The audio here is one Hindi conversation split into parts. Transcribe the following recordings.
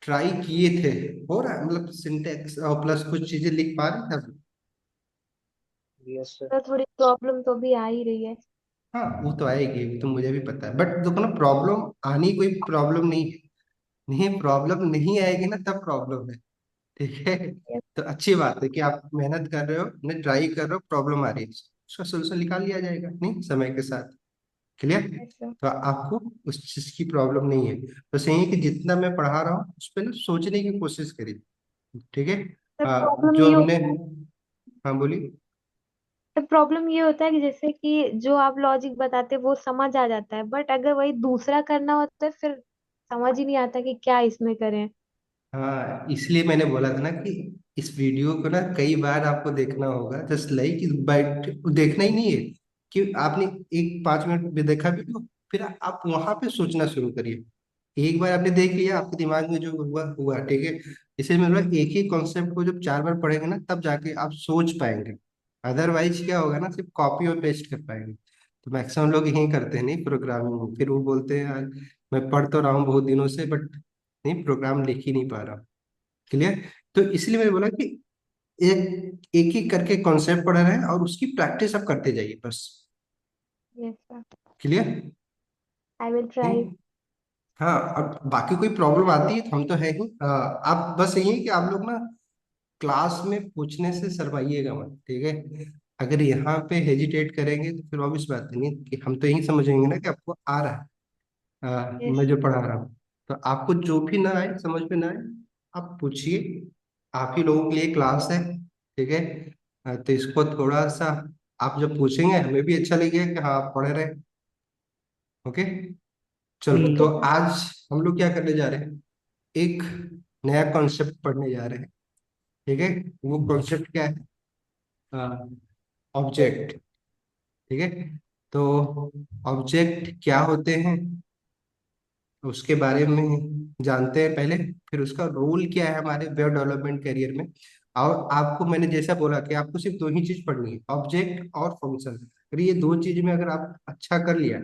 ट्राई किए थे, हो रहा है मतलब सिंटेक्स और प्लस कुछ चीजें लिख पा रहे थे आप? Yes sir. तो थोड़ी प्रॉब्लम तो भी आ ही रही है। हाँ वो तो आएगी, वो तो मुझे भी पता है, बट देखो ना, प्रॉब्लम आनी कोई प्रॉब्लम नहीं है। नहीं, प्रॉब्लम नहीं आएगी ना तब प्रॉब्लम है। ठीक है। यस। तो अच्छी बात है कि आप मेहनत कर रहे हो, नहीं ट्राई कर रहे हो, प्रॉब्लम आ रही है, उसका सोल्यूशन निकाल लिया जाएगा नहीं समय के साथ। क्लियर। Yes sir. तो आपको उस चीज की प्रॉब्लम नहीं है। बस यही है कि जितना मैं पढ़ा रहा हूँ उस पर ना सोचने की कोशिश करिए। ठीक है। सर प्रॉब्लम जो ये हमने, होता है। हाँ बोलिए। सर प्रॉब्लम ये होता है कि जैसे कि जो आप लॉजिक बताते हैं वो समझ आ जाता है, बट अगर वही दूसरा करना होता है फिर समझ ही नहीं आता कि क्या इसमें करें। हाँ इसलिए मैंने बोला था ना कि इस वीडियो को ना कई बार आपको देखना होगा, जस्ट लाइक बैठ देखना ही नहीं है कि आपने एक 5 मिनट में देखा वीडियो, फिर आप वहां पे सोचना शुरू करिए। एक बार आपने देख लिया, आपके दिमाग में जो हुआ हुआ, ठीक है। इसलिए मैं बोला एक ही कॉन्सेप्ट को जब 4 बार पढ़ेंगे ना तब जाके आप सोच पाएंगे। अदरवाइज क्या होगा ना, सिर्फ कॉपी और पेस्ट कर पाएंगे। तो मैक्सिमम लोग यही करते हैं नहीं प्रोग्रामिंग, फिर वो बोलते हैं यार मैं पढ़ तो रहा हूँ बहुत दिनों से बट नहीं प्रोग्राम लिख ही नहीं पा रहा। क्लियर। तो इसलिए मैंने बोला कि एक एक एक करके कॉन्सेप्ट पढ़ रहे हैं और उसकी प्रैक्टिस आप करते जाइए बस। Yes sir. Clear. I will try. नहीं। हाँ, अब बाकी कोई प्रॉब्लम आती है तो हम तो है ही, आप बस यही है कि आप लोग ना क्लास में पूछने से शर्माइएगा मत, ठीक है। अगर यहाँ पे हेजिटेट करेंगे तो फिर ऑब्वियस बात नहीं कि हम तो यही समझेंगे ना कि आपको आ रहा है, यस मैं जो सर। पढ़ा रहा हूँ। तो आपको जो भी ना आए, समझ में ना आए, आप पूछिए। आप ही लोगों के लिए क्लास है, ठीक है। तो इसको थोड़ा सा आप जब पूछेंगे हमें भी अच्छा लगेगा कि हाँ आप पढ़ रहे हैं। ओके। चलो ठीक तो है सर। आज हम लोग क्या करने जा रहे हैं, एक नया कॉन्सेप्ट पढ़ने जा रहे हैं। ठीक है। वो कॉन्सेप्ट क्या है? ऑब्जेक्ट। ठीक है। तो ऑब्जेक्ट क्या होते हैं उसके बारे में जानते हैं पहले, फिर उसका रोल क्या है हमारे वेब डेवलपमेंट करियर में। और आपको मैंने जैसा बोला कि आपको सिर्फ दो ही चीज पढ़नी है, ऑब्जेक्ट और फंक्शन। अगर ये दो चीज में अगर आप अच्छा कर लिया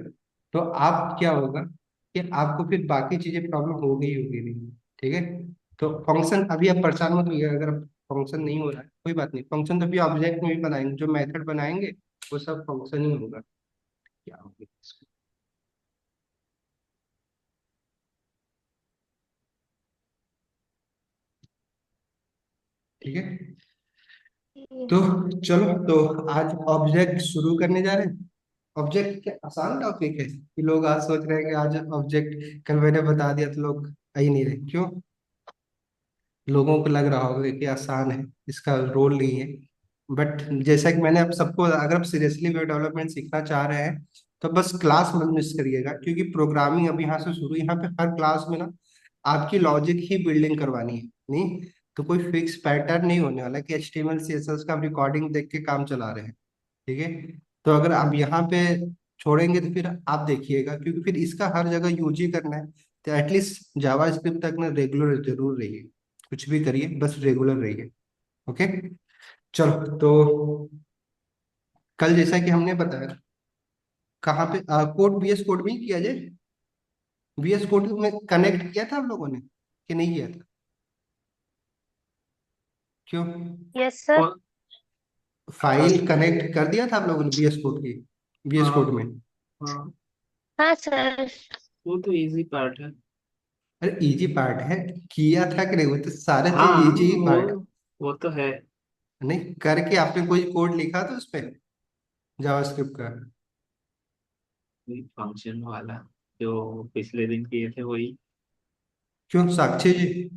तो आप क्या होगा कि आपको फिर बाकी चीजें प्रॉब्लम होगी नहीं। ठीक है। तो फंक्शन अभी आप परेशान मत होइए, अगर फंक्शन नहीं हो रहा है कोई बात नहीं, फंक्शन तो भी ऑब्जेक्ट में भी बनाएंगे, जो मेथड बनाएंगे वो सब फंक्शन ही होगा। क्या होगा इसको। ठीक है। तो चलो तो आज ऑब्जेक्ट शुरू करने जा रहे हैं। ऑब्जेक्ट क्या आसान टॉपिक है कि लोग आज सोच रहे हैं कि आज ऑब्जेक्ट, कल मैंने बता दिया तो लोग आ ही नहीं रहे, क्यों? लोगों को लग रहा होगा कि आसान है, इसका रोल नहीं है। बट जैसा कि मैंने आप सबको, अगर आप सीरियसली वेब डेवलपमेंट सीखना चाह रहे हैं तो बस क्लास मत मिस करिएगा, क्योंकि प्रोग्रामिंग अब यहाँ से शुरू, यहाँ पे हर क्लास में ना आपकी लॉजिक ही बिल्डिंग करवानी है नहीं। तो कोई फिक्स पैटर्न नहीं होने वाला कि HTML CSS का आप रिकॉर्डिंग देख के काम चला रहे हैं। ठीक है। तो अगर आप यहाँ पे छोड़ेंगे तो फिर आप देखिएगा, क्योंकि फिर इसका हर जगह यूज ही करना है। तो एटलीस्ट जावा स्क्रिप्ट तक ना रेगुलर जरूर रहिए, कुछ भी करिए बस रेगुलर रहिए। ओके। चलो तो कल जैसा कि हमने बताया, कहाँ पे कोड VS कोड में ही किया जाए। VS कोड में कनेक्ट किया था आप लोगों ने कि नहीं किया था? क्यों? Yes sir. और फाइल कनेक्ट कर दिया था आप लोगों ने VS कोड की, VS हाँ कोड में? हाँ, हाँ सर। वो तो इजी पार्ट है। अरे इजी पार्ट है, किया था कि नहीं, वो तो सारे चीज हाँ इजी ही पार्ट है। वो तो है। नहीं करके आपने कोई कोड लिखा था उस पे जावास्क्रिप्ट का? फंक्शन वाला जो पिछले दिन किए थे वही। क्यों साक्षी जी?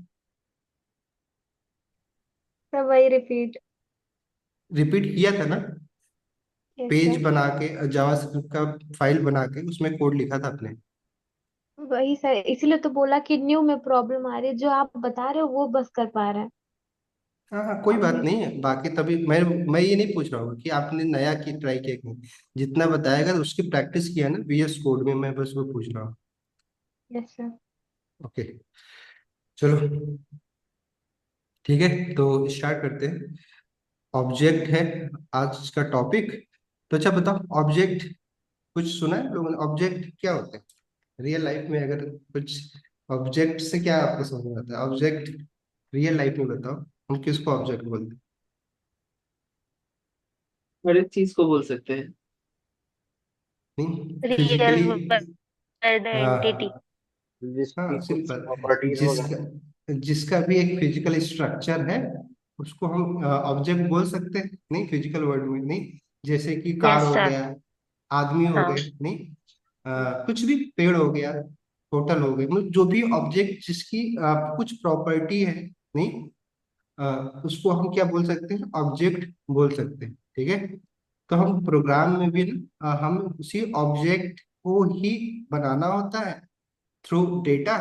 सर वही रिपीट। रिपीट किया था ना? Yes page sir. बना के जावास्क्रिप्ट का फाइल बना के उसमें कोड लिखा था आपने? वही सर, इसीलिए तो बोला कि न्यू में प्रॉब्लम आ रही है, जो आप बता रहे हो वो बस कर पा रहे हैं। हाँ हाँ कोई बात अभी। नहीं है, बाकी तभी मैं ये नहीं पूछ रहा हूँ कि आपने नया की ट्राई किया कि नहीं। जितना बताएगा तो उसकी प्रैक्टिस किया ना VS कोड में, मैं बस वो पूछ रहा हूँ। Yes sir. ओके। चलो ठीक है, तो स्टार्ट करते हैं। ऑब्जेक्ट है आज का टॉपिक। तो अच्छा बताओ, ऑब्जेक्ट कुछ सुना है लोगों ने? ऑब्जेक्ट क्या होते हैं रियल लाइफ में, अगर कुछ ऑब्जेक्ट से क्या आपको समझ में आता है? ऑब्जेक्ट रियल लाइफ में बताओ, हम किसको ऑब्जेक्ट बोलते हैं? हर एक चीज को बोल सकते हैं। नहीं, रियल फिजिकली। World entity. हाँ। हाँ, जिसकी कुछ सिंपल। प्रॉपर्टीज वगैरह। जिसका जिसका भी एक फिजिकल स्ट्रक्चर है, उसको हम ऑब्जेक्ट बोल सकते हैं, नहीं फिजिकल वर्ल्ड में नहीं। जैसे कि कार यस हो सर। गया, आदमी हो हाँ। गए, नहीं कुछ भी, पेड़ हो गया, होटल हो गए, मतलब जो भी ऑब्जेक्ट जिसकी कुछ प्रॉपर्टी है, नहीं उसको हम क्या बोल सकते हैं? ऑब्जेक्ट बोल सकते हैं, ठीक है। तो हम प्रोग्राम में भी ना हम उसी ऑब्जेक्ट को ही बनाना होता है थ्रू डेटा,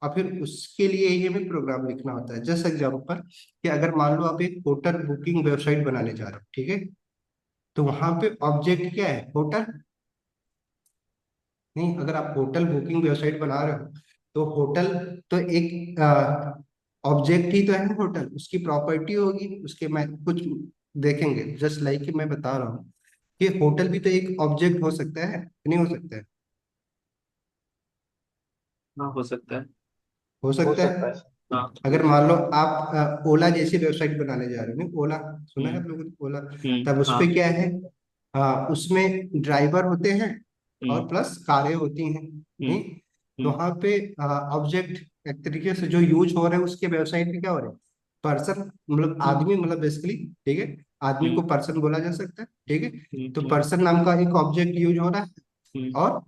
और फिर उसके लिए ही हमें प्रोग्राम लिखना होता है। जस्ट एग्जांपल कि अगर मान लो आप एक होटल बुकिंग वेबसाइट बनाने जा रहे हो, ठीक है, तो वहां पे ऑब्जेक्ट क्या है? होटल। नहीं, अगर आप होटल बुकिंग वेबसाइट बना रहे हो, तो होटल तो एक ऑब्जेक्ट ही तो है, होटल उसकी प्रॉपर्टी होगी, उसके मैं कुछ देखेंगे। जस्ट लाइक कि मैं बता रहा हूँ कि होटल भी तो एक ऑब्जेक्ट हो सकता है कि नहीं हो सकता है? हाँ, हो सकता है। हो हो सकता सकता है। है। हाँ। अगर मान लो आप ओला जैसी वेबसाइट बनाने जा रहे हो, नहीं ओला सुना है हम्म। आप लोगों ने? ओला, हम्म। तब उस पे हाँ। क्या है? उसमें ड्राइवर होते हैं और हम्म। प्लस कारें होती हैं, हम्म। नहीं। तो हम्म। वहाँ पे ऑब्जेक्ट एक तरीके से जो यूज हो रहे हैं उसके वेबसाइट पे क्या हो रहे हैं? पर्सन, मतलब हम्म। आदमी, मतलब बेसिकली, ठीक है। आदमी को हम्म। पर्सन बोला जा सकता है, ठीक है। तो हम्म। पर्सन नाम का एक ऑब्जेक्ट यूज हो रहा है, हम्म। और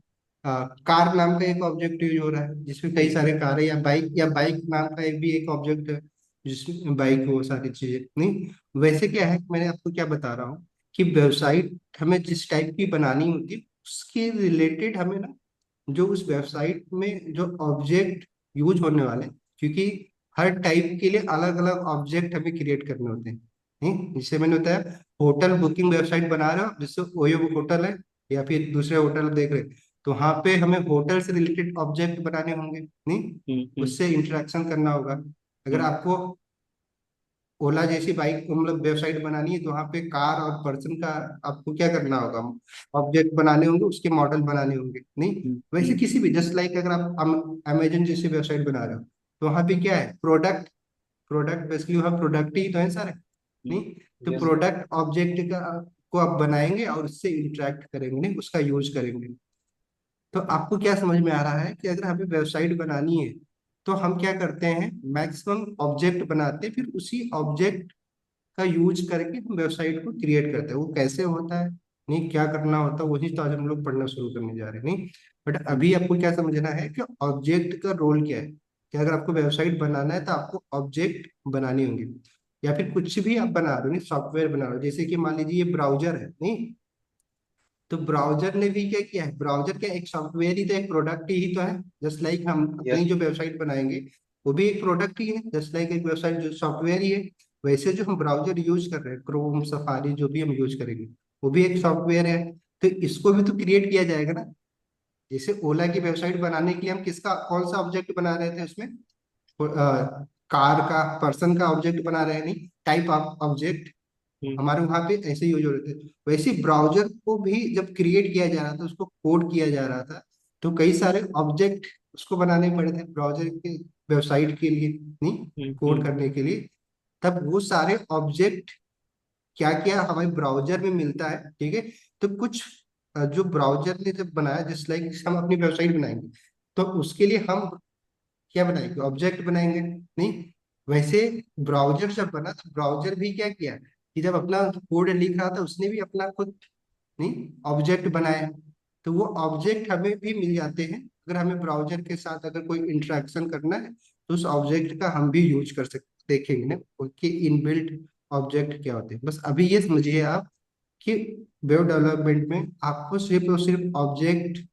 कार नाम का एक ऑब्जेक्ट यूज हो रहा है जिसमें कई सारे कार है, या बाइक नाम का एक भी एक ऑब्जेक्ट है जिसमें बाइक हो, सारी चीजें, नहीं। वैसे क्या है, मैंने आपको क्या बता रहा हूँ कि वेबसाइट हमें जिस टाइप की बनानी होती है उसके रिलेटेड हमें ना, जो उस वेबसाइट में जो ऑब्जेक्ट यूज होने वाले हैं, क्योंकि हर टाइप के लिए अलग अलग ऑब्जेक्ट हमें क्रिएट करने होते हैं, नहीं। जिससे मैंने बताया, होटल बुकिंग वेबसाइट बना रहे हो, जैसे ओयो होटल है या फिर दूसरे होटल देख रहे हैं, तो वहां पे हमें होटल से रिलेटेड ऑब्जेक्ट बनाने होंगे, नहीं हम्म। हम्म। उससे इंटरेक्शन करना होगा। अगर हम्म। आपको ओला जैसी बाइक मतलब वेबसाइट बनानी है, तो वहाँ पे कार और पर्सन का आपको क्या करना होगा? ऑब्जेक्ट बनाने होंगे, उसके मॉडल बनाने होंगे, नहीं। हम्म। वैसे किसी भी, जस्ट लाइक अगर आप अमेजन जैसी वेबसाइट बना रहे हो, तो वहाँ पे क्या है? प्रोडक्ट। प्रोडक्ट बेसिकली वहाँ प्रोडक्ट ही तो है सारे, नहीं। तो यस। प्रोडक्ट ऑब्जेक्ट का को आप बनाएंगे और उससे इंटरेक्ट करेंगे, नहीं उसका यूज करेंगे। तो आपको क्या समझ में आ रहा है कि अगर हमें वेबसाइट बनानी है, तो हम क्या करते हैं? मैक्सिमम ऑब्जेक्ट बनाते हैं, फिर उसी ऑब्जेक्ट का यूज करके हम वेबसाइट को क्रिएट करते हैं। वो कैसे होता है, नहीं क्या करना होता है, वही तो आज हम लोग पढ़ना शुरू करने जा रहे हैं, नहीं। बट अभी आपको क्या समझना है कि ऑब्जेक्ट का रोल क्या है, कि अगर आपको वेबसाइट बनाना है तो आपको ऑब्जेक्ट बनानी होंगी, या फिर कुछ भी आप बना रहे हो, नहीं सॉफ्टवेयर बना रहे हो, जैसे कि मान लीजिए ये ब्राउजर है, नहीं। तो ब्राउजर ने भी क्या किया है? ब्राउजर क्या एक सॉफ्टवेयर ही तो, एक प्रोडक्ट ही तो है। जस्ट लाइक हम अपनी यस। जो वेबसाइट बनाएंगे, वो भी एक प्रोडक्ट ही है, जस्ट लाइक एक वेबसाइट जो सॉफ्टवेयर ही है। वैसे जो हम ब्राउजर यूज कर रहे हैं, क्रोम, सफारी, जो भी हम यूज करेंगे, वो भी एक सॉफ्टवेयर है। तो इसको भी तो क्रिएट किया जाएगा ना। जैसे ओला की वेबसाइट बनाने के लिए हम किसका कौन सा ऑब्जेक्ट बना रहे थे उसमें? कार का, पर्सन का ऑब्जेक्ट बना रहे हैं, नहीं टाइप ऑफ ऑब्जेक्ट हम्म। हमारे वहां पे ऐसे यूज हो रहे थे। वैसे ब्राउजर को भी जब क्रिएट किया जा रहा था, उसको कोड किया जा रहा था, तो कई सारे ऑब्जेक्ट उसको बनाने पड़े थे ब्राउजर के वेबसाइट के लिए, नहीं हम्म। कोड हम्म। करने के लिए। तब वो सारे ऑब्जेक्ट क्या क्या हमारे ब्राउजर में मिलता है, ठीक है। तो कुछ जो ब्राउजर ने जब बनाया, जिस लाइक हम अपनी वेबसाइट बनाएंगे, तो उसके लिए हम क्या बनाएंगे? ऑब्जेक्ट बनाएंगे, नहीं। वैसे ब्राउजर जब बना, तो ब्राउजर भी क्या किया कि जब अपना कोड लिख रहा था, उसने भी अपना खुद, नहीं ऑब्जेक्ट बनाया। तो वो ऑब्जेक्ट हमें भी मिल जाते हैं, अगर हमें ब्राउजर के साथ अगर कोई इंटरेक्शन करना है, तो उस ऑब्जेक्ट का हम भी यूज कर सकते, देखेंगे ना उनके इनबिल्ट ऑब्जेक्ट क्या होते हैं। बस अभी ये समझिए आप कि वेब डेवलपमेंट में आपको सिर्फ और सिर्फ ऑब्जेक्ट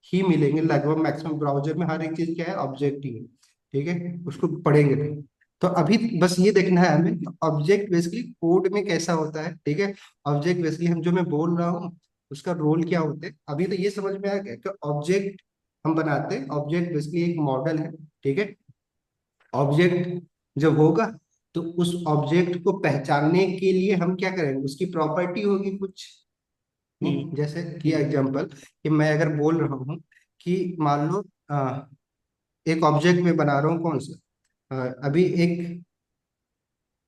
ही मिलेंगे, लगभग मैक्सिमम ब्राउजर में हर एक चीज क्या है? ऑब्जेक्ट ही है, ठीक है। उसको पढ़ेंगे नहीं। तो अभी बस ये देखना है हमें ऑब्जेक्ट बेसिकली कोड में कैसा होता है, ठीक है। ऑब्जेक्ट बेसिकली हम जो मैं बोल रहा हूँ उसका रोल क्या होता है, अभी तो ये समझ में आ गया कि ऑब्जेक्ट हम बनाते हैं। ऑब्जेक्ट बेसिकली एक मॉडल है, ठीक है। ऑब्जेक्ट जब होगा, तो उस ऑब्जेक्ट को पहचानने के लिए हम क्या करेंगे? उसकी प्रॉपर्टी होगी कुछ, हम्म। नहीं। जैसे कि एग्जांपल कि मैं अगर बोल रहा हूँ कि मान लो एक ऑब्जेक्ट में बना रहा हूँ कौन सा, अभी एक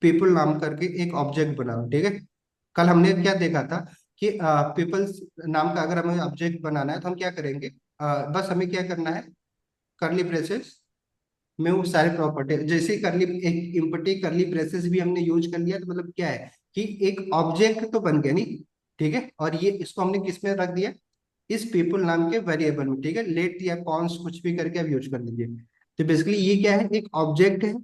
पीपल नाम करके एक ऑब्जेक्ट बना रहा हूँ, ठीक है। कल हमने क्या देखा था कि पीपल्स नाम का अगर हमें ऑब्जेक्ट बनाना है तो हम क्या करेंगे, बस हमें क्या करना है, करली ब्रेसेस में वो सारे प्रॉपर्टी, जैसे करली एक इम्पटी करली ब्रेसेस भी हमने यूज कर लिया, तो मतलब क्या है कि एक ऑब्जेक्ट तो बन गया नहीं, ठीक है। और ये इसको हमने किस में रख दिया, इस पीपल नाम के वेरिएबल में, ठीक है। लेट या कॉन्स कुछ भी करके आप यूज कर लीजिए। तो बेसिकली ये क्या है, एक ऑब्जेक्ट है।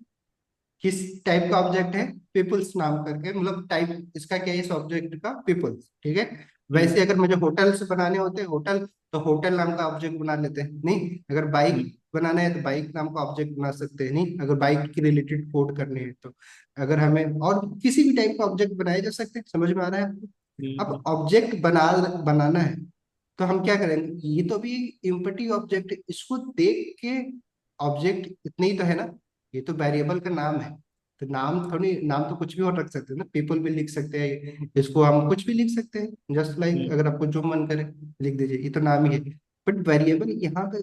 किस टाइप का ऑब्जेक्ट है, पीपल्स नाम करके, मतलब टाइप इसका क्या है, इस ऑब्जेक्ट का पीपल्स, ठीक है। हम्म। वैसे अगर मुझे होटल्स बनाने होते हैं होटल, तो होटल नाम का ऑब्जेक्ट बना लेते हैं, नहीं। अगर बाइक हम्म। बनाना है तो बाइक नाम का ऑब्जेक्ट बना सकते हैं, नहीं, अगर बाइक के रिलेटेड कोड करने हैं तो। अगर हमें और किसी भी टाइप का ऑब्जेक्ट बनाए जा सकते हैं, समझ में आ रहा है आपको। अब हम्म। ऑब्जेक्ट बनाना है तो हम क्या करेंगे, ये तो भी इम्पटी ऑब्जेक्ट है, इसको देख के ऑब्जेक्ट इतने ही तो है ना, ये तो वेरिएबल का नाम है। तो नाम थोड़ी, नाम तो कुछ भी और रख सकते हैं ना, पीपल भी लिख सकते हैं, इसको हम कुछ भी लिख सकते हैं, जस्ट लाइक हम्म। अगर आपको जो मन करे लिख दीजिए, ये तो नाम ही है। बट वेरिएबल यहाँ पे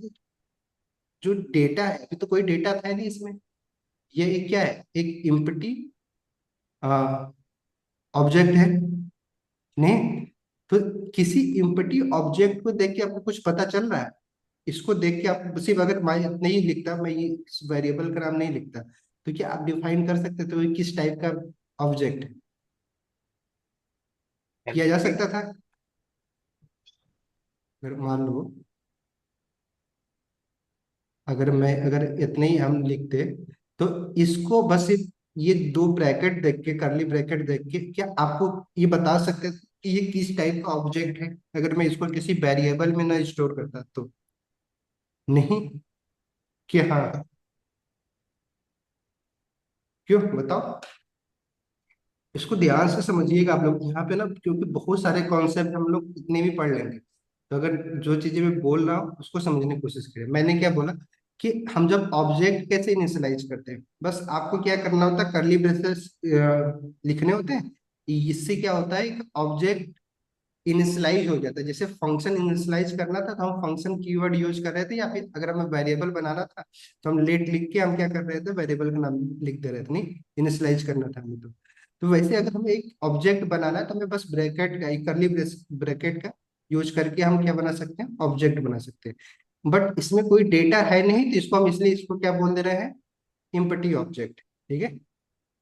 जो डेटा है, अभी तो कोई डेटा था नहीं इसमें, ये एक क्या है, एक इम्पटी ऑब्जेक्ट है, नहीं। तो किसी इम्पटी ऑब्जेक्ट को देख के आपको कुछ पता चल रहा है, इसको देख के आप सिर्फ, अगर मैं नहीं लिखता, मैं ये वेरिएबल का नाम नहीं लिखता, तो क्या आप डिफाइन कर सकते थे वो किस टाइप का ऑब्जेक्ट है, किया जा एंटिटी। सकता था। अगर मान लो, अगर इतने ही हम लिखते, तो इसको बस सिर्फ ये दो ब्रैकेट देख के, करली ब्रैकेट देख के, क्या आपको ये बता सकते थे कि ये किस टाइप का ऑब्जेक्ट है, अगर मैं इसको किसी वेरिएबल में ना स्टोर करता तो। नहीं, कि हाँ, क्यों बताओ। इसको ध्यान से समझिएगा आप लोग यहाँ पे ना, क्योंकि बहुत सारे कॉन्सेप्ट हम लोग इतने भी पढ़ लेंगे, तो अगर जो चीजें मैं बोल रहा हूँ उसको समझने की कोशिश करें। मैंने क्या बोला कि हम जब ऑब्जेक्ट कैसे इनिशियलाइज करते हैं, बस आपको क्या करना होता है, करली ब्रेसेस लिखने होते हैं। इससे क्या होता है, एक ऑब्जेक्ट इनिशियलाइज हो जाता है। जैसे फंक्शन इनिशियलाइज करना था तो हम फंक्शन कीवर्ड यूज कर रहे थे, या फिर अगर हमें वेरिएबल बनाना था तो हम लेट लिख के हम क्या कर रहे थे, वेरिएबल का नाम लिख दे रहे थे, नहीं, इनिशियलाइज करना था हमें तो वैसे अगर हमें एक ऑब्जेक्ट बनाना है तो हमें बस ब्रैकेट का, एक करली ब्रैकेट का यूज करके हम क्या बना सकते हैं, ऑब्जेक्ट बना सकते हैं। बट इसमें कोई डेटा है नहीं, तो इसको हम इसलिए इसको क्या बोल दे रहे हैं, इम्पटी ऑब्जेक्ट, ठीक है।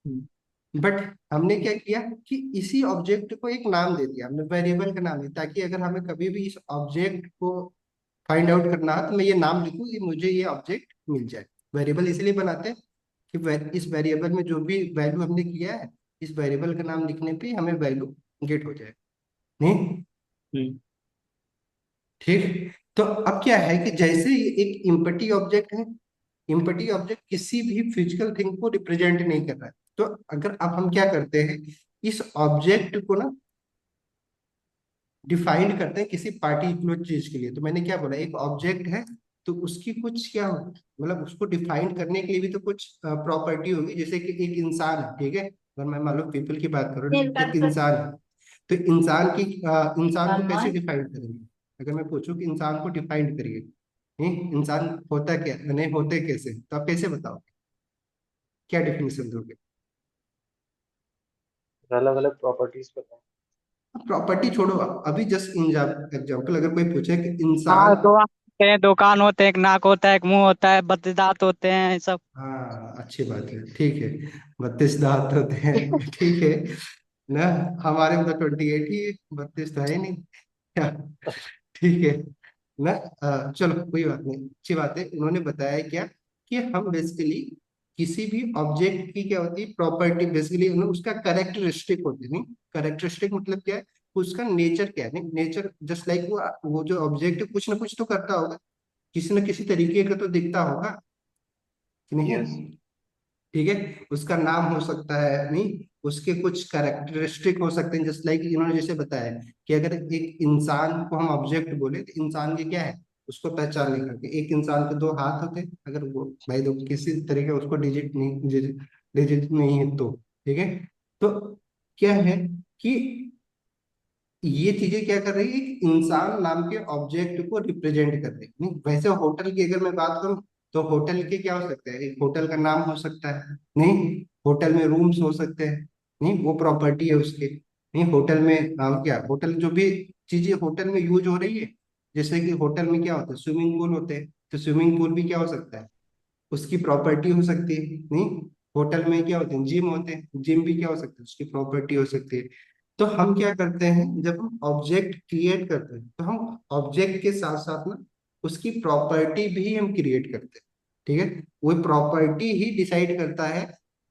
हम्म। बट हमने क्या किया कि इसी ऑब्जेक्ट को एक नाम दे दिया, हमने वेरिएबल का नाम दिया, ताकि अगर हमें कभी भी इस ऑब्जेक्ट को फाइंड आउट करना है तो मैं ये नाम लिखूं कि मुझे ये ऑब्जेक्ट मिल जाए। वेरिएबल इसलिए बनाते हैं कि इस वेरिएबल में जो भी वैल्यू हमने किया है, इस वेरिएबल का नाम लिखने पे हमें वैल्यू गेट हो जाए, नहीं। हम्म। ठीक। तो अब क्या है कि जैसे ये एक इम्पटी ऑब्जेक्ट है, इम्पटी ऑब्जेक्ट किसी भी फिजिकल थिंग को रिप्रेजेंट नहीं कर रहा है। तो अगर अब हम क्या करते हैं, इस ऑब्जेक्ट को ना डिफाइन करते हैं किसी पार्टिकुलर चीज के लिए। तो मैंने क्या बोला, एक ऑब्जेक्ट है तो उसकी कुछ क्या, मतलब उसको डिफाइन करने के लिए भी तो कुछ प्रॉपर्टी होगी। जैसे कि एक इंसान है, ठीक है, अगर मैं मान लो पीपल की बात करूँ, एक इंसान है, तो इंसान को कैसे डिफाइन करेंगे। अगर मैं पूछूं कि इंसान को डिफाइन करिए, नहीं, इंसान होता क्या, नहीं होते कैसे, तो आप कैसे बताओ, क्या डिफिनेशन दोगे। अलग अलग प्रॉपर्टीज बताओ। प्रॉपर्टी छोड़ो, अभी जस्ट एग्जाम्पल अगर कोई पूछे कि हाँ, इंसान, दो आँख होते हैं, दो कान होते हैं, एक नाक होता है, एक मुंह होता है, 32 दांत होते हैं, ये सब। हाँ अच्छी बात है, ठीक है, 32 दांत होते हैं, ठीक है ना। हमारे में तो 28 ही है, 32 तो है ही नहीं, क्या, ठीक है ना। चलो कोई बात नहीं, अच्छी बात है। उन्होंने बताया क्या कि हम बेसिकली किसी भी ऑब्जेक्ट की क्या होती है, प्रॉपर्टी, बेसिकली उसका करेक्टरिस्टिक होती है, नहीं। करेक्टरिस्टिक मतलब क्या है, उसका नेचर क्या है, नहीं, नेचर जस्ट लाइक वो जो ऑब्जेक्ट है कुछ ना कुछ तो करता होगा, किसी न किसी तरीके का तो दिखता होगा कि नहीं, यस। ठीक है। उसका नाम हो सकता है, नहीं, उसके कुछ कैरेक्टरिस्टिक हो सकते हैं, जस्ट लाइक इन्होंने जैसे बताया कि अगर एक इंसान को हम ऑब्जेक्ट बोले तो इंसान के क्या है, उसको पहचानने करके, एक इंसान के दो हाथ होते हैं, अगर वो भाई दो किसी तरीके उसको डिजिट नहीं है तो, ठीक है। तो क्या है कि ये चीजें क्या कर रही है, एक इंसान नाम के ऑब्जेक्ट को रिप्रेजेंट कर रही है, नहीं। वैसे होटल की अगर मैं बात करूं तो होटल के क्या हो सकते हैं, एक होटल का नाम हो सकता है, नहीं होटल में रूम्स हो सकते हैं, नहीं वो प्रॉपर्टी है उसकी, नहीं होटल में क्या होटल जो भी चीजें होटल में यूज हो रही है, जैसे कि होटल में क्या होता है, स्विमिंग पूल होते हैं, तो स्विमिंग पूल भी क्या हो सकता है, उसकी प्रॉपर्टी हो सकती है, नहीं होटल में क्या होते हैं, जिम होते हैं, जिम भी क्या हो सकता है, उसकी प्रॉपर्टी हो सकती है। तो हम क्या करते हैं, जब हम ऑब्जेक्ट क्रिएट करते हैं तो हम ऑब्जेक्ट के साथ साथ ना उसकी प्रॉपर्टी भी हम क्रिएट करते हैं, ठीक है। वो प्रॉपर्टी ही डिसाइड करता है,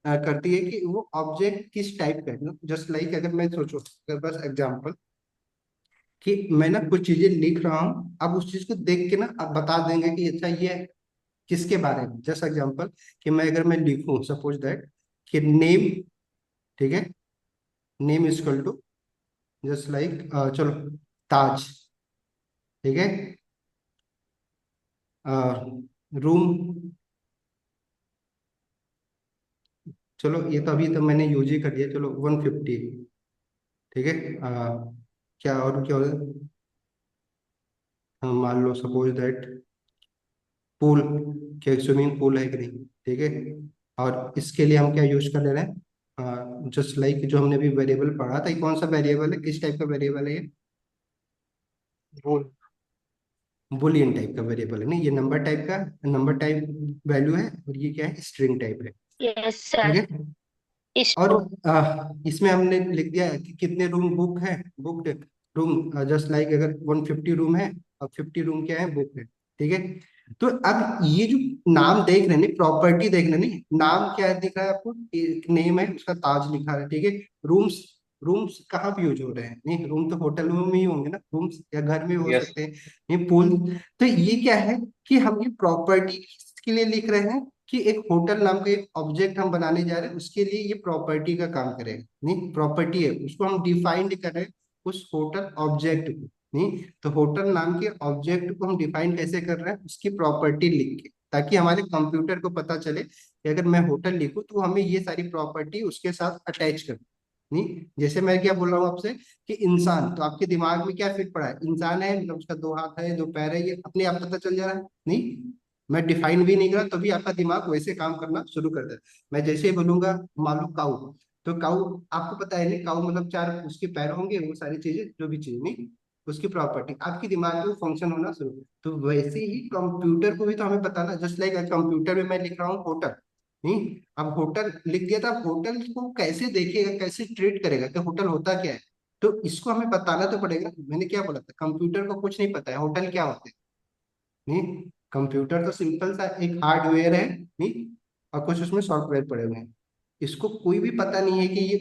करती है कि वो ऑब्जेक्ट किस टाइप का है। जस्ट लाइक अगर मैं सोचो, अगर बस एग्जांपल कि मैं ना कुछ चीजें लिख रहा हूँ, अब उस चीज को देख के ना आप बता देंगे कि अच्छा ये किसके बारे में। जस्ट एग्जांपल कि मैं अगर मैं लिखूं सपोज दैट कि नेम, ठीक है, name is equal to just like चलो ताज, ठीक है, रूम, चलो ये तो अभी तो मैंने यूज ही कर दिया, चलो 150, ठीक है। क्या और क्या होता है, मान लो सपोज दैट पूल, क्या स्विमिंग पूल है कि नहीं, ठीक है। और इसके लिए हम क्या यूज कर ले रहे हैं, जस्ट लाइक जो हमने अभी वेरिएबल पढ़ा था, ये कौन सा वेरिएबल है, किस टाइप का वेरिएबल है ये, रूल। बुलियन टाइप का वेरिएबल है, नहीं ये नंबर टाइप का, नंबर टाइप वैल्यू है, और ये क्या है, स्ट्रिंग टाइप है, यस ठीक सर। है। और इसमें हमने लिख दिया है कि कितने रूम बुक है, बुकड रूम, जस्ट लाइक अगर 150 रूम है, अब 50 रूम क्या है, बुक है, ठीक है। तो अब ये जो नाम देख रहे हैं, प्रॉपर्टी देख रहे हैं, नहीं नाम क्या है दिख रहा है आपको, एक नेम है उसका ताज लिखा है, ठीक है। रूम्स, रूम्स कहाँ पे यूज हो रहे हैं, नहीं रूम तो होटल में ही होंगे ना, रूम्स या घर में हो यस। सकते हैं, ये पूल। तो ये क्या है कि हम ये प्रॉपर्टी के लिए लिख रहे हैं कि एक होटल नाम का एक ऑब्जेक्ट हम बनाने जा रहे हैं, उसके लिए ये प्रॉपर्टी का काम करेगा, नहीं प्रॉपर्टी है उसको हम डिफाइन कर रहे हैं, उस होटल ऑब्जेक्ट को, नहीं तो होटल नाम के ऑब्जेक्ट को हम डिफाइन कैसे कर रहे हैं, उसकी प्रॉपर्टी लिख के, ताकि हमारे कंप्यूटर को पता चले कि अगर मैं होटल लिखूं तो हमें ये सारी प्रॉपर्टी उसके साथ अटैच कर, नहीं जैसे मैं क्या बोल रहा हूँ आपसे कि इंसान, तो आपके दिमाग में क्या फिट पड़ा है, इंसान है मतलब उसका दो हाथ है दो पैर है, ये अपने आप पता चल जा रहा है, नहीं मैं डिफाइन भी नहीं करा तभी आपका दिमाग वैसे काम करना शुरू कर देता है। मैं जैसे ही बोलूंगा मान लो काऊ, तो काऊ आपको पता है नहीं, काऊ मतलब चार उसके पैर होंगे, वो सारी चीजें जो भी चीज, नहीं उसकी प्रॉपर्टी आपके दिमाग में फंक्शन होना शुरू। तो वैसे ही कंप्यूटर को भी तो हमें बताना, जस्ट लाइक कंप्यूटर में मैं लिख रहा हूँ होटल, नहीं अब होटल लिख दिया था, होटल को कैसे देखेगा, कैसे ट्रीट करेगा कि होटल होता क्या है, तो इसको हमें बताना तो पड़ेगा। मैंने क्या बोला था, कंप्यूटर को कुछ नहीं पता है होटल क्या होते हैं, नहीं कंप्यूटर तो सिंपल सा एक हार्डवेयर है, नहीं और कुछ उसमें सॉफ्टवेयर पड़े हुए हैं, इसको कोई भी पता नहीं है कि ये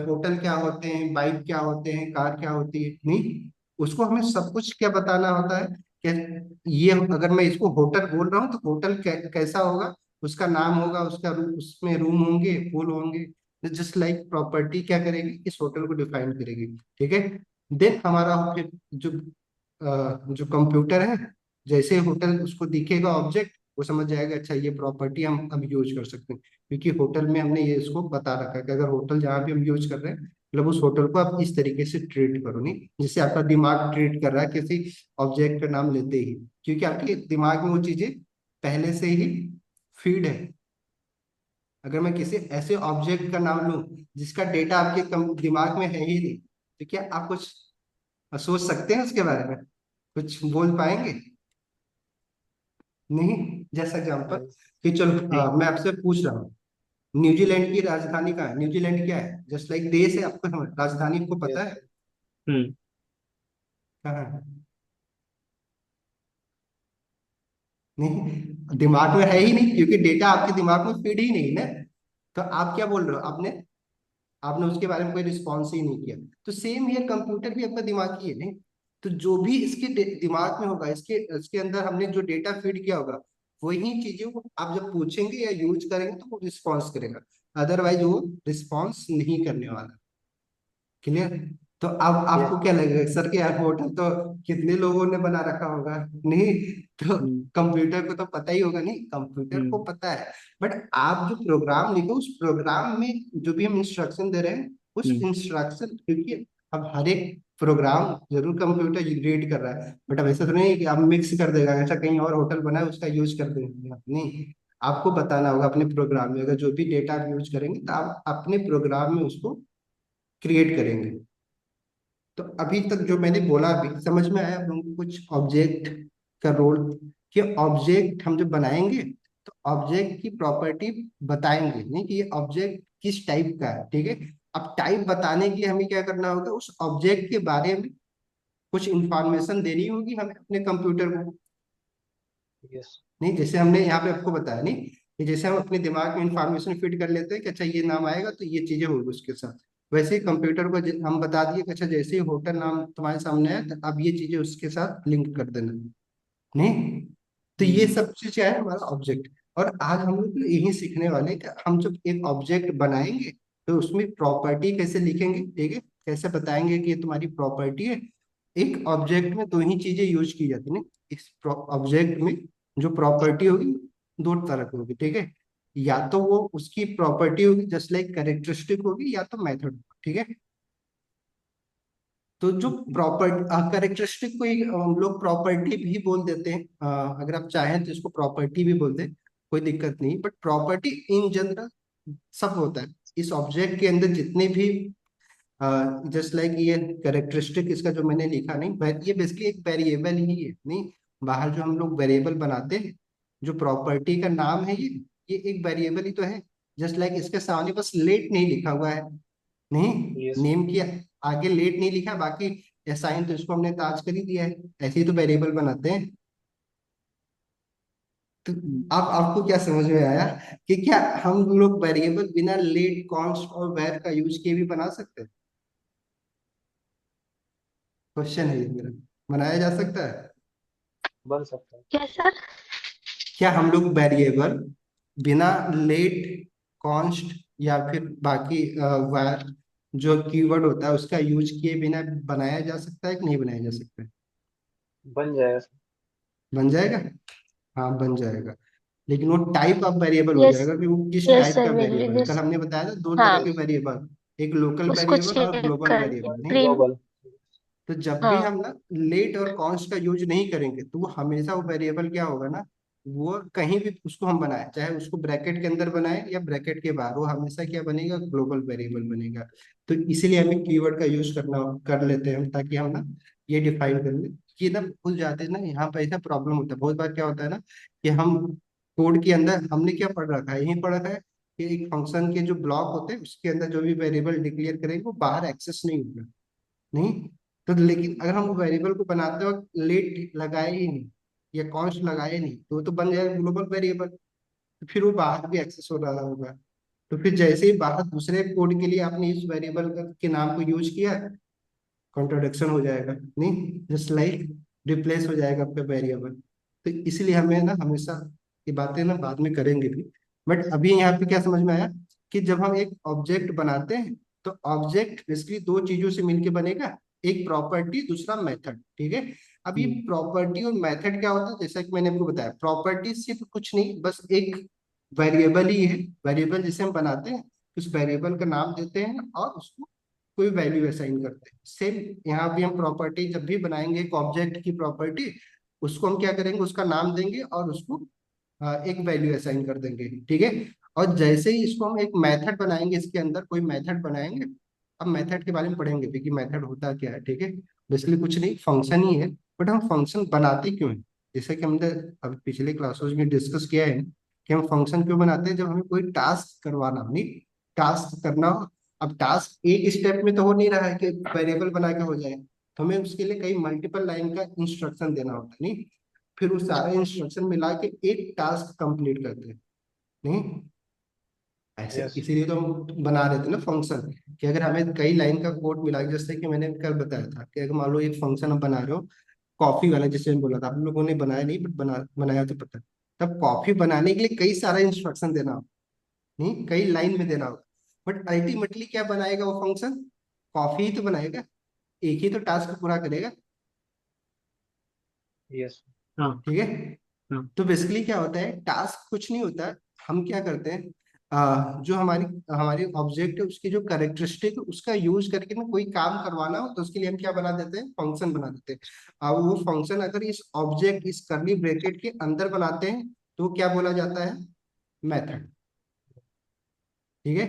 होटल क्या होते हैं, बाइक क्या होते हैं, कार क्या होती है, नहीं उसको हमें सब कुछ क्या बताना होता है कि ये अगर मैं इसको होटल बोल रहा हूँ तो होटल कैसा होगा, उसका नाम होगा, उसका उसमें रूम होंगे, पूल होंगे, जस्ट लाइक प्रॉपर्टी क्या करेगी, इस होटल को डिफाइन करेगी, ठीक है। देन हमारा फिर जो कंप्यूटर है, जैसे होटल उसको दिखेगा ऑब्जेक्ट, वो समझ जाएगा अच्छा ये प्रॉपर्टी हम अब यूज कर सकते हैं, क्योंकि होटल में हमने ये इसको बता रखा है कि अगर होटल जहाँ भी हम यूज कर रहे हैं, मतलब उस होटल को आप इस तरीके से ट्रीट करो, नहीं जिससे आपका दिमाग ट्रीट कर रहा है किसी ऑब्जेक्ट का नाम लेते ही, क्योंकि आपके दिमाग में वो चीजें पहले से ही फीड है। अगर मैं किसी ऐसे ऑब्जेक्ट का नाम लूं जिसका डेटा आपके दिमाग में है ही नहीं, तो क्या आप कुछ सोच सकते हैं उसके बारे में, कुछ बोल पाएंगे, नहीं। जैसा एग्जांपल कि चलो नहीं। मैं आपसे पूछ रहा हूँ न्यूजीलैंड की राजधानी कहाँ है, न्यूजीलैंड क्या है, जस्ट लाइक देश है, आपको राजधानी को पता यस। है हम्म। कहाँ है, नहीं दिमाग में है ही नहीं, क्योंकि डेटा आपके दिमाग में फीड ही नहीं ना। तो आप क्या बोल रहे हो, आपने आपने उसके बारे में कोई रिस्पॉन्स ही नहीं किया। तो सेम हियर कंप्यूटर भी आपका दिमाग ही है, नहीं तो जो भी इसके दिमाग में होगा, इसके इसके अंदर हमने जो डेटा फीड किया होगा, वही चीजें वो आप जब पूछेंगे या यूज करेंगे तो वो रिस्पॉन्स करेगा, अदरवाइज वो रिस्पॉन्स नहीं करने वाला। क्लियर। तो अब यस। आपको क्या लगेगा सर कि यार होटल तो कितने लोगों ने बना रखा होगा, नहीं तो हम्म। कंप्यूटर को तो पता ही होगा, नहीं कंप्यूटर को हम्म। पता है। बट आप जो प्रोग्राम लिखो उस प्रोग्राम में जो भी हम इंस्ट्रक्शन दे रहे हैं, उस हम्म। इंस्ट्रक्शन, क्योंकि अब हर एक प्रोग्राम जरूर कंप्यूटर रीड कर रहा है, बट अब ऐसा तो नहीं है कि आप मिक्स कर देगा, ऐसा कहीं और होटल बना है उसका यूज कर देंगे आप, नहीं। आपको बताना होगा अपने प्रोग्राम में, अगर जो भी डेटा आप यूज करेंगे तो आप अपने प्रोग्राम में उसको क्रिएट करेंगे। तो अभी तक जो मैंने बोला, अभी समझ में आया आप लोगों को कुछ ऑब्जेक्ट का रोल, कि ऑब्जेक्ट हम जब बनाएंगे तो ऑब्जेक्ट की प्रॉपर्टी बताएंगे, नहीं कि ये ऑब्जेक्ट किस टाइप का है, ठीक है। अब टाइप बताने के लिए हमें क्या करना होगा, उस ऑब्जेक्ट के बारे में कुछ इंफॉर्मेशन देनी होगी हमें अपने कंप्यूटर को, यस। नहीं। जैसे हमने यहाँ पे आपको बताया, नहीं कि जैसे हम अपने दिमाग में इंफॉर्मेशन फिट कर लेते हैं कि अच्छा ये नाम आएगा तो ये चीजें होगी उसके साथ, वैसे ही कंप्यूटर को हम बता दिए कि अच्छा जैसे ही होटल नाम तुम्हारे सामने है तो अब ये चीजें उसके साथ लिंक कर देना, नहीं। तो ये हम्म। सब चीज क्या है, हमारा ऑब्जेक्ट। और आज हम लोग यही सीखने वाले हैं कि हम जब एक ऑब्जेक्ट बनाएंगे तो उसमें प्रॉपर्टी कैसे लिखेंगे, ठीक है, कैसे बताएंगे कि ये तुम्हारी प्रॉपर्टी है। एक ऑब्जेक्ट में दो ही चीजें यूज की जाती है ना, इस ऑब्जेक्ट में जो प्रॉपर्टी होगी दो तरह की होगी, ठीक है। या तो वो उसकी प्रॉपर्टी होगी जस्ट लाइक कैरेक्टरिस्टिक होगी, या तो मेथड, ठीक है। तो जो प्रॉपर कैरेक्टरिस्टिक को ही हम लोग प्रॉपर्टी भी बोल देते हैं, अगर आप चाहें तो इसको प्रॉपर्टी भी बोल दें, कोई दिक्कत नहीं। बट प्रॉपर्टी इन जनरल सब होता है इस ऑब्जेक्ट के अंदर जितने भी, जस्ट लाइक ये कैरेक्टरिस्टिक इसका जो मैंने लिखा, नहीं ये बेसिकली एक वेरिएबल ही है, नहीं। बाहर जो हम लोग वेरिएबल बनाते हैं, जो प्रॉपर्टी का नाम है ये एक वेरिएबल ही तो है। जस्ट लाइक इसके सामने बस लेट नहीं लिखा हुआ है, नहीं, यस। नेम की आगे लेट नहीं लिखा, बाकी असाइन तो इसको हमने ताज कर ही दिया है। ऐसे ही तो वेरिएबल बनाते हैं। तो अब आपको क्या समझ में आया कि क्या हम लोग वेरिएबल बिना लेट कॉन्स्ट और वेर का यूज किए भी बना सकते हैं? क्वेश्चन है ये मेरा, बनाया जा सकता है? बन सकता है। क्या सर? क्या हम लोग वेरिएबल बिना लेट कॉन्स्ट या फिर बाकी var जो कीवर्ड होता है उसका यूज किए बिना बनाया जा सकता है कि नहीं बनाया जा सकता है? बन जाएगा सर। बन जाएगा, हाँ बन जाएगा। लेकिन वो टाइप ऑफ वेरिएबल हो यस। जाएगा कि वो किस यस टाइप का सर, विल वेरिएबल है। कल दिस। हमने बताया था दो तरह हाँ, के वेरिएबल, एक लोकल उसको वेरिएबल और चेक ग्लोबल कर वेरिएबल, नहीं। प्रीम। ग्लोबल। तो जब भी हाँ। हम ना लेट और कॉन्स्ट का यूज नहीं करेंगे तो वो हमेशा वो वेरिएबल क्या होगा ना, वो कहीं भी उसको हम बनाए, चाहे उसको ब्रैकेट के अंदर बनाए या ब्रैकेट के बाहर, वो हमेशा क्या बनेगा, ग्लोबल वेरिएबल बनेगा। तो इसीलिए हमें कीवर्ड का यूज करना कर लेते हैं हम, ताकि हम ना ये डिफाइन कर लें। कि ना भूल जाते हैं ना, यहाँ पर ऐसा प्रॉब्लम होता है बहुत बार, क्या होता है ना कि हम कोड के अंदर हमने क्या पढ़ रखा है, यही पढ़ रखा है कि एक फंक्शन के जो ब्लॉक होते हैं उसके अंदर जो भी वेरिएबल डिक्लेयर करेंगे वो बाहर एक्सेस नहीं होगा, नहीं। तो लेकिन अगर हम वेरिएबल को बनाते वक्त लेट लगाए ही नहीं या कॉन्स्ट लगाए नहीं तो वो तो बन जाएगा ग्लोबल वेरिएबल, तो फिर वो बाहर भी एक्सेस हो रहा होगा। तो फिर जैसे ही बाहर दूसरे कोड के लिए आपने इस वेरिएबल के नाम को यूज किया, कॉन्ट्रोडिक्शन हो जाएगा, नहीं, जस्ट लाइक रिप्लेस हो जाएगा आपका वेरिएबल। तो इसलिए हमें ना हमेशा ये बातें ना बाद में करेंगे भी, बट अभी यहाँ पे क्या समझ में आया कि जब हम एक ऑब्जेक्ट बनाते हैं तो ऑब्जेक्ट बेसिकली दो चीजों से मिलके बनेगा, एक प्रॉपर्टी दूसरा मेथड, ठीक है। अब ये प्रॉपर्टी और मेथड क्या होता है, जैसा कि मैंने आपको बताया, प्रॉपर्टी सिर्फ कुछ नहीं, बस एक वेरिएबल ही है। वेरिएबल जिसे हम बनाते हैं उस वेरिएबल का नाम देते हैं और उसको कोई वैल्यू असाइन करते हैं। सेम यहाँ भी हम प्रॉपर्टी जब भी बनाएंगे एक ऑब्जेक्ट की प्रॉपर्टी, उसको हम क्या करेंगे, उसका नाम देंगे और उसको एक वैल्यू असाइन कर देंगे, ठीक है। और जैसे ही इसको हम एक मेथड बनाएंगे, इसके अंदर कोई मेथड बनाएंगे, अब मेथड के बारे में पढ़ेंगे भी कि मेथड होता क्या है, ठीक है। बेसिकली कुछ नहीं, फंक्शन ही है। बट हम फंक्शन बनाते क्यों हैं, जैसे कि हमने अब पिछले क्लासेस में डिस्कस किया है कि हम फंक्शन क्यों बनाते हैं, जब हमें कोई टास्क करवाना हो, नहीं, टास्क करना हो। अब टास्क एक स्टेप में तो हो नहीं रहा है कि वेरिएबल बना के हो जाए, तो हमें उसके लिए कई मल्टीपल लाइन का इंस्ट्रक्शन देना होता है, नहीं। फिर वो सारे इंस्ट्रक्शन मिला के एक टास्क कंप्लीट करते हैं, नहीं। ऐसे यस। इसीलिए तो हम बना रहे थे ना फंक्शन, कि अगर हमें कई लाइन का कोड मिला, जैसे कि मैंने कल बताया था कि अगर मान लो एक फंक्शन हम बना रहे हो कॉफी वाला, जैसे मैंने बोला था, आप लोगों ने बनाया नहीं बट बनाया तो पता है। तब कॉफी बनाने के लिए कई सारा इंस्ट्रक्शन देना हो, नहीं, कई लाइन में देना होगा। बट अल्टीमेटली क्या बनाएगा वो फंक्शन, कॉफी ही तो बनाएगा, एक ही तो टास्क पूरा करेगा, यस। हाँ। ठीक है। हाँ। तो बेसिकली क्या होता है, टास्क कुछ नहीं होता, हम क्या करते हैं, जो हमारी हमारी ऑब्जेक्ट है उसकी जो कैरेक्टरिस्टिक है उसका यूज करके ना कोई काम करवाना हो तो उसके लिए हम क्या बना देते हैं, फंक्शन बना देते हैं। अब वो फंक्शन अगर इस ऑब्जेक्ट इस करली ब्रैकेट के अंदर बनाते हैं तो क्या बोला जाता है, मेथड। ठीक है,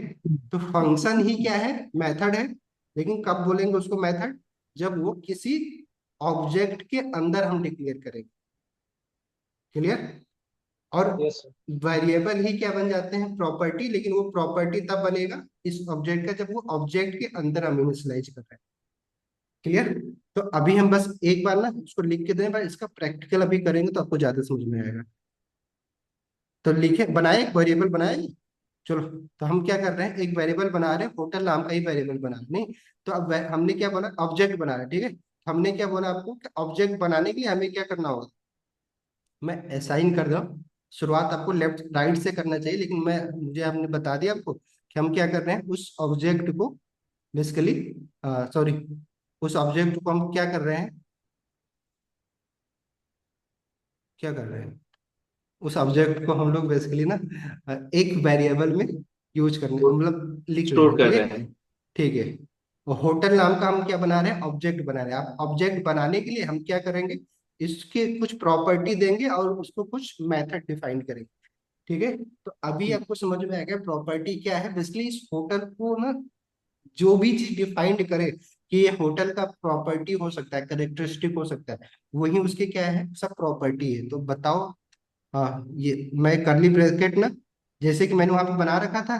तो फंक्शन ही क्या है, मेथड है। लेकिन कब बोलेंगे उसको मेथड, जब वो किसी ऑब्जेक्ट के अंदर हम डिक्लेयर करेंगे। क्लियर। और यस सर। वेरिएबल ही क्या बन जाते हैं, प्रॉपर्टी। लेकिन वो प्रॉपर्टी तब बनेगा इस ऑब्जेक्ट का जब वो ऑब्जेक्ट के अंदर हम इनिशियलाइज कर रहे हैं। क्लियर। तो अभी हम बस एक बार ना उसको लिख के दें, पर इसका प्रैक्टिकल अभी करेंगे तो आपको ज्यादा समझ में आएगा। तो लिखे बनाए, एक वेरिएबल बनाए। चलो, तो हम क्या कर रहे हैं, एक वेरिएबल बना रहे हैं, होटल नाम का ही वेरिएबल बना रहे हैं। नहीं, तो अब हमने क्या बोला, ऑब्जेक्ट बना रहे हैं। ठीक है, हमने क्या बोला आपको कि ऑब्जेक्ट बनाने के लिए हमें क्या करना होगा, मैं असाइन कर रहा हूँ। शुरुआत आपको लेफ्ट राइट से करना चाहिए, लेकिन मैं मुझे हमने बता दिया आपको कि हम क्या कर रहे हैं, उस ऑब्जेक्ट को बेसिकली, सॉरी, उस ऑब्जेक्ट को हम क्या कर रहे हैं, क्या कर रहे हैं, उस ऑब्जेक्ट को हम लोग बेसिकली ना एक वेरिएबल में यूज करने, मतलब लिख ले रहे स्टोर हैं। कर ठीक है, रहे हैं। ठीक है। और होटल नाम का हम क्या बना रहे हैं, ऑब्जेक्ट बना रहे हैं। अब ऑब्जेक्ट बनाने के लिए हम क्या करेंगे, इसके कुछ प्रॉपर्टी देंगे और उसको कुछ मेथड डिफाइन करेंगे। ठीक है, तो अभी आपको समझ में आ गया प्रॉपर्टी क्या है। बेसिकली इस होटल को ना जो भी चीज डिफाइंड करे कि ये होटल का प्रॉपर्टी हो सकता है, करेक्टरिस्टिक हो सकता है, वही उसके क्या है, सब प्रॉपर्टी है। तो बताओ। हाँ, ये मैं करली ब्रैकेट ना, जैसे कि मैंने वहां पे बना रखा था,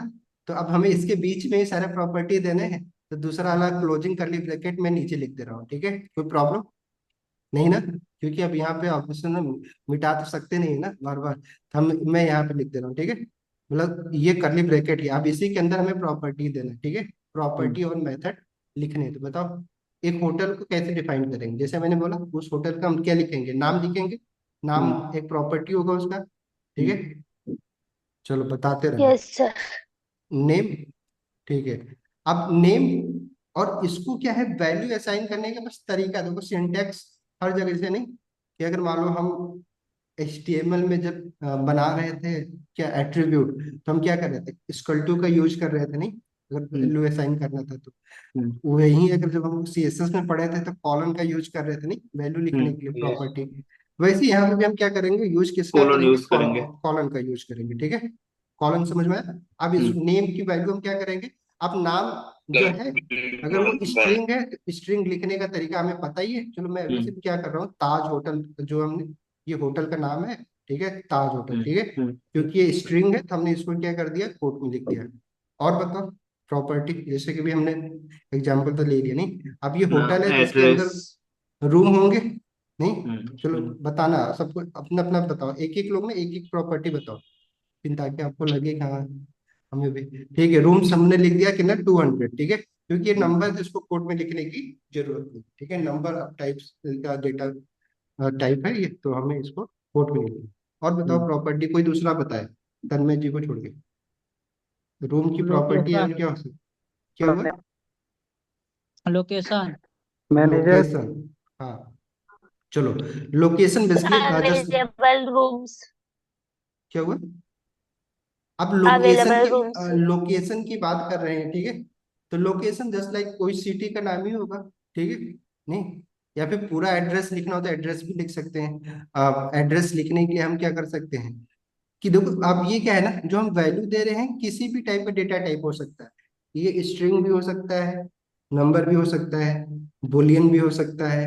तो अब हमें इसके बीच में ही सारे प्रॉपर्टी देने हैं। तो दूसरा वाला क्लोजिंग करली ब्रैकेट मैं नीचे लिख दे रहा हूँ। ठीक है, कोई प्रॉब्लम नहीं ना, क्योंकि अब यहाँ पे ऑप्शन ना मिटा तो सकते नहीं है ना बार बार, तो हम मैं यहाँ पे लिख दे रहा हूँ। ठीक है, मतलब ये करली ब्रैकेट है, अब इसी के अंदर हमें प्रॉपर्टी देना है। ठीक है, प्रॉपर्टी और मेथड लिखने हैं। तो बताओ, एक होटल को कैसे डिफाइन करेंगे, जैसे मैंने बोला उस होटल का हम क्या लिखेंगे, नाम लिखेंगे। नाम एक प्रॉपर्टी होगा उसका। ठीक है, चलो बताते रहे। Yes sir. नेम। ठीक है, अब नेम और इसको क्या है, वैल्यू असाइन करने का बस तरीका देखो, सिंटेक्स हर जगह से नहीं, कि अगर मान लो हम HTML में जब बना रहे थे क्या एट्रीब्यूट, तो हम क्या कर रहे थे, इक्वल टू का यूज कर रहे थे। नहीं, अगर वैल्यू असाइन करना था तो वही, अगर जब हम CSS में पढ़े थे तो कॉलन का यूज कर रहे थे, नहीं, वैल्यू लिखने के लिए यस। प्रॉपर्टी। वैसे यहाँ पे भी हम क्या करेंगे, यूज किसका कोलन करेंगे, यूज करेंगे। कॉलन का यूज करेंगे। ठीक है, कॉलन समझ में आया। अब इस हम्म। नेम की वैल्यू हम क्या करेंगे, अब नाम जो है, अगर वो स्ट्रिंग है तो स्ट्रिंग लिखने का तरीका हमें पता ही है। चलो मैं अभी से क्या कर रहा हूँ, ताज होटल जो हमने, ये होटल का नाम है। ठीक है, ताज होटल। ठीक है, क्योंकि ये स्ट्रिंग है तो हमने इसको क्या कर दिया, कोट में लिख दिया। और बताओ, प्रॉपर्टी जैसे कि भी हमने एग्जाम्पल तो ले लिया। नहीं, अब ये होटल है तो इसके एड्रेस। अंदर रूम होंगे। नहीं, चलो बताना सबको अपना अपना बताओ, एक एक लोग ना एक एक प्रॉपर्टी बताओ, फिर ताकि आपको लगे कि हाँ हमें भी। ठीक है, रूम्स हमने लिख दिया कि ना 200। ठीक है, क्योंकि ये नंबर है इसको कोड में लिखने की जरूरत नहीं। ठीक है, नंबर ऑफ टाइप्स का डेटा टाइप है ये, तो हमें इसको कोड में लिखना है। और बताओ प्रॉपर्टी कोई दूसरा बताए, तन्मय जी को छोड़ के। रूम की प्रॉपर्टी लोकेशन। और क्या हो सकती, क्या हुआ, लोकेशन। मैनेजर। लोकेशन। हाँ, चलो, location basically just, available rooms. क्या हुआ, अब लोकेशन अवेलेबल की रूम्स। लोकेशन की बात कर रहे हैं। ठीक है, तो लोकेशन जस्ट लाइक कोई सिटी का नाम ही होगा। ठीक है, नहीं, या फिर पूरा एड्रेस लिखना हो तो एड्रेस भी लिख सकते हैं। एड्रेस लिखने के लिए हम क्या कर सकते हैं, कि देखो अब ये क्या है ना, जो हम वैल्यू दे रहे हैं किसी भी टाइप का डेटा टाइप हो सकता है। ये स्ट्रिंग भी हो सकता है, नंबर भी हो सकता है, बुलियन भी हो सकता है,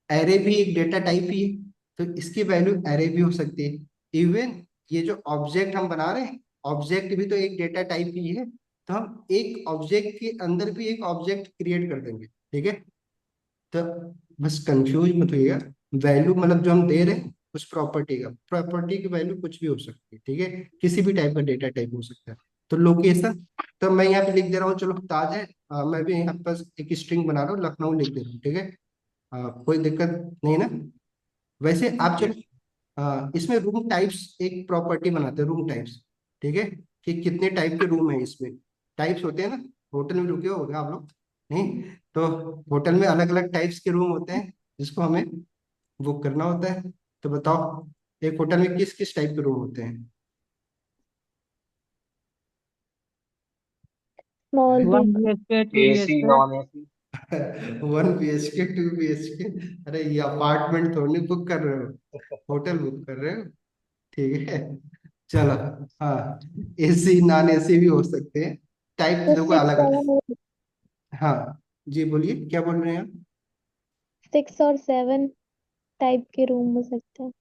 एरे भी एक डेटा टाइप ही है, तो इसकी वैल्यू एरे भी हो सकती है। इवन ये जो ऑब्जेक्ट हम बना रहे हैं, ऑब्जेक्ट भी तो एक डेटा टाइप ही है। तो हम एक ऑब्जेक्ट के अंदर भी एक ऑब्जेक्ट क्रिएट कर देंगे। ठीक है, तो बस कंफ्यूज मत होइएगा। वैल्यू मतलब जो हम दे रहे हैं उस प्रॉपर्टी का, प्रॉपर्टी की वैल्यू कुछ भी हो सकती है। ठीक है, किसी भी टाइप का डेटा टाइप हो सकता है। तो लोकेशन, तो मैं यहाँ पे लिख दे रहा हूँ, चलो ताज है। मैं भी यहाँ पर एक स्ट्रिंग बना रहा हूँ, लखनऊ लिख दे रहा हूँ। ठीक है, कोई दिक्कत नहीं ना। वैसे आप चलो, इसमें रूम टाइप्स एक प्रॉपर्टी बनाते हैं, रूम टाइप्स। ठीक है, कि कितने टाइप के रूम है इसमें, टाइप्स होते हैं ना, होटल में रुके होगे आप लोग। नहीं, तो होटल में अलग अलग टाइप्स के रूम होते हैं जिसको हमें बुक करना होता है। तो बताओ, एक होटल में किस किस टाइप के रूम होते हैं। Small one big. B H K, two B H K AC. Non AC. 1 BHK 2 BHK? अरे ये अपार्टमेंट थोड़ी बुक कर रहे हो, होटल बुक कर रहे हो। ठीक है, चलो। हाँ, एसी नॉन एसी भी हो सकते हैं, टाइप तो देखो सिक्स अलग अलग। सेवन, हाँ जी, बोलिए क्या बोल रहे हैं आप? 6 और 7 टाइप के रूम हो सकते हैं।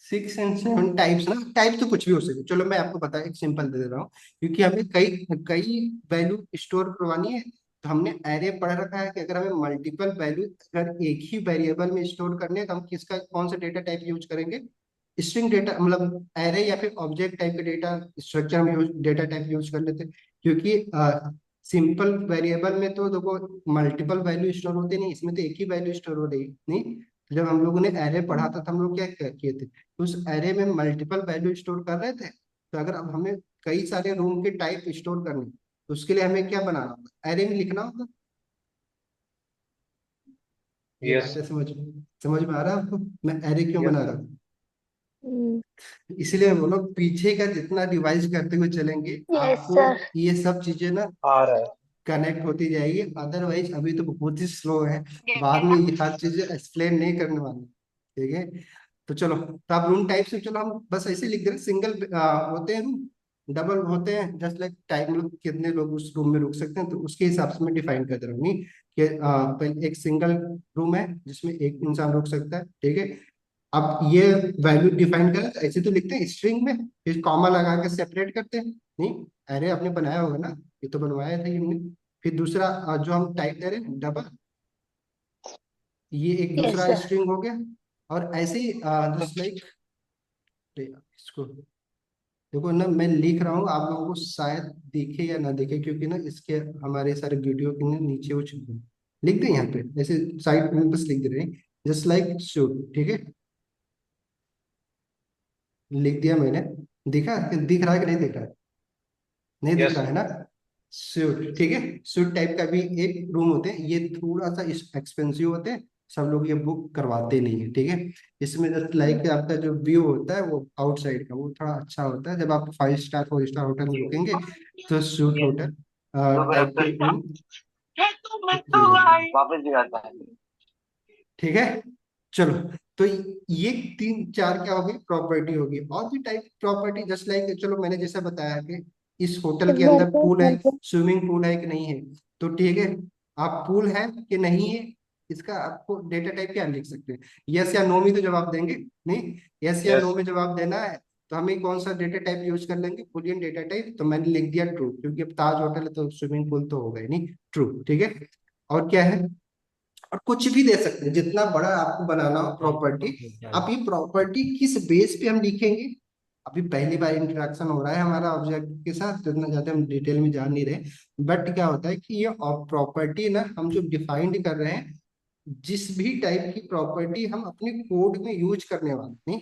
6 एंड 7 टाइप्स ना, टाइप तो कुछ भी हो सकते, चलो मैं आपको बता एक सिंपल दे रहा हूँ, क्योंकि हमें कई कई वैल्यू स्टोर करवानी है। तो हमने एरे पढ़ रखा है कि अगर हमें मल्टीपल वैल्यू अगर एक ही वेरिएबल में स्टोर करने हैं तो हम किसका कौन सा डेटा टाइप यूज करेंगे? स्ट्रिंग डेटा, मतलब एरे या फिर ऑब्जेक्ट टाइप का डेटा स्ट्रक्चर हम यूज डेटा टाइप यूज कर लेते हैं। क्योंकि सिंपल वेरिएबल में तो देखो मल्टीपल वैल्यू स्टोर होते नहीं, इसमें तो एक ही वैल्यू स्टोर हो रही नहीं। तो जब हम लोगों ने एरे पढ़ा था तो हम लोग क्या क्या किए थे, उस एरे में मल्टीपल वैल्यू स्टोर कर रहे थे। तो अगर अब हमें कई सारे रूम के टाइप स्टोर करने, तो उसके लिए हमें क्या बनाना होगा, एरे में लिखना होगा। ये यस। बातें समझ समझ में आ रहा है आपको, मैं एरे क्यों यस बना रहा सर। हूँ? हम्म। इसलिए बोलो पीछे का जितना रिवाइज करते हुए चलेंगे यस आपको सर। ये सब चीजें ना आ रहा है। कनेक्ट होती जाएगी। अदरवाइज अभी तो बहुत ही स्लो है, बाद में ये हर चीजें एक्सप्लेन नहीं करने वाले। ठीक है, तो चलो, तो आप रूम टाइप से चलो हम बस ऐसे लिख दे रहे, सिंगल होते हैं रूम, डबल होते हैं, जस्ट लाइक टाइप, मतलब कितने लोग उस रूम में रुक सकते हैं, तो उसके हिसाब से मैं डिफाइन कर दे रहा हूँ नहीं कि पहले एक सिंगल रूम है जिसमें एक इंसान रुक सकता है। ठीक है, अब ये वैल्यू डिफाइन करें तो ऐसे तो लिखते हैं स्ट्रिंग में, फिर कॉमा लगा के सेपरेट करते हैं नहीं, अरे आपने बनाया होगा ना, ये तो बनवाया था हमने। फिर दूसरा जो हम टाइप करें डबल, ये एक यस दूसरा सर। स्ट्रिंग हो गया। और ऐसे ही जस्ट लाइक, इसको देखो ना, मैं लिख रहा हूँ, आप लोगों को शायद दिखे या ना दिखे, क्योंकि ना इसके हमारे सारे वीडियो के नीचे वो छुपे हैं। लिख दें यहाँ पे ऐसे साइड में बस लिख दे रहे हैं, जस्ट लाइक शूट। ठीक है, लिख दिया मैंने, दिखा, दिख रहा है कि नहीं दिख रहा है? नहीं दिख यस रहा सर। है ना? सूट, ठीक है, सूट टाइप का भी एक रूम होते हैं, ये थोड़ा सा एक्सपेंसिव होते हैं, सब लोग ये बुक करवाते नहीं है। ठीक है, इसमें जस्ट लाइक आपका जो व्यू होता है वो आउटसाइड का वो थोड़ा अच्छा होता है, जब आप 5 स्टार 4 स्टार होटल में रुकेंगे तो सूट होटल टाइप के रूम बुक किए जाते हैं। वापस भी आता है। ठीक है, चलो, तो ये 3 4 क्या होगी, प्रॉपर्टी होगी। और भी टाइप प्रॉपर्टी जस्ट लाइक, चलो मैंने जैसा बताया कि इस होटल के अंदर वर्कर पूल है, वर्कर। स्विमिंग पूल है कि नहीं है। तो ठीक है, आप पूल है कि नहीं है, इसका आपको डेटा टाइप क्या लिख सकते हैं, यस या नो में तो जवाब देंगे नहीं, यस या यस। नो में जवाब देना है। तो हमें कौन सा डेटा टाइप यूज कर लेंगे, बुलियन डेटा टाइप, तो मैंने लिख दिया ट्रू, क्योंकि अब ताज होटल है तो स्विमिंग पूल तो होगा ही नहीं, ट्रू। ठीक है, और क्या है, और कुछ भी दे सकते हैं, जितना बड़ा आपको बनाना हो प्रॉपर्टी। अब ये प्रॉपर्टी किस बेस पे हम लिखेंगे, अभी पहली बार इंटरेक्शन हो रहा है हमारा ऑब्जेक्ट के साथ, तो इतना ज्यादा हम डिटेल में जान नहीं रहे। बट क्या होता है कि ये प्रॉपर्टी ना हम जो डिफाइंड कर रहे हैं, जिस भी टाइप की प्रॉपर्टी हम अपने कोड में यूज करने वाले नहीं,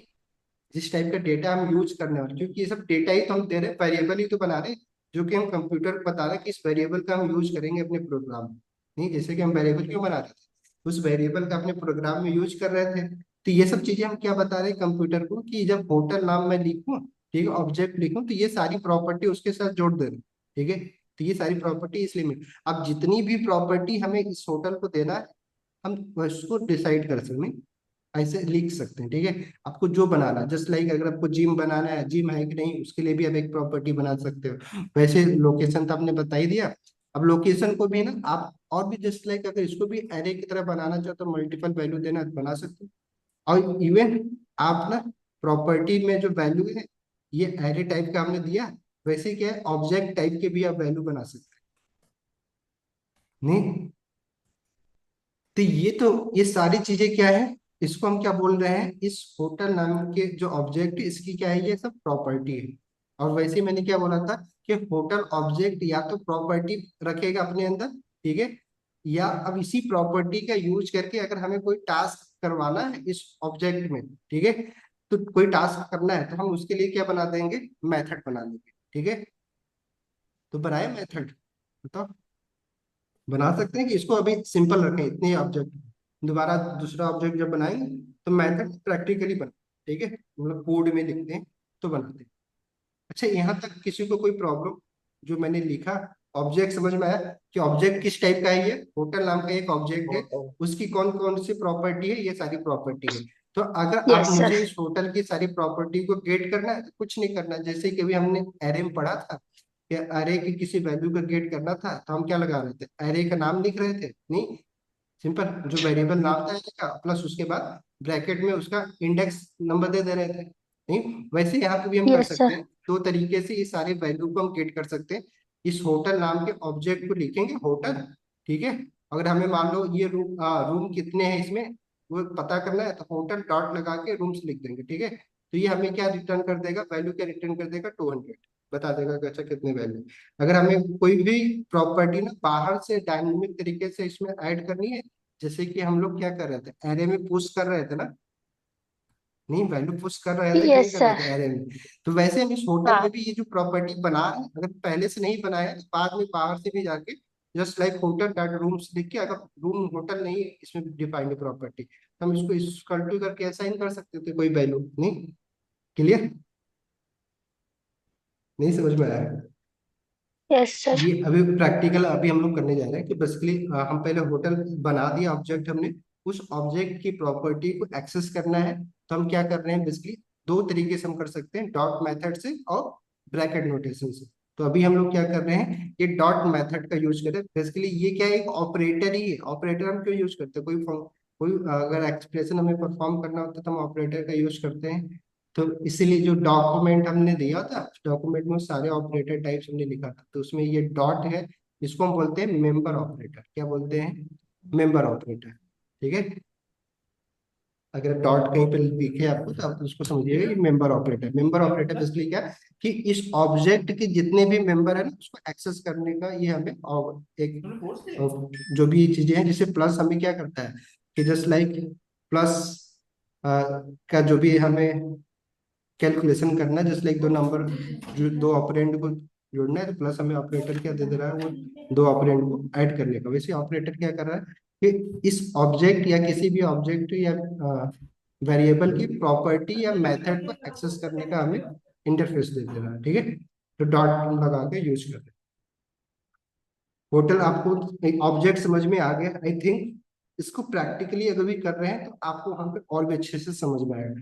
जिस टाइप का डेटा हम यूज करने वाले, क्योंकि ये सब डेटा ही तो हम दे रहे हैं, वेरिएबल ही तो बना रहे हैं, जो कि हम कंप्यूटर को बता रहे हैं कि इस वेरिएबल का हम यूज करेंगे अपने प्रोग्राम में। नहीं, जैसे कि हम वेरिएबल क्यों बना रहे थे, उस वेरिएबल का अपने प्रोग्राम में यूज कर रहे थे। तो ये सब चीजें हम क्या बता रहे हैं कंप्यूटर को, कि जब होटल नाम मैं लिखूं, ठीक है, ऑब्जेक्ट लिखूं, तो ये सारी प्रॉपर्टी उसके साथ जोड़ दे रहे हैं। ठीक है, तो ये सारी प्रॉपर्टी इसलिए में, अब जितनी भी प्रॉपर्टी हमें इस होटल को देना है, हम उसको डिसाइड कर सकते हैं, ऐसे लिख सकते हैं। ठीक है, आपको जो बनाना है, जस्ट लाइक अगर आपको जिम बनाना है, जिम है कि नहीं, उसके लिए भी आप एक प्रॉपर्टी बना सकते हो। वैसे लोकेशन तो आपने बता ही दिया, अब लोकेशन को भी ना आप और भी जस्ट लाइक अगर इसको भी एरे की तरह बनाना चाहो तो मल्टीपल वैल्यू देना है तो बना सकते हो। और इवन आप ना प्रॉपर्टी में जो वैल्यू है, ये एरे टाइप का हमने दिया, वैसे क्या है ऑब्जेक्ट टाइप के भी आप वैल्यू बना सकते हैं नहीं। तो ये सारी चीजें क्या है, इसको हम क्या बोल रहे हैं, इस होटल नाम के जो ऑब्जेक्ट है इसकी क्या है, ये सब प्रॉपर्टी है। और वैसे ही मैंने क्या बोला था कि होटल ऑब्जेक्ट या तो प्रॉपर्टी रखेगा अपने अंदर, ठीक है, या अब इसी प्रॉपर्टी का यूज करके अगर हमें कोई टास्क करवाना है इस ऑब्जेक्ट में, ठीक है, तो कोई टास्क करना है तो हम उसके लिए क्या बना देंगे, मेथड बना देंगे। ठीक है, तो बनाए मेथड, बताओ, बना सकते हैं कि इसको अभी सिंपल रखें इतने ऑब्जेक्ट, दोबारा दूसरा ऑब्जेक्ट जब बनाएंगे तो मेथड प्रैक्टिकली बना, ठीक है, मतलब कोड में लिखते हैं तो बनाते हैं। अच्छा, यहाँ तक किसी को कोई प्रॉब्लम जो मैंने लिखा ऑब्जेक्ट समझ में आया कि ऑब्जेक्ट किस टाइप का है? ये होटल नाम का एक ऑब्जेक्ट है, होटल। उसकी कौन कौन सी प्रॉपर्टी है? ये सारी प्रॉपर्टी है। तो अगर आप यस मुझे सर। इस होटल की सारी प्रॉपर्टी को गेट करना है तो कुछ नहीं करना, जैसे कि अभी हमने एरे में पढ़ा था कि एरे की किसी वैल्यू को गेट करना था तो हम क्या लगा रहे थे? एरे का नाम लिख रहे थे, नहीं, सिंपल जो वेरिएबल नाम था इसका प्लस उसके बाद ब्रैकेट में उसका इंडेक्स नंबर दे दे रहे थे, नहीं? वैसे यहाँ पे भी हम कर यस सकते सर। हैं, दो तरीके से ये सारे वैल्यू को हम गेट कर सकते हैं। इस होटल नाम के ऑब्जेक्ट को लिखेंगे होटल, ठीक है। अगर हमें मान लो ये रूम कितने हैं इसमें वो पता करना है तो होटल डॉट लगा के रूम्स लिख देंगे, ठीक है। तो ये हमें क्या रिटर्न कर देगा? वैल्यू क्या रिटर्न कर देगा? 200 बता देगा कि अच्छा कितने वैल्यू। अगर हमें कोई भी प्रॉपर्टी ना बाहर से डायनेमिक तरीके से इसमें ऐड करनी है, जैसे कि हम लोग क्या कर रहे थे एरे में पुश कर रहे थे ना, नहीं, वैल्यू पुश कर रहे थे कि नहीं यस कर रहे सर। थे एरे में? तो वैसे हम इस होटल में हाँ। भी ये जो प्रॉपर्टी बना रहे हैं अगर पहले से नहीं बनाया है तो बाद में बाहर से भी जाके just like hotel dot rooms लिख के, अगर रूम होटल नहीं है इसमें डिफाइंड है प्रॉपर्टी, तो हम इसको इक्वल टू करके असाइन कर सकते थे कोई वैल्यू, नहीं? क्लियर? नहीं समझ में आया? Yes sir. ये अभी प्रैक्टिकल अभी हम लोग करने जा रहे हैं कि बेसिकली हम पहले होटल बना दिया ऑब्जेक्ट हमने, उस ऑब्जेक्ट की प्रॉपर्टी को एक्सेस करना है तो हम क्या कर रहे हैं? बेसिकली दो तरीके से हम कर सकते हैं, डॉट मेथड से और ब्रैकेट नोटेशन से। तो अभी हम लोग क्या कर रहे हैं, ये डॉट मेथड का यूज करें। बेसिकली ये क्या है? एक ऑपरेटर ही है। ऑपरेटर हम क्यों यूज करते हैं? कोई अगर एक्सप्रेशन हमें परफॉर्म करना होता है तो हम ऑपरेटर का यूज करते हैं। तो इसीलिए जो डॉक्यूमेंट हमने दिया था, डॉक्यूमेंट में सारे ऑपरेटर टाइप्स हमने लिखा था, तो उसमें ये डॉट है, इसको हम बोलते हैं मेंबर ऑपरेटर। क्या बोलते हैं? मेंबर ऑपरेटर, ठीक है। अगर डॉट कहीं पे दिखे आपको तो आप उसको समझिएगा कि member operator. Member operator basically क्या है कि इस ऑब्जेक्ट के जितने भी मेंबर है ना उसको एक्सेस करने का ये हमें एक जो भी चीजें हैं, जैसे प्लस हमें क्या करता है कि जस्ट लाइक प्लस का जो भी हमें कैलकुलेशन करना है, जस्ट लाइक दो नंबर जो दो ऑपरेंड को जोड़ना है तो प्लस हमें ऑपरेटर क्या दे दे रहा है? वो दो ऑपरेंड को ऐड करने का। वैसे ऑपरेटर क्या कर रहा है कि इस ऑब्जेक्ट या किसी भी ऑब्जेक्ट या वेरिएबल की प्रॉपर्टी या मेथड को एक्सेस करने का हमें इंटरफेस दे दे रहा है, ठीक है। तो डॉट लगा के यूज कर रहे हैं। टोटल आपको ऑब्जेक्ट समझ में आ गया आई थिंक। इसको प्रैक्टिकली अगर भी कर रहे हैं तो आपको वहां पे और भी अच्छे से समझ में आएगा।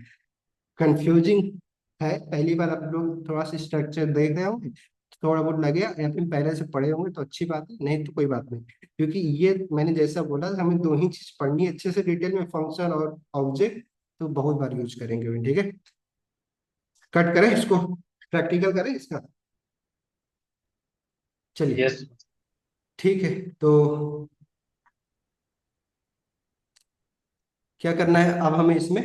कंफ्यूजिंग है, पहली बार आप लोग थोड़ा सा स्ट्रक्चर देख रहे होंगे, थोड़ा बहुत लगेगा या फिर पहले से पढ़े होंगे तो अच्छी बात है, नहीं तो कोई बात नहीं। क्योंकि ये मैंने जैसा बोला हमें दो ही चीज पढ़नी है अच्छे से डिटेल में, फंक्शन और ऑब्जेक्ट, तो बहुत बार यूज करेंगे, ठीक है। कट करें इसको, प्रैक्टिकल करें इसका, चलिए यस। ठीक है। तो क्या करना है अब हमें इसमें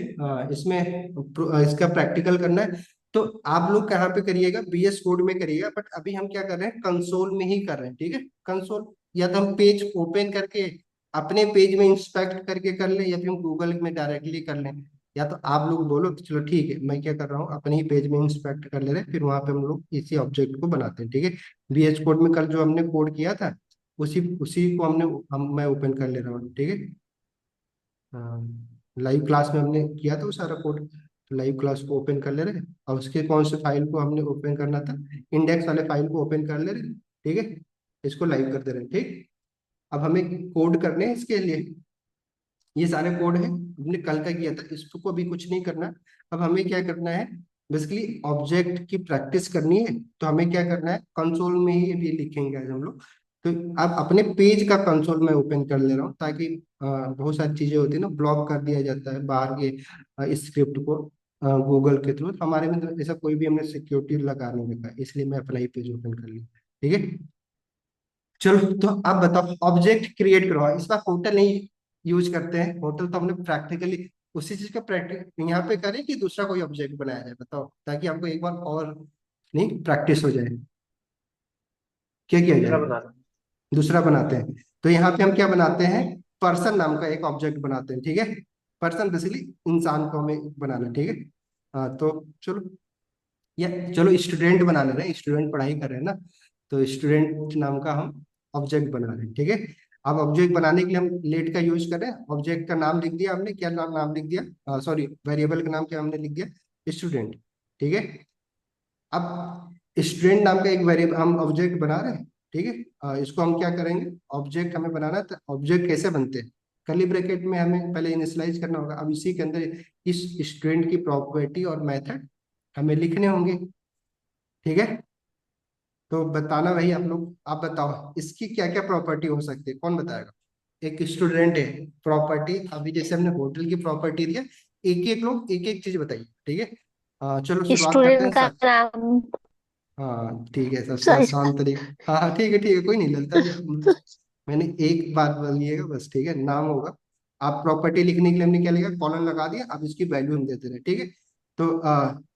इसका प्रैक्टिकल करना है। तो आप लोग कहाँ पे करिएगा? बीएस कोड में करिएगा, बट अभी हम क्या कर रहे हैं कंसोल में ही कर रहे हैं, ठीक है। कंसोल या तो हम पेज ओपन करके अपने पेज में इंस्पेक्ट करके कर लें या फिर हम गूगल में डायरेक्टली कर लें, या तो आप लोग बोलो तो चलो ठीक है, मैं क्या कर रहा हूँ अपने ही पेज में इंस्पेक्ट कर ले रहे हैं, फिर वहां पे हम लोग इसी ऑब्जेक्ट को बनाते हैं, ठीक है। बीएस कोड में कल जो हमने कोड किया था उसी उसी को मैं ओपन कर ले रहा हूँ, ठीक है। लाइव क्लास में हमने किया था वो सारा कोड, तो लाइव क्लास को ओपन कर ले रहे हैं और उसके कौन से फाइल को हमने ओपन करना था, इंडेक्स वाले फाइल को ओपन कर ले रहे हैं, ठीक है। इसको लाइव कर दे रहे हैं, ठीक। अब हमें कोड करने हैं इसके लिए, ये सारे कोड है हमने कल का किया था, इसको भी कुछ नहीं करना। अब हमें क्या करना है? बेसिकली ऑब्जेक्ट की प्रैक्टिस करनी है, तो हमें क्या करना है कंसोल में ही अभी लिखेंगे आज हम लोग। तो अब अपने पेज का कंसोल मैं ओपन कर ले रहा हूँ ताकि बहुत सारी चीजें होती है ना, ब्लॉक कर दिया जाता है बाहर के स्क्रिप्ट को गूगल के थ्रू। हमारे में तो ऐसा कोई भी हमने सिक्योरिटी लगा नहीं रखा है, इसलिए मैं अपना ही पेज ओपन कर लिया, ठीक है। चलो तो अब बताओ ऑब्जेक्ट क्रिएट करो। इस बार होटल नहीं यूज करते हैं, होटल तो हमने प्रैक्टिकली उसी चीज का प्रैक्टिस यहाँ पे करें कि दूसरा कोई ऑब्जेक्ट बनाया जाए, बताओ, ताकि हमको एक बार और नहीं प्रैक्टिस हो जाए। क्या किया दूसरा जाए? बना रहा हूँ। दूसरा बनाते हैं। तो यहाँ पे हम क्या बनाते हैं? पर्सन नाम का एक ऑब्जेक्ट बनाते हैं, ठीक है। पर्सन बेसिकली इंसान को हमें बनाना, ठीक है। तो चलो, या चलो स्टूडेंट बना ले रहे हैं, स्टूडेंट पढ़ाई कर रहे हैं ना, तो स्टूडेंट नाम का हम ऑब्जेक्ट बना रहे हैं, ठीक है। अब ऑब्जेक्ट बनाने के लिए हम लेट का यूज कर रहे हैं। ऑब्जेक्ट का नाम लिख दिया हमने, क्या नाम लिख दिया? सॉरी, वेरिएबल का नाम क्या हमने लिख दिया? स्टूडेंट, ठीक है। अब स्टूडेंट नाम का एक वेरिएबल हम ऑब्जेक्ट बना रहे हैं, ठीक है। इसको हम क्या करेंगे, ऑब्जेक्ट हमें बनाना है, तो ऑब्जेक्ट कैसे बनते हैं, कर्ली ब्रैकेट में हमें पहले इनिशियलाइज करना होगा। अब इसी के अंदर इस स्टूडेंट की प्रॉपर्टी और मेथड हमें लिखने होंगे। ठीक है, तो बताना भाई आप लोग, आप बताओ इसकी क्या क्या प्रॉपर्टी हो सकती है, कौन बताएगा। एक स्टूडेंट है, प्रॉपर्टी अभी जैसे हमने होटल की प्रॉपर्टी दिया, एक एक लोग एक एक चीज बताइए। ठीक है, चलो शुरुआत करते हैं स्टूडेंट का सब। नाम। हाँ ठीक है, सबसे सॉरी आसान तरीका, हाँ हाँ ठीक है कोई नहीं, ललता जी। मैंने एक बात बोलिएगा बस, ठीक है। नाम होगा, आप प्रॉपर्टी लिखने के लिए हमने क्या लिखा, कॉलन लगा दिया, अब इसकी वैल्यू हम देते रहे। ठीक है, तो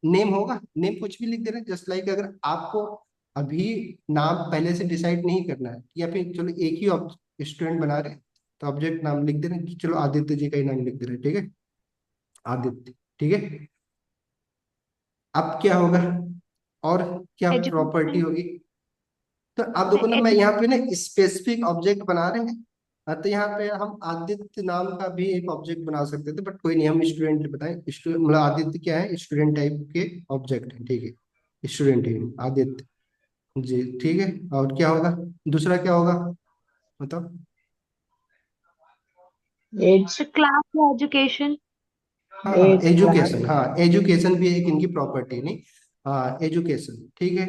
नेम होगा, नेम कुछ भी लिख दे रहे हैं, जस्ट लाइक अगर आपको अभी नाम पहले से डिसाइड नहीं करना है, या फिर चलो एक ही स्टूडेंट बना रहे हैं, तो ऑब्जेक्ट नाम लिख दे रहे हैं कि चलो आदित्य जी का ही नाम लिख दे रहे हैं। ठीक है, आदित्य। ठीक है, अब क्या होगा, और क्या प्रॉपर्टी एजुकेशन। होगी, तो आप देखो ना, मैं यहाँ पे ना स्पेसिफिक ऑब्जेक्ट बना रहे हैं। तो यहाँ पे हम आदित्य नाम का भी एक ऑब्जेक्ट बना सकते थे, बट कोई नहीं, हम स्टूडेंट बताएं। स्टूडेंट मतलब आदित्य क्या है, स्टूडेंट टाइप के ऑब्जेक्ट है। ठीक है, स्टूडेंट ही आदित्य जी। ठीक है, और क्या होगा, दूसरा क्या होगा बताओ। एज। क्लास या एजुकेशन। हाँ एज क्लास। एजुकेशन, हाँ एजुकेशन भी एक इनकी प्रॉपर्टी नहीं। हाँ एजुकेशन, ठीक है।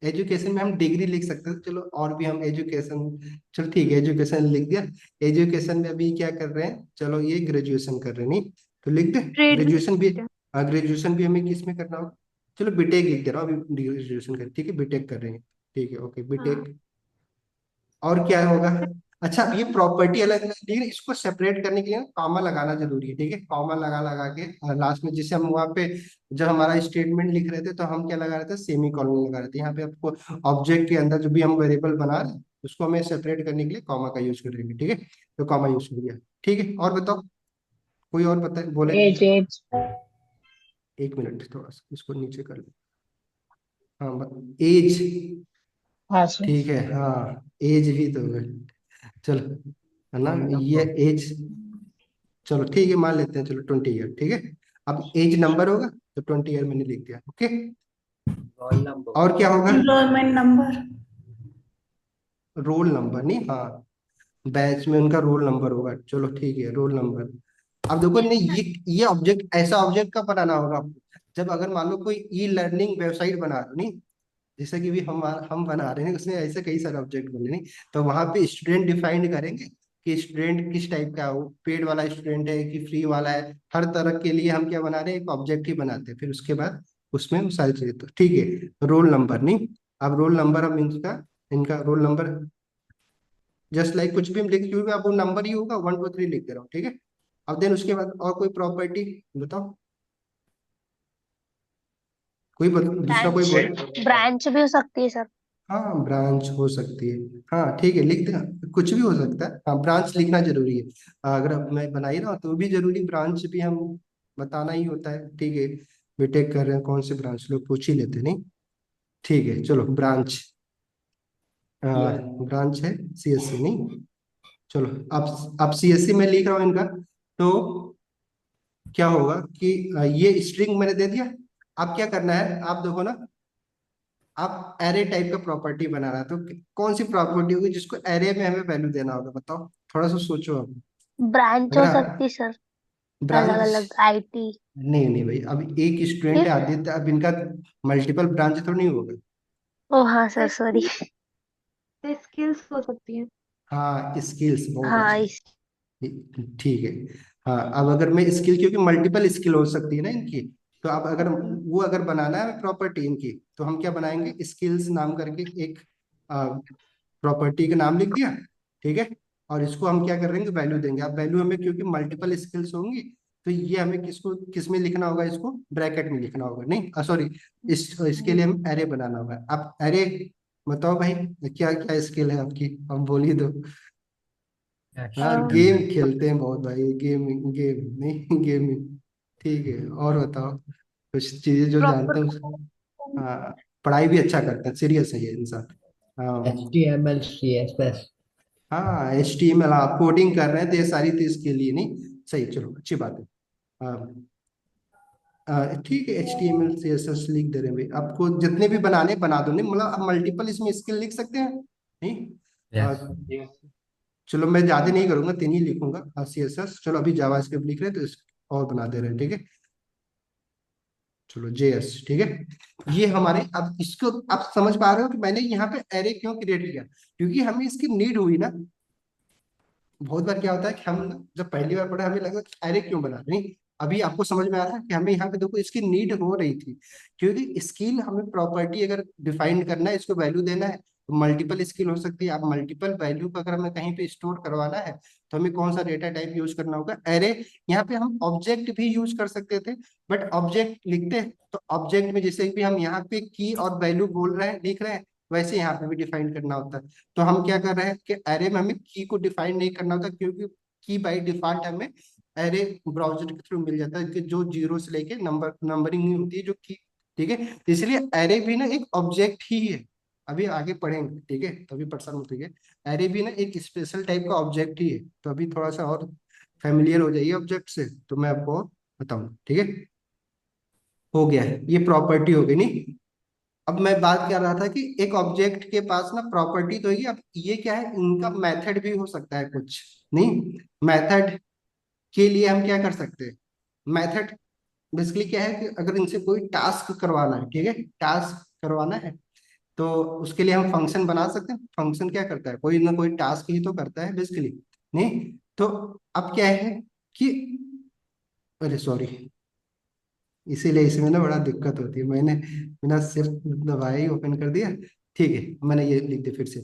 एजुकेशन में हम डिग्री लिख सकते थे, चलो और भी हम एजुकेशन, चलो ठीक है एजुकेशन लिख दिया। एजुकेशन में अभी क्या कर रहे हैं, चलो ये ग्रेजुएशन कर रहे हैं, नहीं तो लिख दे ट्रेड भी ग्रेजुएशन भी। सकते हैं। हाँ ग्रेजुएशन भी हमें किस में करना होगा, चलो बीटेक लिख दे रहा हूँ अभी, ग्रेजुएशन कर, ठीक है बीटेक कर रहे हैं। ठीक है ओके हाँ। बीटेक। और क्या होगा, अच्छा ये प्रॉपर्टी अलग अलग, लेकिन इसको सेपरेट करने के लिए कॉमा लगाना जरूरी है। ठीक है, कॉमा लगा लगा के लास्ट में, जैसे हम वहाँ पे जब हमारा स्टेटमेंट लिख रहे थे, तो हम क्या लगा रहे थे, सेमी कॉलन लगा रहे थे। यहाँ पे आपको ऑब्जेक्ट के अंदर जो भी हम वेरिएबल बना रहे हैं, उसको हमें सेपरेट करने के लिए कॉमा का यूज करेंगे। ठीक है, तो कॉमा यूज कर दिया। ठीक है, और बताओ, कोई और बताए बोले। एज। एक मिनट, थोड़ा सा इसको नीचे कर लो। हाँ एज, हाँ सर। ठीक है, हाँ एज भी तो है। चलो, है ना, ये एज, चलो ठीक है मान लेते हैं, चलो 20 ईयर। ठीक है, अब एज नंबर होगा, तो 20 ईयर मैंने लिख दिया। ओके, और क्या होगा, एनरोलमेंट नंबर। रोल नंबर नहीं, हाँ बैच में उनका रोल नंबर होगा, चलो ठीक है रोल नंबर। अब देखो नहीं, ये ऑब्जेक्ट, ऐसा ऑब्जेक्ट कब बनाना होगा आपको, जब अगर मान लो कोई ई लर्निंग वेबसाइट बना रहे हो, नहीं जैसे कि भी हम बना रहे हैं, उसमें ऐसे कई सारे ऑब्जेक्ट बने, नहीं तो वहां पे स्टूडेंट डिफाइन करेंगे कि स्टूडेंट किस टाइप का है, वो पेड वाला स्टूडेंट है कि फ्री वाला है, हर तरह के लिए हम क्या बना रहे हैं, एक ऑब्जेक्ट ही बनाते हैं, फिर उसके बाद उसमें वो सारी चीजें, तो ठीक है रोल नंबर नहीं। अब रोल नंबर हम इनका, इनका रोल नंबर, जस्ट लाइक कुछ भी हम लिख, क्योंकि अब वो नंबर ही होगा, 1 2 3 लिख दे रहा हूँ। ठीक है, अब देन उसके बाद और कोई प्रॉपर्टी बताओ, कोई दूसरा कोई ब्रांच। बोले। ब्रांच भी हो सकती है सर। हाँ ब्रांच हो सकती है, हाँ ठीक है लिख देना, कुछ भी हो सकता है, हाँ ब्रांच लिखना जरूरी है। अगर मैं बना ही रहा हूँ तो भी जरूरी, ब्रांच भी हम बताना ही होता है। ठीक है, बीटेक कर रहे हैं, कौन से ब्रांच, लोग पूछ ही लेते हैं, नहीं ठीक है चलो ब्रांच, ब्रांच है सीएससी, नहीं चलो, अब सीएससी में लिख रहा हूँ इनका, तो क्या होगा कि ये स्ट्रिंग मैंने दे दिया। अब क्या करना है, आप देखो ना, आप एरे टाइप का प्रॉपर्टी बना रहा है, तो कौन सी प्रॉपर्टी होगी जिसको एरे में हमें वैल्यू देना होगा, बताओ थोड़ा सा सोचो अब। ब्रांच अगर हो सकती है सर। अलग ब्रांच, अलग आईटी। नहीं नहीं भाई, अब एक स्टूडेंट है फिर। आदित्य, अब इनका मल्टीपल ब्रांच तो नहीं होगा। ओ हाँ सर सॉरी। स्किल्स हो सकती हैं। हाँ स्किल्स, बहुत हाँ अच्छा, इस। ठीक है। हाँ अब अगर मैं स्किल, क्योंकि मल्टीपल स्किल हो सकती है ना इनकी, तो अब अगर वो अगर बनाना है प्रॉपर्टी इनकी, तो हम क्या बनाएंगे, स्किल्स नाम करके एक प्रॉपर्टी का नाम लिख दिया। ठीक है, और इसको हम क्या करेंगे, वैल्यू देंगे। अब वैल्यू हमें क्योंकि मल्टीपल स्किल्स होंगी, तो ये हमें किसको किस में लिखना होगा, इसको ब्रैकेट में लिखना होगा, नहीं सॉरी, इसके लिए हम एरे बनाना होगा। अब एरे बताओ भाई, क्या क्या स्किल है आपकी, हम बोल ही दो। हाँ गेम खेलते हैं बहुत भाई, गेम गेम नहीं गेमिंग, ठीक है, और बताओ कुछ चीजें जो प्रॉपर। जानते हैं हाँ, पढ़ाई भी अच्छा करते हैं, सीरियस है ये इंसान। हाँ HTML CSS। हाँ एच टी एम एल, आप कोडिंग कर रहे हैं तो ये सारी चीज के लिए नहीं, सही, चलो अच्छी बात है। हाँ ठीक है, HTML CSS लिख दे रहे हैं भाई, आपको जितने भी बनाने बना दो। नहीं मतलब आप मल्टीपल इसमें स्किल लिख सकते हैं नहीं। चलो मैं ज्यादा नहीं करूंगा, 3 ही लिखूंगा CSS। चलो अभी जावास्क्रिप्ट लिख रहे हैं तो और बना दे रहे हैं, ठीक है। चलो JS, ठीक है। ये हमारे, अब इसको आप समझ पा रहे हो कि मैंने यहाँ पे एरे क्यों क्रिएट किया, क्योंकि हमें इसकी नीड हुई ना। बहुत बार क्या होता है कि हम ना जब पहली बार पढ़े हमें लगा कि अरे क्यों बना नहीं, अभी आपको समझ में आ रहा है कि हमें यहाँ पे देखो इसकी नीड हो रही थी। क्योंकि स्किल हमें प्रॉपर्टी अगर डिफाइन करना है, इसको वैल्यू देना है, तो मल्टीपल स्किल हो सकती है। आप मल्टीपल वैल्यू को अगर हमें कहीं पे स्टोर करवाना है तो हमें कौन सा डेटा टाइप यूज करना होगा, एरे। यहाँ पे हम ऑब्जेक्ट भी यूज कर सकते थे, बट ऑब्जेक्ट लिखते हैं तो ऑब्जेक्ट में जैसे भी हम यहाँ पे की और वैल्यू बोल रहे हैं लिख रहे हैं, वैसे यहाँ पे भी डिफाइन करना होता है। तो हम क्या कर रहे हैं कि एरे में हमें की को डिफाइन नहीं करना होता, क्योंकि की बाई डिफॉल्ट हमें एरे ब्राउजर के थ्रू मिल जाता है कि जो जीरो से लेके नंबरिंग नहीं होती है जो की, ठीक है। इसलिए एरे भी ना एक ऑब्जेक्ट ही है। अभी आगे पढ़ेंगे, ठीक है, तभी परेशान मत होइए। एरे भी ना एक स्पेशल टाइप का ऑब्जेक्ट ही है। तो अभी थोड़ा सा और फेमिलियर हो जाइए ऑब्जेक्ट से, तो मैं आपको बताऊँ, ठीक है। हो गया है, ये प्रॉपर्टी हो गई नहीं। अब मैं बात कर रहा था कि एक ऑब्जेक्ट के पास ना प्रॉपर्टी तो होगी, अब ये क्या है, इनका मेथड भी हो सकता है कुछ नहीं। मेथड के लिए हम क्या कर सकते हैं, मेथड बेसिकली क्या है कि अगर इनसे कोई टास्क करवाना है, ठीक है, टास्क करवाना है, तो उसके लिए हम फंक्शन बना सकते हैं। फंक्शन क्या करता है, कोई ना कोई टास्क ही तो करता है बेसिकली नहीं। तो अब क्या है कि, अरे सॉरी, इसीलिए इसमें ना बड़ा दिक्कत होती है। मैंने बिना सिर्फ दबाए ही ओपन कर दिया, ठीक है, मैंने ये लिख दिया फिर से।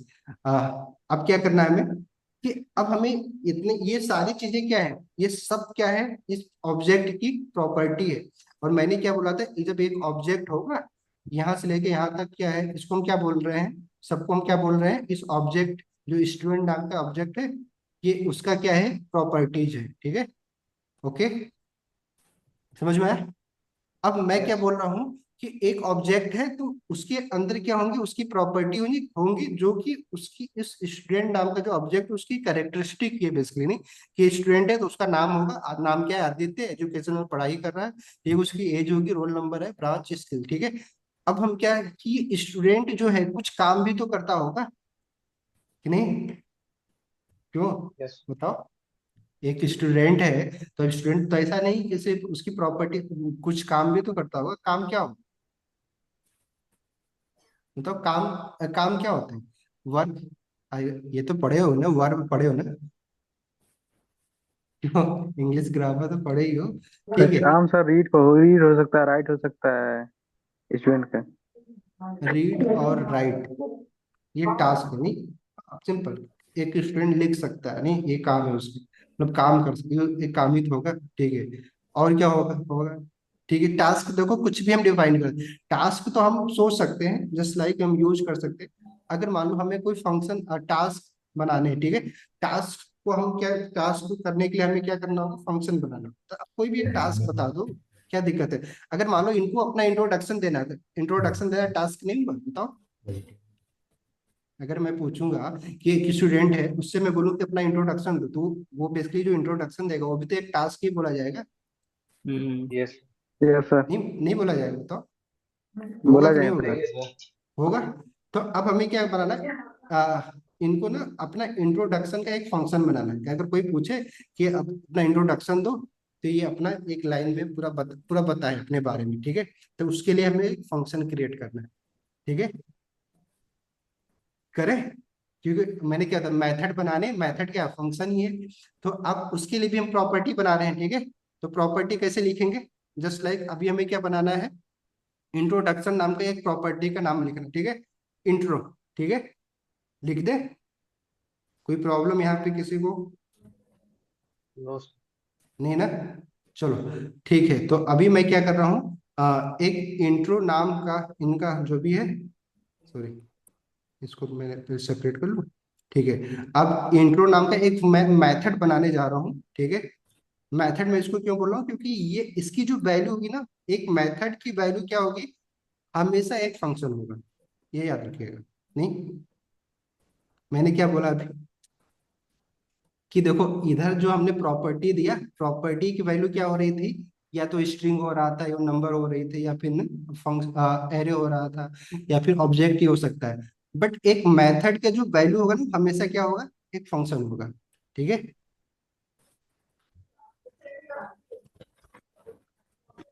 अब क्या करना है हमें कि अब हमें इतने ये सारी चीजें क्या है, ये सब क्या है, इस ऑब्जेक्ट की प्रॉपर्टी है। और मैंने क्या बोला था, ये जब एक ऑब्जेक्ट होगा यहाँ से लेके यहाँ तक क्या है, इसको हम क्या बोल रहे हैं, सबको हम क्या बोल रहे हैं, इस ऑब्जेक्ट जो स्टूडेंट नाम का ऑब्जेक्ट है, ये उसका क्या है, प्रॉपर्टीज है, ठीक है। ओके, समझ में आया। अब मैं क्या बोल रहा हूँ कि एक ऑब्जेक्ट है तो उसके अंदर क्या होंगी, उसकी प्रॉपर्टी होंगी होंगी जो कि उसकी इस स्टूडेंट नाम का जो ऑब्जेक्ट उसकी कैरेक्टरिस्टिक ये बेसिकली नहीं, कि स्टूडेंट है तो उसका नाम होगा, नाम क्या है, आदित्य, एजुकेशन में पढ़ाई कर रहा है, ये उसकी एज होगी, रोल नंबर है, ब्रांच, स्किल, ठीक है। अब हम क्या है कि स्टूडेंट जो है कुछ काम भी तो करता होगा कि नहीं, क्यों, बताओ। एक स्टूडेंट है तो स्टूडेंट तो ऐसा नहीं कि सिर्फ उसकी प्रॉपर्टी, कुछ काम भी तो करता होगा। काम क्या होगा, मतलब काम, काम क्या होते हैं, वर्क। ये तो पढ़े हो ना, वर्ब पढ़े हो ना, इंग्लिश ग्रामर तो पढ़े ही हो, ठीक है। काम सर रीड हो सकता है, राइट हो सकता है स्टूडेंट का। रीड और राइट ये टास्क है नहीं, सिंपल। एक स्टूडेंट लिख सकता है नहीं, ये काम है उसका, मतलब काम कर सकते, ये काम ही तो होगा, ठीक है। और क्या होगा, होगा, ठीक है। टास्क देखो कुछ भी हम डिफाइन कर, टास्क तो हम सोच सकते हैं, जस्ट लाइक हम यूज कर सकते हैं। अगर मान लो हमें कोई फंक्शन टास्क बनाने हैं, ठीक है, टास्क को हम क्या, टास्क को करने के लिए हमें क्या करना होगा, फंक्शन बनाना होगा। तो आप कोई भी एक टास्क बता दो, क्या दिक्कत है। अगर मान लो इनको अपना इंट्रोडक्शन देना है, इंट्रोडक्शन देना टास्क नहीं हुआ, बताओ। अगर मैं पूछूंगा कि एक स्टूडेंट है, उससे मैं बोलूँ कि अपना इंट्रोडक्शन दो, तो वो बेसिकली जो इंट्रोडक्शन देगा वो भी तो एक टास्क ही बोला जाएगा, यस यस सर, नहीं नहीं बोला जाएगा, बताओ। होगा बोला कि नहीं जाएगा होगा, सर। होगा। तो अब हमें क्या बनाना है, इनको ना अपना इंट्रोडक्शन का एक फंक्शन बनाना है, कि अगर कोई पूछे कि अपना इंट्रोडक्शन दो, तो ये अपना एक लाइन में पूरा बताए अपने बारे में, ठीक है। तो उसके लिए हमें एक फंक्शन क्रिएट करना है, ठीक है, करें। क्योंकि मैंने क्या था, मेथड बनाने, मेथड क्या फंक्शन ही है। तो अब उसके लिए भी हम प्रॉपर्टी बना रहे हैं, ठीक है। तो प्रॉपर्टी कैसे लिखेंगे, जस्ट लाइक अभी हमें क्या बनाना है, इंट्रोडक्शन नाम का एक प्रॉपर्टी का नाम लिखना, ठीक है, इंट्रो, ठीक है, लिख दे। कोई प्रॉब्लम यहाँ पे किसी को, नहीं ना, चलो ठीक है। तो अभी मैं क्या कर रहा हूँ, एक इंट्रो नाम का इनका जो भी है, सॉरी, इसको मैं सेपरेट कर लूँ, ठीक है। अब इंट्रो नाम का एक मैं मेथड बनाने जा रहा हूँ, ठीक है। मेथड में इसको क्यों बोल रहा हूँ, क्योंकि ये इसकी जो वैल्यू होगी ना, एक मेथड की वैल्यू क्या होगी, हमेशा एक फंक्शन होगा, ये याद रखिएगा। नहीं, मैंने क्या बोला अभी कि देखो, इधर जो हमने प्रॉपर्टी दिया, प्रॉपर्टी की वैल्यू क्या हो रही थी, या तो स्ट्रिंग हो रहा था या नंबर हो रही थी या फिर फंक्शन एरे हो रहा था या फिर ऑब्जेक्ट ही हो सकता है। बट एक मेथड के जो वैल्यू होगा ना हमेशा क्या होगा, एक फंक्शन होगा। ठीक है,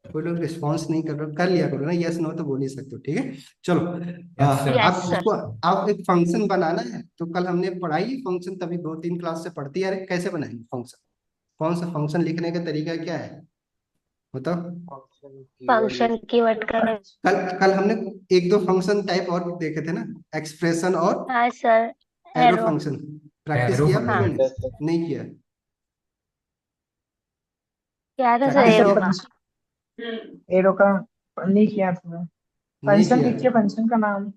कोई लोग रिस्पॉन्स नहीं कर रहे, कर लिया करो ना, यस नो तो बोल ही सकते हो। ठीक है, चलो यस अब सर। इसको आप एक फंक्शन बनाना है। तो कल हमने पढ़ाई फंक्शन, तभी 2-3 क्लास से पढ़ती है। अरे कैसे बनाएंगे फंक्शन, कौन सा फंक्शन लिखने का तरीका क्या है बताओ। फंक्शन कीवर्ड का। कल कल हमने 1-2 फंक्शन टाइप और देखे थे ना, एक्सप्रेशन और हाँ sir. Arrow arrow. Function. Practice arrow किया आप लोगों हाँ। ने, नहीं किया? क्या था सर प्रैक्टिस सर एरो किया, का? एरो का नहीं किया था। नहीं फंक्शन किया? लिखिए, फंक्शन का नाम।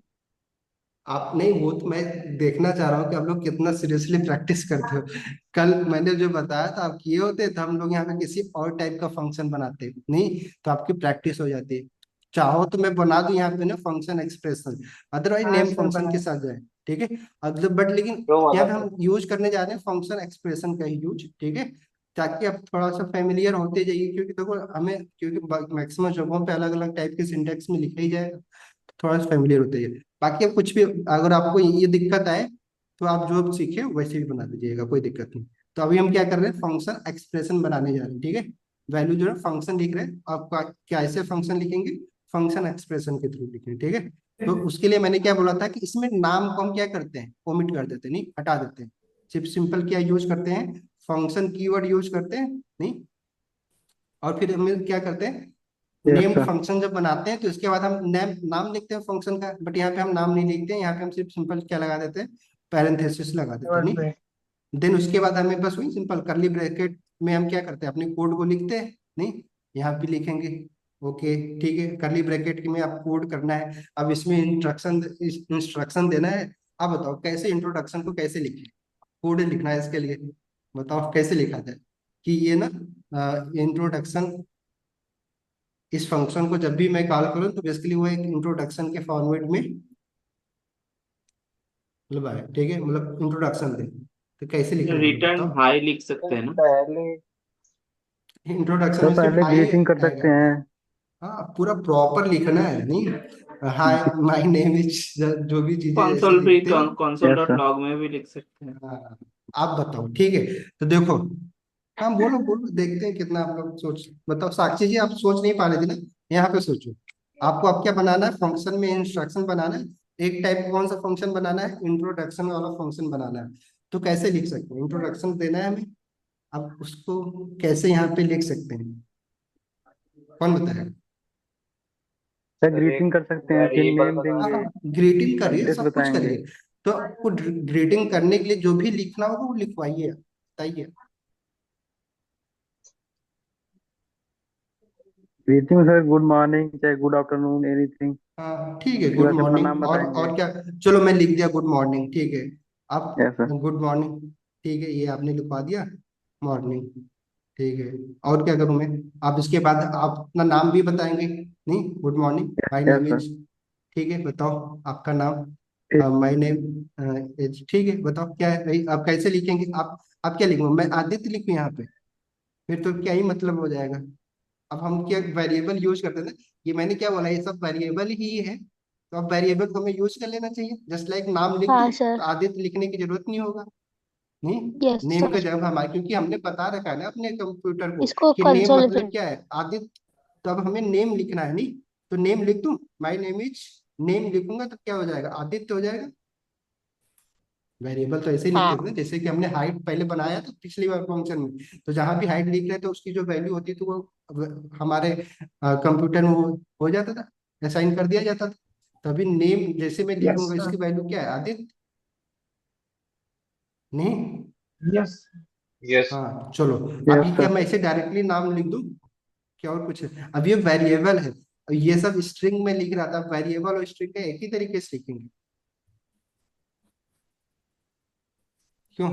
आप नहीं, वो तो मैं देखना चाह रहा हूँ कि आप लोग कितना सीरियसली प्रैक्टिस करते हो। कल मैंने जो बताया था आप किए होते, तो हम लोग यहाँ पे किसी और टाइप का फंक्शन बनाते नहीं, तो आपकी प्रैक्टिस हो जाती है। चाहो तो मैं बना दूं यहाँ पे ना फंक्शन एक्सप्रेशन, अदरवाइज हाँ नेम सर फंक्शन के बनाए। साथ जाए। ठीक है, अदर बट लेकिन यहाँ पे हम यूज करने जा रहे हैं फंक्शन एक्सप्रेशन का ही यूज। ठीक है, ताकि आप थोड़ा सा फेमिलियर होते जाइए, क्योंकि देखो हमें, क्योंकि मैक्सिमम जगहों पे अलग अलग टाइप के सिंटेक्स में लिखा ही जाएगा, थोड़ा सा फेमिलियर होते हैं। बाकी अब कुछ भी अगर आपको ये दिक्कत आए तो आप जो सीखे वैसे भी बना दीजिएगा, कोई दिक्कत नहीं। तो अभी हम क्या कर रहे हैं, फंक्शन एक्सप्रेशन बनाने जा रहे हैं। ठीक है, वैल्यू जो है फंक्शन लिख रहे हैं, आपका क्या ऐसे फंक्शन लिखेंगे, फंक्शन एक्सप्रेशन के थ्रू लिखेंगे। ठीक है, तो उसके लिए मैंने क्या बोला था कि इसमें नाम को हम क्या करते हैं, ओमिट कर देते हैं, नहीं हटा देते हैं। सिर्फ सिंपल क्या यूज करते हैं, फंक्शन कीवर्ड यूज करते हैं, नहीं। और फिर हम क्या करते हैं, यस नेम्ड सर। फंक्शन जब बनाते हैं तो इसके बाद हम नेम नाम लिखते हैं फंक्शन का। बट यहाँ पे हम नाम नहीं लिखते हैं, यहाँ पे हम सिर्फ सिंपल क्या लगा देते हैं, पैरेंथेसिस लगा देते हैं, कीवर्ड नहीं। पे। देन उसके बाद हमें बस वही सिंपल करली ब्रैकेट में हम क्या करते हैं, अपने कोड को लिखते हैं, नहीं। यहाँ पे लिखेंगे, ओके ठीक है, करली ब्रैकेट में आप कोड करना है। अब इसमें इंस्ट्रक्शन देना है। अब बताओ कैसे इंट्रोडक्शन को कैसे लिखें, कोड लिखना है इसके लिए, बताओ कैसे लिखा जाए कि ये ना इंट्रोडक्शन, इस फंक्शन को जब भी मैं कॉल करूँ तो बेसिकली वो एक इंट्रोडक्शन के फॉर्मेट में मतलब आए। ठीक है, मतलब इंट्रोडक्शन दे, तो कैसे लिखेंगे रिटर्न बताओ। हाई लिख सकते हैं ना? पहले इंट्रोडक्शन सर में सिर्फ पहले हाई ग्रीटिंग कर आएगा। सकते हैं। हाँ, पूरा प्रॉपर लिखना है, नहीं हाय माय नेम इज, जो भी चीजें जैसे कंसोल भी लिखते हैं। Console yes dot sir. Log में भी लिख सकते हैं। हाँ, आप बताओ। ठीक है, तो देखो, हाँ बोलो बोलो, देखते हैं कितना आप लोग सोच, बताओ साक्षी जी, आप सोच नहीं पा रहे थे ना, यहाँ पे सोचो। आपको अब क्या बनाना है, फंक्शन में इंस्ट्रक्शन बनाना है। एक टाइप कौन सा फंक्शन बनाना है, इंट्रोडक्शन वाला फंक्शन बनाना है। तो कैसे लिख सकते हैं, इंट्रोडक्शन देना है हमें, अब उसको कैसे यहाँ पे लिख सकते हैं, कौन बताएगा? सर ग्रीटिंग कर सकते हैं, फिर नेम हाँ देंगे, हाँ, ग्रीटिंग करिए, एड्रेस सब कुछ बताएंगे। करिए। तो आपको ग्रीटिंग करने के लिए जो भी लिखना होगा वो लिखवाइए, बताइए। ग्रीटिंग सर गुड मॉर्निंग चाहे गुड आफ्टरनून एनीथिंग। हाँ ठीक है, उसके गुड बाद से अपना नाम मॉर्निंग बताएंगे। और क्या। चलो मैं लिख दिया गुड मॉर्निंग, ठीक है। आप यस सर। गुड मॉर्निंग, ठीक है, ये आपने लिखवा दिया, मॉर्निंग। ठीक है, और क्या करूं मैं, आप इसके बाद आप अपना नाम भी बताएंगे, नहीं, good morning my yes name sir. Is. ठीक है, बताओ आपका नाम, ठीक। My name is. ठीक है, बताओ क्या है भाई, आप कैसे लिखेंगे, आप क्या लिखूंगा मैं, आदित्य लिखूं यहाँ पे, फिर तो क्या ही मतलब हो जाएगा। अब हम क्या वेरिएबल यूज करते हैं ना, ये मैंने क्या बोला, ये सब वेरिएबल ही है। तो अब वेरिएबल को हमें यूज कर लेना चाहिए, जस्ट लाइक नाम लिख दूं हाँ तो सर। आदित्य लिखने की जरूरत नहीं होगा, नहीं। यस नेम का सर। जब हमारे, क्योंकि हमने बता रखा है ना अपने कंप्यूटर को इसको कि नेम कंसोल मतलब पे। क्या है, आदित्य। तो अब हमें नेम लिखना है, नहीं। तो नेम लिख दूं, माई नेम इज, नेम लिखूंगा तो क्या हो जाएगा, आदित्य हो जाएगा। वेरिएबल तो ऐसे ही लिखते थे हाँ। ना, जैसे कि हमने हाइट पहले बनाया था पिछली बार फंक्शन में। तो जहां भी हाइट लिख रहे थे उसकी जो वैल्यू होती थी वो हमारे कंप्यूटर में वो हो जाता था, असाइन कर दिया जाता था। तभी नेम जैसे मैं यस लिखूंगा, सर। इसकी वैल्यू क्या है, आदित्य, नहीं। यस। हाँ चलो, अब यस ये क्या सर। मैं ऐसे डायरेक्टली नाम लिख दूं, क्या और कुछ है, अब ये वेरिएबल है। और ये सब स्ट्रिंग में लिख रहा था, वेरिएबल और स्ट्रिंग का एक ही तरीके से लिखेंगे, क्यों?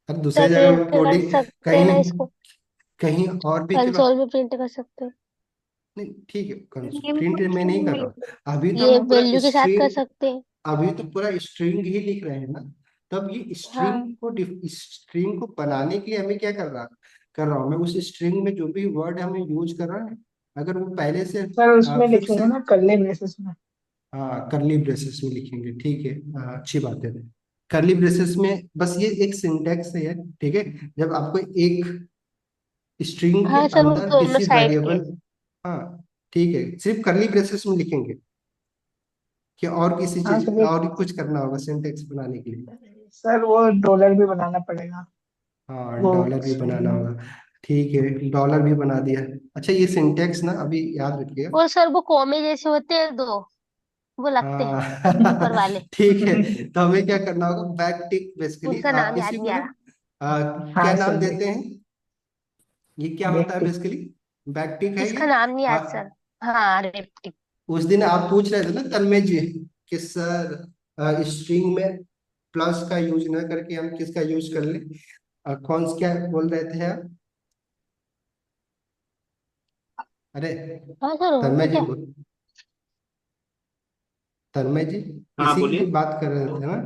अब दूसरी सर जगह में प्रिंट कर कोडिंग सकते हैं कहीं ना इसको? कहीं और भी, चलो। कंसोल में प्रिंट कर सकते हैं। नहीं ठीक है, नेम प्रिंट को में नहीं स्ट्रिंग कर में लिख दो। रहा, अभी तो ये हम पूरा वैल्यू के साथ कर स्ट्रिंग, सकते हैं। अभी तो पूरा स्ट्रिंग ही लिख रहे हैं ना। तब ये हाँ। स्ट्रिंग को बनाने के लिए हमें क्या कर रहा, कर रहा हूँ मैं, उस स्ट्रिंग में जो भी वर्ड हमें यूज कर रहा है, अगर वो पहले से सर उसमें फिक्स लिखेंगे है। ना कर्ली ब्रेसेस में। हाँ, करली ब्रेसेस में लिखेंगे, ठीक है। अच्छी बात है। करली ब्रेसेस में बस ये एक सिंटेक्स है, ठीक है। जब आपको एक स्ट्रिंग के हाँ सर, वो अंदर दोनों किसी साइड के। वेरिएबल, हाँ ठीक है, सिर्फ करली ब्रेसेस में लिखेंगे कि और किसी हाँ चीज सर और कुछ करना होगा सिंटेक्स बनाने के लिए? सर वो डॉलर भी बनाना पड़ेगा। हाँ, वो डॉलर भी स्ट्रिंग बनाना में। होगा, ठीक है, डॉलर भी बना दिया। अच्छा, ये सिंटेक्स ना अभी याद रखिएगा। वो सर वो कॉमे जैसे होते हैं दो, वो लगते हैं ऊपर हाँ वाले। ठीक है। तो हमें क्या करना होगा, बैक टिक बेसिकली उसका नाम याद इसी नहीं को आ ना रहा। क्या हाँ नाम सर देते हैं, ये क्या होता है देखते। बेसिकली? बैक टिक है ये। इसका नाम नहीं याद हाँ, सर। हाँ, रेप्टिक। उस दिन आप पूछ रहे थे ना तन्मय जी कि सर स्ट्रिंग में प्लस का यूज ना करके हम किसका यूज कर ले, कौन सा क्या बोल रहे थे आप? अरे हाँ सर, तन्मय होता जी क्या? बोल, तन्मय जी हाँ इसी की बोलिए। बात कर रहे थे ना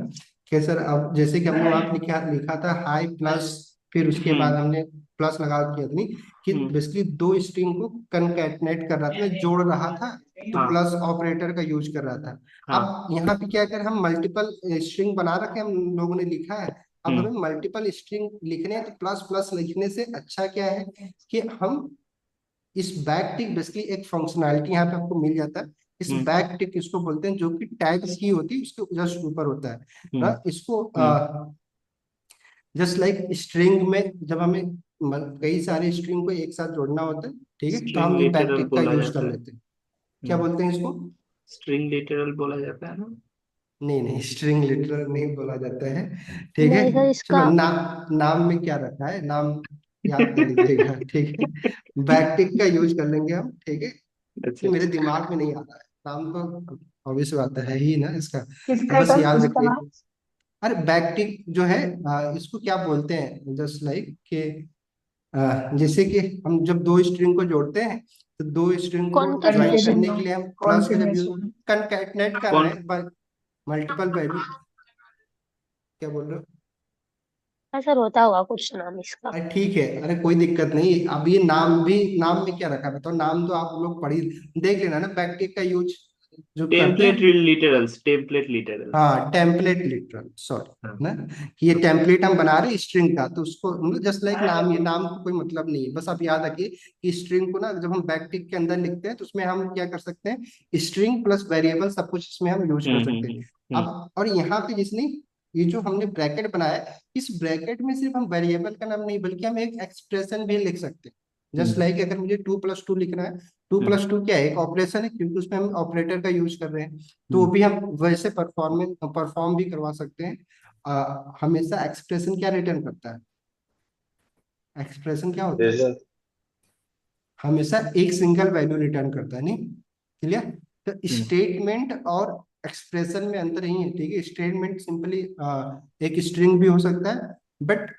कि सर अब जैसे कि हमने वहां लिखा लिखा था हाई प्लस, फिर उसके बाद हम्म हमने प्लस लगा दिया था, नहीं कि हम्म। बेसिकली दो स्ट्रिंग को कनकैटनेट कर रहा था, जोड़ रहा था, तो हाँ प्लस ऑपरेटर का यूज कर रहा था। हाँ। अब यहाँ पे क्या कर, हम मल्टीपल स्ट्रिंग बना रखे हम लोगों ने लिखा है, अब हम्म हमें मल्टीपल स्ट्रिंग लिखने हैं, तो प्लस प्लस लिखने से अच्छा क्या है कि हम इस बैक टिक बेसिकली एक फंक्शनैलिटी यहाँ पे आपको मिल जाता है। इस हम्म बैक टिक इसको बोलते हैं, जो कि टैग की होती है उसके जस्ट ऊपर होता है हम्म ना। इसको हम्म। जस्ट लाइक स्ट्रिंग में जब हमें कई सारे स्ट्रिंग को एक साथ जोड़ना होता है, ठीक है, तो स्ट्रिंग हम ये बैक लिटरल टिक का बोला यूज कर जाता है। लेते हैं। क्या बोलते हैं इसको? स्ट्रिंग लिटरल बोला जाता है ना। नहीं नहीं, स्ट्रिंग लिटरल नहीं बोला जाता है, ठीक है। नहीं सर, चलो, इसका नाम में क्या रखा है, नाम याद कर लीजिएगा, ठीक है। बैकटिक का यूज कर लेंगे हम, ठीक है। अच्छा ये मेरे अच्छा। दिमाग में नहीं आ रहा है नाम, तो ऑब्वियस बात है ही ना इसका, तो किसका बस सर, याद किसका रखिए। नाम? अरे बैकटिक जो है इसको क्या बोलते हैं, जस्ट लाइक कि जैसे कि हम जब दो स्ट्रिंग को जोड़ते हैं, तो दो स्ट्रिंग को ज्वाइन कॉन्केटिनेशन। करने के लिए हम प्लस का जब यूज, कॉन्फिगरेशन। कनकैटनेट कर रहे कौन? हैं मल्टीपल वैल्यू। क्या बोल रहे हो? हाँ सर, होता होगा कुछ नाम इसका। अरे ठीक है, अरे कोई दिक्कत नहीं, अब ये नाम भी, नाम में क्या रखा है बताओ, नाम तो आप लोग पढ़ी देख लेना ना, बैकटिक का यूज जो करते टेम्पलेट हैं। Literals, template literals. हाँ, टेम्पलेट लिटरल, सॉरी हाँ। ना, कि ये टेम्पलेट हम बना रहे हैं स्ट्रिंग का, तो उसको मतलब जस्ट लाइक नाम, ये नाम को कोई मतलब नहीं है, बस आप याद रखिए कि स्ट्रिंग को ना जब हम बैकटिक के अंदर लिखते हैं, तो उसमें हम क्या कर सकते हैं, स्ट्रिंग प्लस वेरिएबल सब कुछ इसमें हम यूज कर सकते हैं। हम्म। अब और यहाँ पे जिसने ये जो हमने ब्रैकेट बनाया है, इस ब्रैकेट में सिर्फ हम वेरिएबल का नाम नहीं, बल्कि हम एक एक्सप्रेशन भी लिख सकते हैं। जस्ट लाइक अगर मुझे 2+2 लिखना है, टू हम्म प्लस टू क्या है, एक ऑपरेशन है, क्योंकि उसमें हम ऑपरेटर का यूज कर रहे हैं, तो वो हम्म। भी हम वैसे परफॉर्म भी करवा सकते हैं। हमेशा एक्सप्रेशन क्या रिटर्न करता है, एक्सप्रेशन क्या होता है, हमेशा एक सिंगल वैल्यू रिटर्न करता है, नहीं? क्लियर? तो हम्म। स्टेटमेंट और एक्सप्रेशन में अंतर ही है, ठीक है। स्टेटमेंट सिंपली एक स्ट्रिंग भी हो सकता है, बट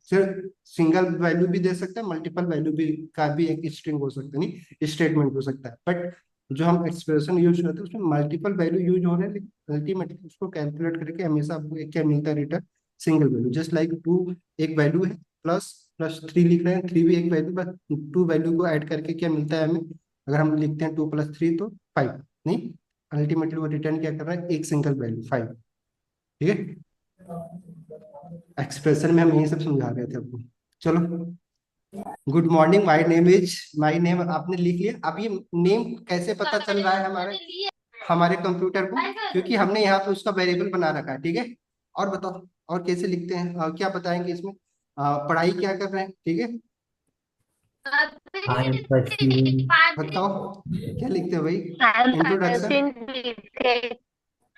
सिर्फ सिंगल वैल्यू भी दे सकता है, मल्टीपल वैल्यू भी का भी एक स्ट्रिंग हो सकता है, नहीं स्टेटमेंट हो सकता है, बट जो हम एक्सप्रेशन यूज करते हैं उसमें मल्टीपल वैल्यू यूज हो रहे हैं, लेकिन अल्टीमेटली उसको कैलकुलेट करके हमेशा आपको एक क्या मिलता है, return single value. Just like two एक वैल्यू है, प्लस प्लस थ्री लिख रहे हैं, थ्री भी एक वैल्यू, बस टू वैल्यू को ऐड करके क्या मिलता है हमें, अगर हम लिखते हैं 2+3 तो 5, नहीं अल्टीमेटली वो रिटर्न क्या कर रहा है, एक सिंगल वैल्यू 5, ठीक है। एक्सप्रेशन में हम यही सब समझा रहे थे आपको। चलो, गुड मॉर्निंग, माय नेम आपने लिख लिया। अब ये नेम कैसे पता चल रहा है हमारे हमारे कंप्यूटर को, क्योंकि हमने यहाँ पे उसका वेरिएबल बना रखा है, ठीक है। और बताओ, और कैसे लिखते हैं, क्या बताएंगे इसमें, पढ़ाई क्या कर रहे हैं, ठीक है। I am pursuing बताओ क्या लिखते हो भाई, I am introduction. Pursuing BTech,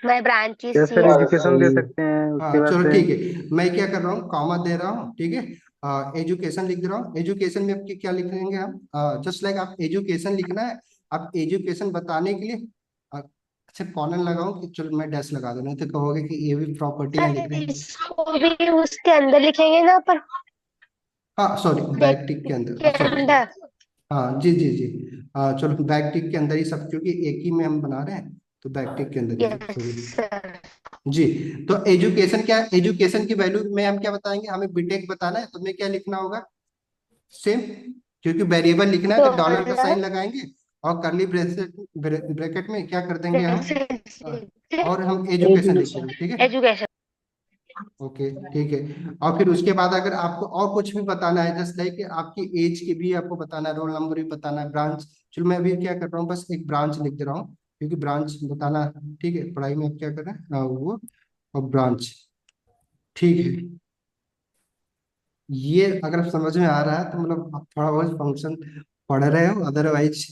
my branch is या सर सीएस। एजुकेशन दे सकते हैं उसके हाँ बाद चलो से। ठीक है, मैं क्या कर रहा हूँ, कॉमा दे रहा हूँ, ठीक है। एजुकेशन लिख दे रहा हूँ, एजुकेशन में आपकी क्या लिख लेंगे हम, जस्ट लाइक आप एजुकेशन लिखना है, आप एजुकेशन बताने के लिए अच्छा कॉलन लगाऊं कि चलो मैं डैश लगा दूं, नहीं तो कहोगे कि ये भी प्रॉपर्टियां लिख सर रहे हैं। इसको भी उसके अंदर लिखेंगे ना पर, हाँ सॉरी, ब्रेक बैक टिक के के अंदर, सॉरी, अंदर। हाँ जी जी जी, चलो बैक टिक के अंदर ही सब, क्योंकि एक ही में हम बना रहे हैं, तो बैक टिक के अंदर ही सब, यस सॉरी सर। जी। तो एजुकेशन क्या है, एजुकेशन की वैल्यू में हम क्या बताएंगे, हमें बीटेक बताना है, तो हमें क्या लिखना होगा, सेम, क्योंकि वेरिएबल लिखना है तो डॉलर का साइन डॉलर लगाएंगे और करली ब्रैकेट में क्या कर देंगे हम, और हम एजुकेशन लिख एजुकेशन। देंगे, ठीक है। एजुकेशन। ओके ठीक है। और फिर उसके बाद अगर आपको और कुछ भी बताना है, जस्ट लाइक आपकी एज की भी आपको बताना है, रोल नंबर भी बताना है, ब्रांच, चलो मैं अभी क्या कर रहा हूँ, बस एक ब्रांच लिख दे रहा हूँ क्योंकि ब्रांच बताना, ठीक है, पढ़ाई में आप क्या कर रहे हैं, वो और ब्रांच, ठीक है। ये अगर समझ में आ रहा है तो मतलब आप थोड़ा बहुत फंक्शन पढ़ रहे हो, अदरवाइज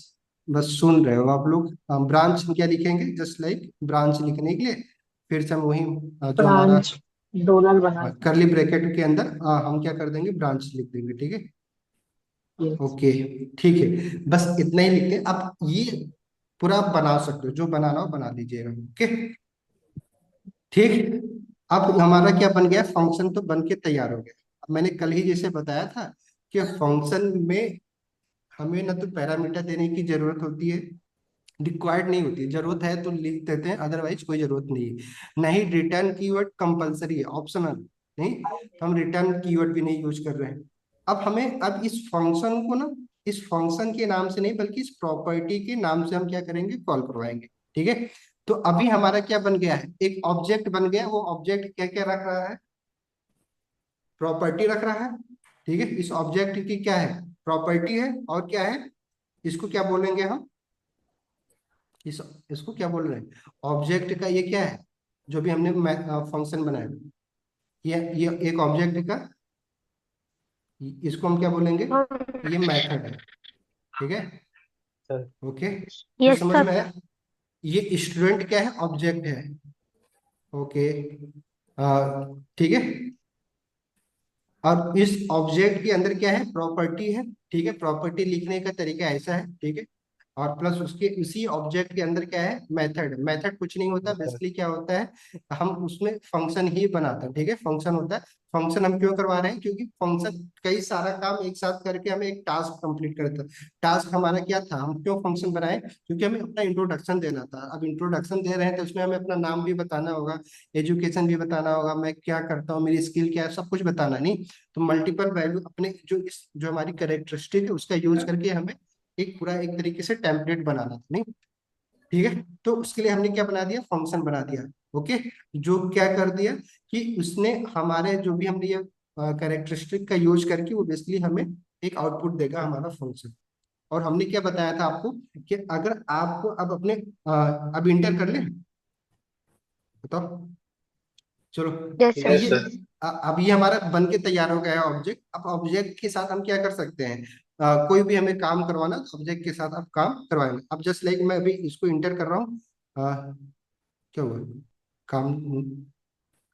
बस सुन रहे हो आप लोग। ब्रांच क्या लिखेंगे, जस्ट लाइक ब्रांच लिखने के लिए फिर से हम वही जो हमारा ब्रांच डॉलर बना। करली ब्रैकेट के अंदर हम क्या कर देंगे, ब्रांच लिख देंगे, ठीक है। यस। ओके ठीक है, बस इतना ही लिखते हैं। अब ये पूरा आप बना सकते हो, जो बनाना हो बना दीजिएगा, ओके ठीक। अब हमारा क्या बन गया, फंक्शन तो बन के तैयार हो गया। अब मैंने कल ही जैसे बताया था कि फंक्शन में हमें ना तो पैरामीटर देने की जरूरत होती है, रिक्वायर्ड नहीं होती, जरूरत है तो लिख देते हैं, अदरवाइज कोई जरूरत नहीं है। नहीं रिटर्न कीवर्ड कंपलसरी है, ऑप्शनल नहीं, तो हम रिटर्न कीवर्ड भी नहीं यूज कर रहे हैं। अब हमें अब इस फंक्शन को ना, इस फंक्शन के नाम से नहीं बल्कि इस प्रॉपर्टी के नाम से हम क्या करेंगे, कॉल करवाएंगे, ठीक है। तो अभी हमारा क्या बन गया है, एक ऑब्जेक्ट बन गया, वो ऑब्जेक्ट क्या क्या रख रहा है, प्रॉपर्टी रख रहा है, ठीक है। इस ऑब्जेक्ट की क्या है, प्रॉपर्टी है, और क्या है, इसको क्या बोलेंगे हम, इस इसको क्या बोल रहे हैं, ऑब्जेक्ट का ये क्या है, जो भी हमने फंक्शन बनाया, ये एक ऑब्जेक्ट का, इसको हम क्या बोलेंगे, ये मेथड है, ठीक है। ओके ये यस समझ सर। में आया। ये स्टूडेंट क्या है, ऑब्जेक्ट है, ओके ठीक है। और इस ऑब्जेक्ट के अंदर क्या है, प्रॉपर्टी है, ठीक है। प्रॉपर्टी लिखने का तरीका ऐसा है, ठीक है। और प्लस उसके इसी ऑब्जेक्ट के अंदर क्या है, मेथड, मेथड कुछ नहीं होता, बेसिकली क्या होता है, हम उसमें फंक्शन ही बनाते हैं, ठीक है। फंक्शन होता है, फंक्शन हम क्यों करवा रहे हैं, क्योंकि फंक्शन कई सारा काम एक साथ करके हमें एक टास्क कंप्लीट करता है। टास्क हमारा क्या था, हम क्यों फंक्शन बनाए, क्योंकि हमें अपना इंट्रोडक्शन देना था। अब इंट्रोडक्शन दे रहे हैं तो उसमें हमें अपना नाम भी बताना होगा, एजुकेशन भी बताना होगा, मैं क्या करता हूँ, मेरी स्किल क्या है, सब कुछ बताना नहीं। तो मल्टीपल वैल्यू अपने जो हमारी कैरेक्टरिस्टिक है उसका यूज करके हमें एक पूरा एक तरीके से टेम्पलेट बनाना था, नहीं, ठीक है। तो उसके लिए हमने क्या बना दिया, फंक्शन बना दिया, ओके। जो क्या कर दिया कि उसने हमारे जो भी हमने ये कैरेक्टरिस्टिक का यूज करके वो बेसिकली हमें एक आउटपुट देगा हमारा फंक्शन। और हमने क्या बताया था आपको कि अगर आपको अब अपने अब इंटर कर ले, बताओ, चलो। यस तो सर। ये अब ये हमारा बन के तैयार हो गया है ऑब्जेक्ट। अब ऑब्जेक्ट के साथ हम क्या कर सकते हैं, कोई भी हमें काम करवाना तो ऑब्जेक्ट के साथ आप काम करवाएंगे। अब जस्ट लाइक मैं अभी इसको इंटर कर रहा हूँ, क्या हुआ, काम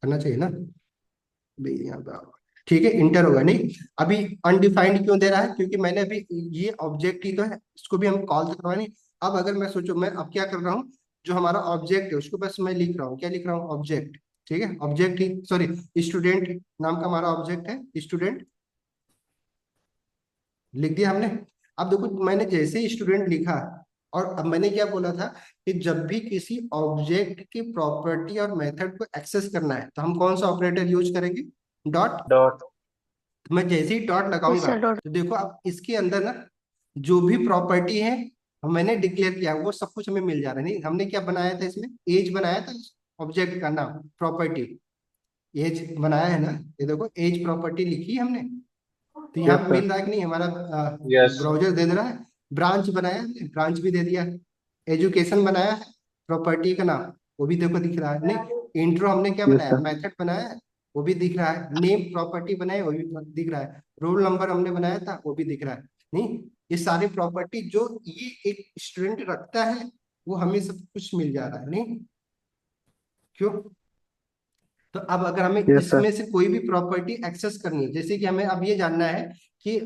करना चाहिए ना भाई, यहाँ पे आओ। ठीक है, इंटर होगा नहीं। अभी अनडिफाइंड क्यों दे रहा है, क्योंकि मैंने अभी ये ऑब्जेक्ट ही तो है, इसको भी हम कॉल तो करवाए नहीं। अब अगर मैं सोचो, मैं अब क्या कर रहा हूँ, जो हमारा ऑब्जेक्ट है उसको बस मैं लिख रहा हूँ, क्या लिख रहा हूँ, ऑब्जेक्ट, ठीक है। ऑब्जेक्ट ही, सॉरी, स्टूडेंट नाम का हमारा ऑब्जेक्ट है, स्टूडेंट लिख दिया हमने। अब देखो मैंने जैसे ही स्टूडेंट लिखा, और अब मैंने क्या बोला था कि जब भी किसी ऑब्जेक्ट की प्रॉपर्टी और मेथड को एक्सेस करना है तो हम कौन सा ऑपरेटर यूज करेंगे, डॉट। डॉट। तो मैं जैसे ही डॉट यस लगाऊंगा सर। डॉट। तो देखो अब इसके अंदर ना जो भी प्रॉपर्टी है मैंने डिक्लेयर किया वो सब कुछ हमें मिल जा रहा है। नहीं, हमने क्या बनाया था इसमें, एज बनाया था, ऑब्जेक्ट का नाम प्रॉपर्टी, एज बनाया है ना, ये देखो एज प्रॉपर्टी लिखी है हमने। तो यहाँ यस पे सर। मिल रहा है कि नहीं, हमारा यस। ब्राउजर दे दे रहा है। ब्रांच बनाया है, ब्रांच भी दे दिया। एजुकेशन बनाया है, प्रॉपर्टी का नाम वो भी देखो दिख रहा है। नहीं, इंट्रो हमने क्या यस बनाया, सर। मेथड बनाया है, वो भी दिख रहा है। नेम प्रॉपर्टी बनाए वो भी दिख रहा है। रोल नंबर हमने बनाया था वो भी दिख रहा है। नहीं, ये सारी प्रॉपर्टी जो ये एक स्टूडेंट रखता है वो हमें सब कुछ मिल जा रहा है। नहीं, क्यों, तो अब अगर हमें यस सर। इसमें से कोई भी प्रॉपर्टी एक्सेस करनी है, जैसे कि हमें अब ये जानना है कि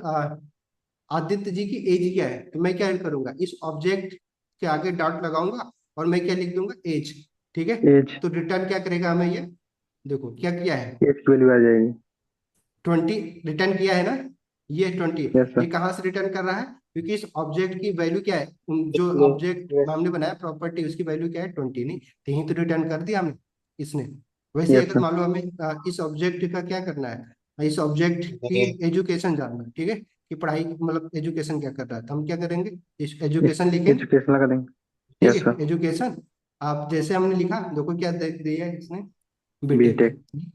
आदित्य जी की एज क्या है, तो मैं क्या करूंगा, इस ऑब्जेक्ट के आगे डॉट लगाऊंगा और मैं क्या लिख दूंगा, एज, ठीक है। एज। तो रिटर्न क्या करेगा हमें, ये देखो क्या किया है, एज की वैल्यू आ जाएगी। 20 रिटर्न किया है ना, ये 20। यस ये सर। कहाँ से रिटर्न कर रहा है, क्योंकि इस ऑब्जेक्ट की वैल्यू क्या है, जो ऑब्जेक्ट हमने बनाया प्रॉपर्टी उसकी वैल्यू क्या है, 20, नहीं, तो यही तो रिटर्न कर दिया हमने इसने। वैसे ही यस अगर सर। मान लो हमें इस ऑब्जेक्ट का क्या करना है, इस ऑब्जेक्ट की एजुकेशन जानना है, ठीक है, कि पढ़ाई मतलब एजुकेशन क्या कर रहा है, तो हम क्या करेंगे, एजुकेशन लिखें। एजुकेशन लगा देंगे। ठीक यस है, सर। एजुकेशन। आप जैसे हमने लिखा, देखो क्या दिया है इसने, बीटेक। बीटेक।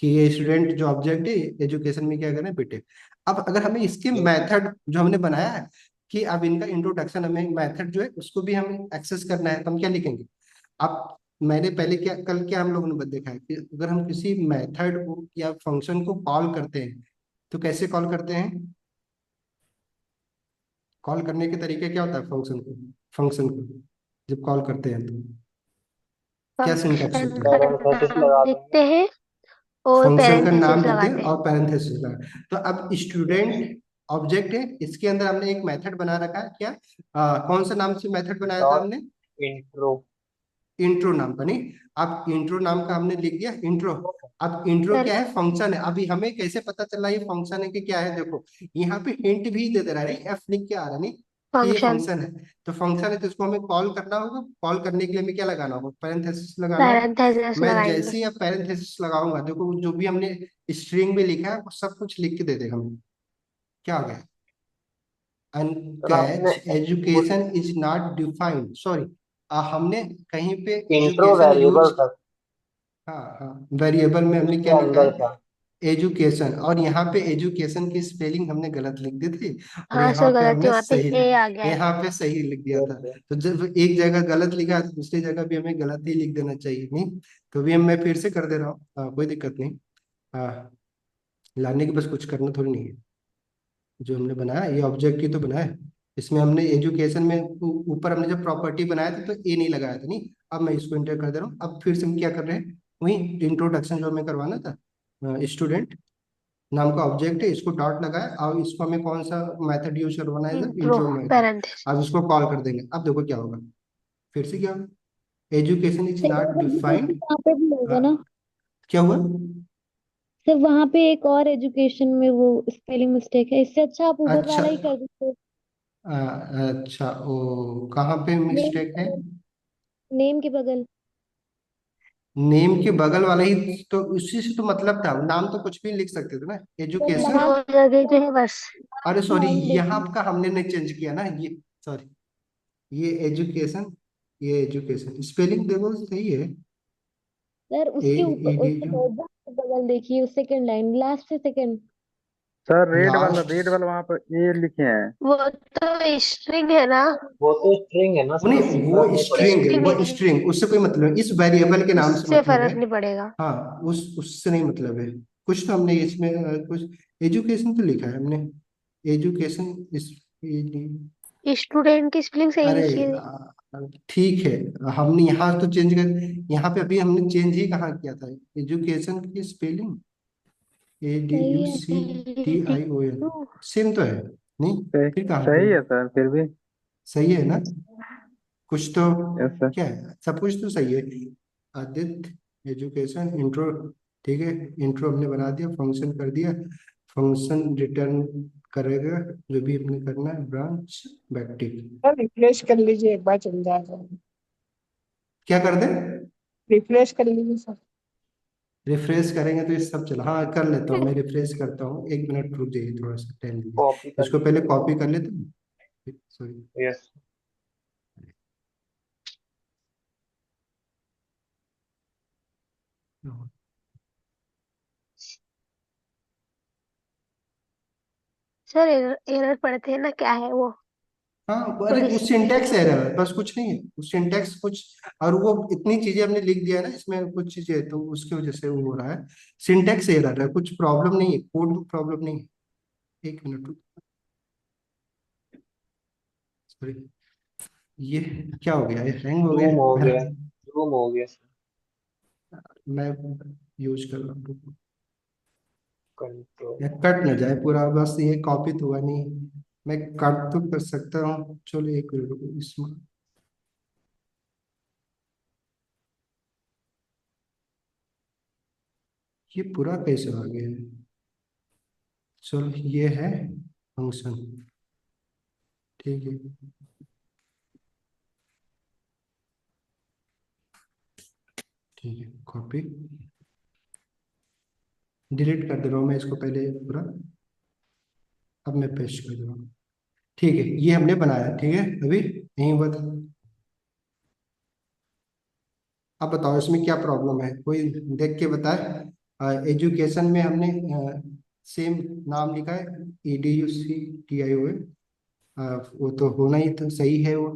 कि ये स्टूडेंट जो ऑब्जेक्ट है एजुकेशन में क्या करें, बीटेक। अब अगर हमें इसके मेथड जो हमने बनाया है, कि अब इनका इंट्रोडक्शन, हमें मेथड जो है उसको भी हमें एक्सेस करना है, तो हम क्या लिखेंगे। अब मैंने पहले क्या, कल क्या हम लोगों ने देखा है कि अगर हम किसी मेथड को या फंक्शन को कॉल करते हैं तो कैसे कॉल करते हैं। कॉल करने के तरीके क्या होता है फंक्शन को जब कॉल करते हैं तो क्या सिंटैक्स फंक्शन होता है। का नाम लिखते हैं और फंक्शन का नाम पैरेंथेसिस लिखते हैं लगाते हैं। और पैरेंथेसिस लगा। तो अब स्टूडेंट ऑब्जेक्ट है, इसके अंदर हमने एक मेथड बना रखा है क्या, कौन सा नाम से मेथड बनाया था हमने, इंट्रो। इंट्रो नाम का। नहीं, अब इंट्रो नाम का हमने लिख दिया इंट्रो। अब इंट्रो सर क्या है, फंक्शन है। अभी हमें कैसे पता चला ये फंक्शन है कि क्या है, देखो यहाँ पे हिंट भी दे दे रहा है, एफ लिख के आ रहा है नहीं, कि ये फंक्शन फंक्शन है। तो फंक्शन है तो इसको हमें कॉल करना होगा, कॉल करने के लिए हमें क्या लगाना होगा, पैरेंथेसिस लगाना होगा। पैरेंथेसिस मैं लगाएंगे। जैसे ही अब पैरेंथेसिस लगाऊंगा, देखो जो भी हमने स्ट्रिंग में लिखा है वो सब कुछ लिख के दे देगा हमें। क्या हो गया, सर आपने अनकैच education is not defined, sorry, हमने कहीं पे इंट्रो एजुकेशन वेरिएबल यूज, था, हाँ हाँ, वेरिएबल में हमने उसके क्या लिखा अंदर है, था। एजुकेशन, और यहाँ पे एजुकेशन की स्पेलिंग हमने गलत लिख दी थी, और हाँ यहाँ सर पे गलती हमने वहाँ पे सही ए आ गया है। यहाँ पे सही लिख दिया यस था। सर। तो जब एक जगह गलत लिखा है तो दूसरी जगह भी हमें गलत ही लिख देना चाहिए नहीं। तो भी हम मैं फिर से कर दे रहा हूँ, कोई दिक्कत नहीं। हाँ, लाने की बस कुछ करना थोड़ी नहीं है। जो हमने बनाया ये ऑब्जेक्ट ही तो बनाया है, इसमें हमने एजुकेशन में ऊपर हमने जब प्रॉपर्टी बनाया था तो ए नहीं लगाया था नहीं। अब मैं इसको इंटर कर दे रहा हूँ, अब फिर से हम क्या कर रहे हैं, वही इंट्रोडक्शन जो हमें करवाना था, स्टूडेंट नाम का ऑब्जेक्ट है, इसको डॉट लगाया और इसको हमें कौन सा मेथड यूज करवाना है, इंट्रो इंट्रो मेथड। अब पैरेंथेसिस। इसको कॉल कर देंगे, अब देखो क्या होगा, फिर से क्या होगा, एजुकेशन इज सर नॉट एक डिफाइंड। एजुकेशन वहाँ पे भी होगा ना। क्या हुआ, सर वहाँ पे एक और एजुकेशन में वो स्पेलिंग मिस्टेक है, इससे अच्छा आप ऊपर अच्छा, वाला ही कर दीजिए। अच्छा, ओ कहाँ पे नेम मिस्टेक है, नेम के बगल। नेम के बगल वाला ही तो उसी से तो मतलब था, नाम तो कुछ भी लिख सकते थे ना, सर एजुकेशन। लास्ट दो जगह जो है बस। अरे सॉरी, लाइन यहाँ देखिए। का हमने नहीं चेंज किया ना, ये सॉरी, ये एजुकेशन, ये एजुकेशन स्पेलिंग देखो सही है, सर ए उसके ऊपर ई डी उसके just बगल देखिए, सेकंड लाइन लास्ट से सेकंड। सर लास्ट, रेड वाला वहां पर ए लिखे हैं। वो तो स्ट्रिंग है ना। वो तो स्ट्रिंग है ना सर, नहीं उससे वो फर्क नहीं स्ट्रिंग पड़ेगा। है, स्ट्रिंग वो स्ट्रिंग, उससे कोई मतलब नहीं, इस वेरिएबल के नाम से उससे मतलब है। फर्क नहीं पड़ेगा। हाँ, उस उससे नहीं मतलब है। कुछ तो हमने इसमें कुछ एजुकेशन तो लिखा है हमने, एजुकेशन इस, स्टूडेंट की स्पेलिंग सही अरे लिखिए। ठीक है, हमने यहाँ तो चेंज कर, यहाँ पे अभी हमने चेंज ही कहाँ किया था, एजुकेशन की स्पेलिंग ए डी यू सही है। C T I O N, same तो है नहीं, सही फिर कहाँ पे, सही है सर फिर भी। सही है ना, कुछ तो, यस सर। क्या है, सब कुछ तो सही है। आदित्य एजुकेशन इंट्रो, ठीक है, इंट्रो हमने बना दिया, फंक्शन कर दिया, फंक्शन रिटर्न करेगा जो भी हमने करना है, ब्रांच बैकटिक। सर रिफ्रेश कर लीजिए, एक बार चल जाएगा। क्या कर दे, रिफ्रेश कर लीजिए सर। रिफ्रेश करेंगे तो ये सब चला, हाँ कर लेता हूँ, मैं रिफ्रेश करता हूँ, एक मिनट रुक जाइए, थोड़ा सा टाइम दीजिए, कॉपी कर इसको लीजिए। पहले कॉपी कर लेते हैं, सॉरी। यस। सर एरर पड़ते हैं ना, क्या है वो। हाँ, अरे थोड़ी वो सी सिंटेक्स एरर है, बस कुछ नहीं है, वो सिंटेक्स कुछ, और वो इतनी चीजें हमने लिख दिया है ना इसमें, कुछ चीजें तो उसकी वजह से वो हो रहा है, सिंटेक्स एरर है, कुछ प्रॉब्लम नहीं है, कोड प्रॉब्लम नहीं है। एक मिनट, सॉरी, ये क्या हो गया, ये हैंग हो गया जूम हो मेरा, गया, जूम हो गया सर। मैं यूज कर रहा हूँ, कंट्रोल। ये कट न जाए पूरा, बस ये कॉपी तो हुआ नहीं, मैं कट तो कर सकता हूँ, चलो एक मिनट रुको इसमें, ये पूरा कैसे आ गया है, चलो ये है फंक्शन, ठीक है, ठीक है, कॉपी, डिलीट कर दे रहा हूँ मैं इसको पहले पूरा। अब मैं पेस्ट कर दूंगा। ठीक है, ये हमने बनाया। ठीक है, अभी यहीं हुआ था। अब बताओ इसमें क्या प्रॉब्लम है, कोई देख के बताए। एजुकेशन में हमने सेम नाम लिखा है, EDUCTIO है। वो तो होना ही तो सही है वो।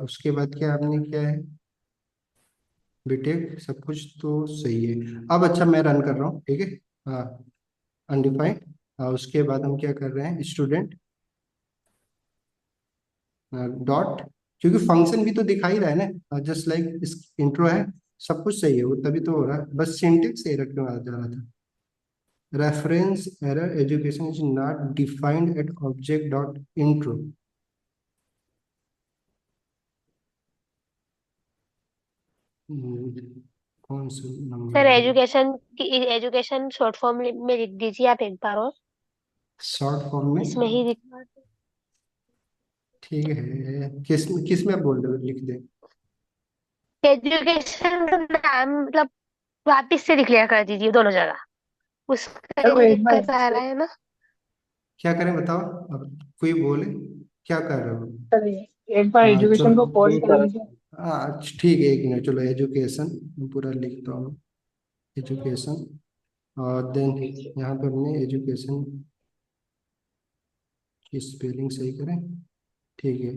उसके बाद क्या हमने क्या है, बीटेक, सब कुछ तो सही है। अब अच्छा मैं रन कर रहा हूँ। ठीक है, हाँ, अनडिफाइंड। उसके बाद हम क्या कर रहे हैं, स्टूडेंट डॉट, क्योंकि फंक्शन भी तो दिखा ही रहा है ना, जस्ट लाइक इस इंट्रो है, सब कुछ सही है वो, तभी तो हो रहा है। बस सिंटेक्स एरर क्यों आ जा रहा था। Reference error, education is not defined at object dot intro. कौन सा सर नंबर है, एजुकेशन शॉर्ट फॉर्म में लिख दीजिए आप एक बार और। शॉर्ट फॉर्म में? इसमें ही ठीक है, किस किस में आप बोल रहे हो, लिख दे। एजुकेशन का नाम मतलब वापिस से डिक्लेयर कर दीजिए दोनों जगह, उसका सर वो भी एक बार दिक्कत आ रहा है ना। क्या करें बताओ, अब कोई बोले क्या कर रहे हो। सर एक बार हाँ एजुकेशन को चलो, कॉल कर लीजिए। हाँ ठीक है, एक मिनट, चलो एजुकेशन पूरा लिखता हूँ, एजुकेशन, और देन यहाँ पर हमने एजुकेशन की स्पेलिंग सही करें। ठीक है,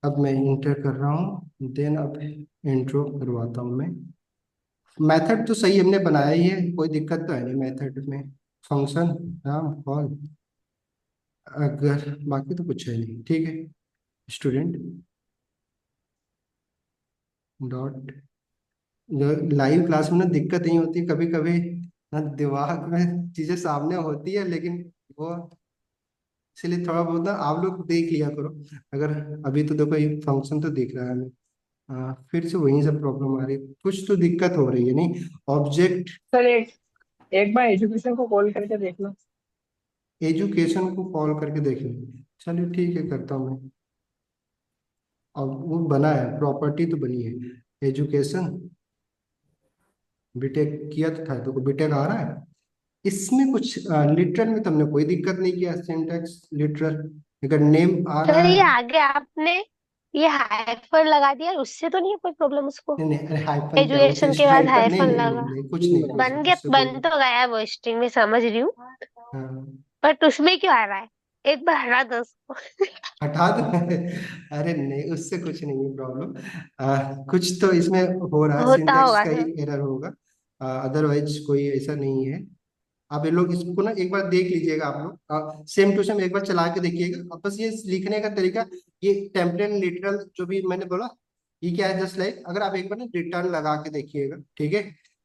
अब मैं इंटर कर रहा हूँ, देन अब इंट्रो करवाता हूँ मैं। मेथड तो सही हमने बनाया ही है, कोई दिक्कत तो है नहीं मेथड में। फंक्शन नाम कॉल, अगर बाकी तो कुछ है नहीं। ठीक है, स्टूडेंट डॉट, लाइव क्लास में ना दिक्कत नहीं होती, कभी कभी ना दिमाग में चीजें सामने होती है, लेकिन वो इसलिए थोड़ा बहुत ना आप लोग देख लिया करो। अगर अभी तो देखो ये फंक्शन तो दिख रहा है हमें। फिर से वहीं से प्रॉब्लम आ रही है, कुछ तो दिक्कत हो रही है, नहीं ऑब्जेक्ट। सर एक बार एजुकेशन को कॉल करके देख लो। एजुकेशन को कॉल करके देख लें, चलिए ठीक है, करता हूँ मैं। अब वो बना है, प्रॉपर्टी तो बनी है, एजुकेशन बीटेक किया तो था, तो बीटेक आ रहा है। इसमें कुछ लिटरल में तो हमने कोई दिक्कत नहीं किया, सिंटैक्स लिटरल, अगर नेम आ रहा सर ये है। आगे आपने ये हाइफन लगा दिया, उससे तो नहीं है कोई प्रॉब्लम उसको। नहीं नहीं, अरे हाइफन क्या, उससे एजुकेशन के बाद स्ट्राइक कर, नहीं हाइफन नहीं नहीं लगा, नहीं, कुछ नहीं, बन गया, उससे कोई। बन तो गया वो स्ट्रिंग में, समझ रही हूँ। हाँ, बट उसमें क्यों आ रहा है, एक बार हटा दो उसको। हटा दो। अरे नहीं, उससे कुछ नहीं है प्रॉब्लम। कुछ तो इसमें हो रहा है, होता सिंटैक्स होगा का ही सर। एरर होगा, अदरवाइज कोई ऐसा नहीं है। आप ये लोग इसको ना एक बार देख लीजिएगा, आप लोग सेम टू सेम एक बार चला के देखिएगा। अब बस ये लिखने का तरीका, ये टेम्परेट लिटरल जो भी मैंने बोला, ये क्या है, जस्ट लाइक अगर आप एक बार ना रिटर्न लगा के देखिएगा। ठीक है,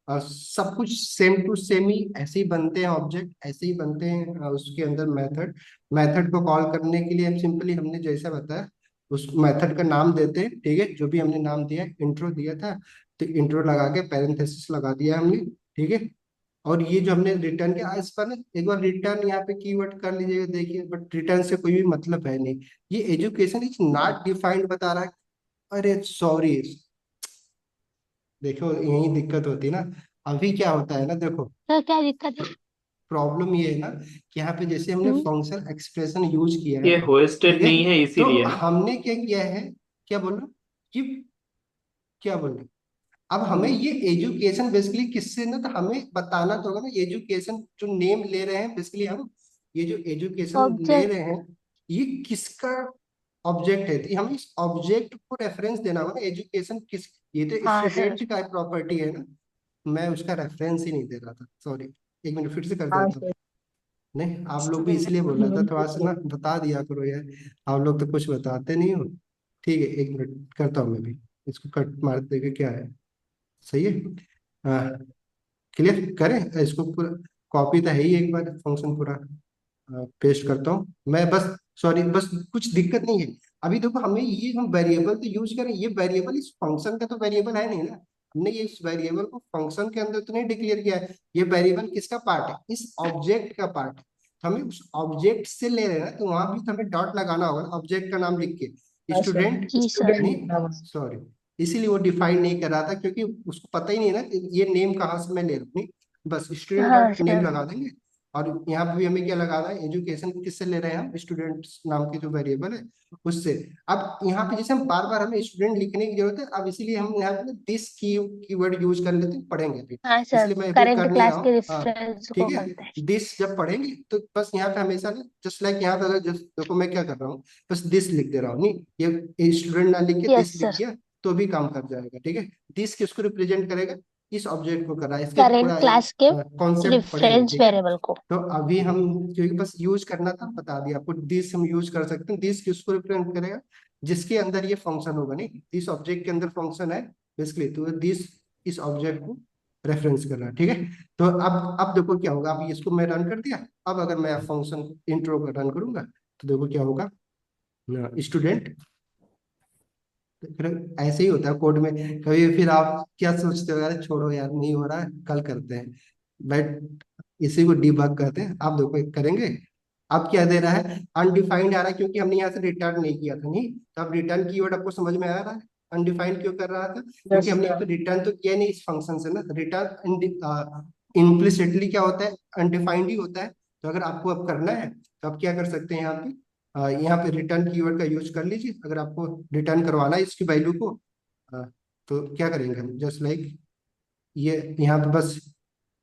सब कुछ सेम टू सेम ही ऐसे ही बनते हैं, ऑब्जेक्ट ऐसे ही बनते हैं। उसके अंदर मेथड, मेथड को कॉल करने के लिए हम सिंपली हमने जैसा बताया उस मेथड का नाम देते हैं। ठीक है, जो भी हमने नाम दिया, इंट्रो दिया था तो इंट्रो लगा के पैरेंथेसिस लगा दिया हमने। ठीक है, और ये जो हमने रिटर्न किया, इस पर ना एक बार रिटर्न यहाँ पे कीवर्ड कर लीजिएगा, देखिए, बट रिटर्न से कोई भी मतलब है नहीं। ये एजुकेशन इज नॉट डिफाइंड बता रहा है। अरे सॉरी, देखो यही दिक्कत होती है ना। अभी क्या होता है ना, देखो सर क्या दिक्कत है। प्रॉब्लम ये है ना कि यहाँ पे जैसे हमने हम्म। फंक्शन एक्सप्रेशन यूज किया है। ये ठीक होस्टेड है, नहीं है तो इसीलिए ना। हमने क्या किया है, क्या बोल रहे हो? कि क्या बोल रहे हो? अब हमें ये एजुकेशन बेसिकली किससे ना, तो हमें बताना तो होगा ना, एजुकेशन जो नेम ले रहे हैं बेसिकली हम, ये जो एजुकेशन ले ऑब्जेक्ट। रहे हैं, ये किसका ऑब्जेक्ट है, तो हमें इस ऑब्जेक्ट को रेफरेंस देना होगा ना, एजुकेशन किस, ये तो हाँ सर। स्टूडेंट का प्रॉपर्टी है ना। मैं उसका रेफरेंस ही नहीं दे रहा था, सॉरी। एक मिनट फिर से कर हाँ देता हूँ। सर। नहीं, आप लोग भी स्टूडेंट। इसलिए बोल रहा था, थोड़ा सा ना बता दिया करो यार, आप लोग तो कुछ बताते नहीं हो। ठीक है, एक मिनट करता हूँ मैं भी, इसको कट मार देके, क्या है, सही है। क्लियर करें इसको पूरा, कॉपी तो है ही, एक बार फंक्शन पूरा पेस्ट करता हूँ मैं, बस सॉरी, बस कुछ दिक्कत नहीं है। अभी देखो हमें ये, हम वेरिएबल तो यूज करें, ये वेरिएबल इस फंक्शन का तो वेरिएबल है नहीं ना। हमने ये इस वेरिएबल को फंक्शन के अंदर तो नहीं डिक्लेयर किया है। ये वेरिएबल किसका पार्ट है, इस ऑब्जेक्ट का पार्ट है। तो हमें उस ऑब्जेक्ट से ले रहे हैं ना, तो वहां भी तो हमें डॉट लगाना होगा ना, ऑब्जेक्ट का नाम लिख के, हाँ सर, स्टूडेंट। जी सर। स्टूडेंट लिखना नहीं, होगा। सॉरी, इसीलिए वो डिफाइन नहीं कर रहा था, क्योंकि उसको पता ही नहीं है ना कि ये नेम कहाँ से मैं ले रहा हूँ। नहीं, बस स्टूडेंट हाँ डॉट नेम सर। लगा देंगे, और यहाँ पे भी हमें क्या लगाना है, एजुकेशन किससे ले रहे हैं हम, स्टूडेंट्स नाम की जो वेरिएबल है उससे। अब यहाँ पे जैसे हम बार बार हमें स्टूडेंट लिखने की जरूरत है, अब इसीलिए हम यहाँ पे दिस कीवर्ड यूज कर लेते हैं, पढ़ेंगे फिर, हाँ सर, इसलिए मैं अभी करेंट कर नहीं रहा क्लास के हूँ। हाँ रेफरेंस ठीक को है, करते हैं। दिस जब पढ़ेंगे तो बस यहाँ पे हमेशा ना, जस्ट लाइक यहाँ पे अगर देखो मैं क्या कर रहा हूँ, बस दिस लिख दे रहा हूँ, नहीं ये स्टूडेंट ना लिख के यस दिस लिख सर, दिया तो भी काम कर जाएगा। ठीक है, दिस किसको रिप्रेजेंट करेगा, इस ऑब्जेक्ट को कर रहा है, इसके करेंट पूरा क्लास के कॉन्सेप्ट पढ़ेंगे। रेफरेंस ठीक है, वेरिएबल को। तो अभी हम क्योंकि बस यूज करना था बता दिया आपको, दिस हम यूज कर सकते हैं। दिस किसको रिप्रेजेंट करेगा, जिसके अंदर ये फंक्शन होगा, नहीं दिस ऑब्जेक्ट के अंदर फंक्शन है बेसिकली, तो दिस इस ऑब्जेक्ट को रेफरेंस कर रहा है। ठीक है, तो अब देखो क्या होगा, अब इसको मैं रन कर दिया, अब अगर मैं फंक्शन इंट्रो का रन करूंगा तो देखो क्या होगा, स्टूडेंट। फिर ऐसे ही होता है कोड में, कभी फिर आप क्या सोचते हो, यार छोड़ो यार नहीं हो रहा है कल करते हैं, बट इसी को डीबग कहते हैं। आप देखो करेंगे, अब क्या दे रहा है, अनडिफाइंड आ रहा है क्योंकि हमने यहाँ से रिटर्न नहीं किया था, नहीं तो अब रिटर्न कीवर्ड आपको समझ में आ रहा है, अनडिफाइंड क्यों कर रहा था, क्योंकि यस हमने यहाँ सर। पे रिटर्न तो किया नहीं इस फंक्शन से ना, रिटर्न इम्प्लिसिटली क्या होता है, अनडिफाइंड ही होता है। तो अगर आपको अब करना है तो आप क्या कर सकते हैं, यहाँ पे रिटर्न कीवर्ड का यूज कर लीजिए, अगर आपको रिटर्न करवाना है इसकी वैल्यू को। तो क्या करेंगे हम, जस्ट लाइक ये यहाँ पे बस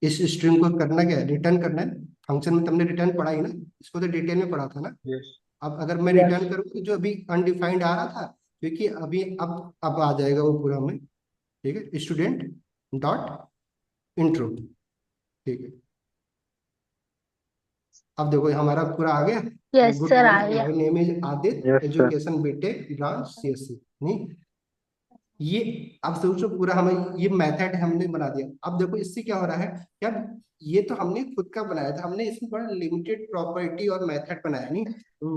इस स्ट्रिंग को करना क्या है, रिटर्न करना है। फंक्शन में तुमने रिटर्न पढ़ा ही ना, इसको तो डिटेल में पढ़ा था ना। यस। अब अगर मैं यस। रिटर्न करूँ तो जो अभी अनडिफाइंड आ रहा था, क्योंकि अभी अब आ जाएगा वो पूरा में। ठीक है, स्टूडेंट डॉट इंट्रो। ठीक है, अब देखो हमारा पूरा आ गया, यस गुड सर, आ मॉर्निंग गया। My name is Aditya, yes sir. Education BTech branch CSC. नहीं ये, अब सोचो पूरा हमें ये मेथड हमने बना दिया। अब देखो इससे क्या हो रहा है, क्या ये तो हमने खुद का बनाया था, हमने इसमें बड़ा लिमिटेड प्रॉपर्टी और मेथड बनाया, नहीं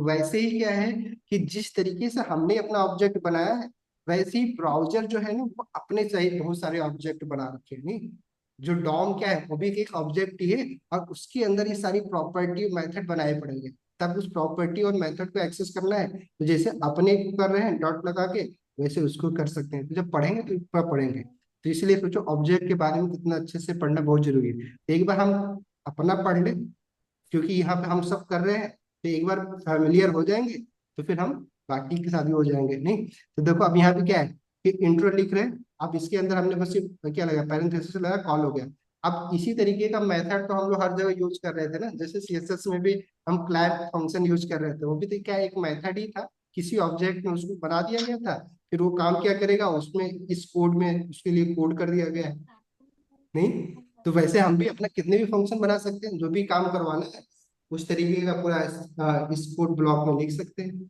वैसे ही क्या है कि जिस तरीके से हमने अपना ऑब्जेक्ट बनाया है, वैसे ही ब्राउजर जो है ना वो अपने सही बहुत सारे ऑब्जेक्ट बना रखे हैं। नहीं जो डॉम क्या है वो भी एक ऑब्जेक्ट ही है, और उसके अंदर ये सारी प्रॉपर्टी और मेथड बनाए पड़ेंगे, तब उस प्रॉपर्टी और मेथड को एक्सेस करना है, तो जैसे अपने को कर रहे हैं डॉट लगा के, वैसे उसको कर सकते हैं। तो जब पढ़ेंगे तो पूरा पढ़ेंगे, तो इसलिए सोचो ऑब्जेक्ट के बारे में कितना अच्छे से पढ़ना बहुत जरूरी है। एक बार हम अपना पढ़ लें, क्योंकि यहाँ पे हम सब कर रहे हैं, तो एक बार फैमिलियर हो जाएंगे तो फिर हम बाकी के साथ भी हो जाएंगे। नहीं तो देखो अब यहाँ पे क्या है कि इंट्रो लिख रहे हैं, अब इसके अंदर हमने बस ये क्या लगा, पैरेंथेसिस लगा, कॉल हो गया। अब इसी तरीके का मेथड तो हम लोग हर जगह यूज कर रहे थे ना, जैसे सीएसएस में भी हम क्लैप फंक्शन यूज कर रहे थे, वो भी तो क्या एक मेथड ही था, किसी ऑब्जेक्ट में उसको बना दिया गया था, फिर वो काम क्या करेगा उसमें, इस कोड में उसके लिए कोड कर दिया गया है। नहीं तो वैसे हम भी अपना कितने भी फंक्शन बना सकते हैं, जो भी काम करवाना है उस तरीके का पूरा इस कोड ब्लॉक में लिख सकते हैं।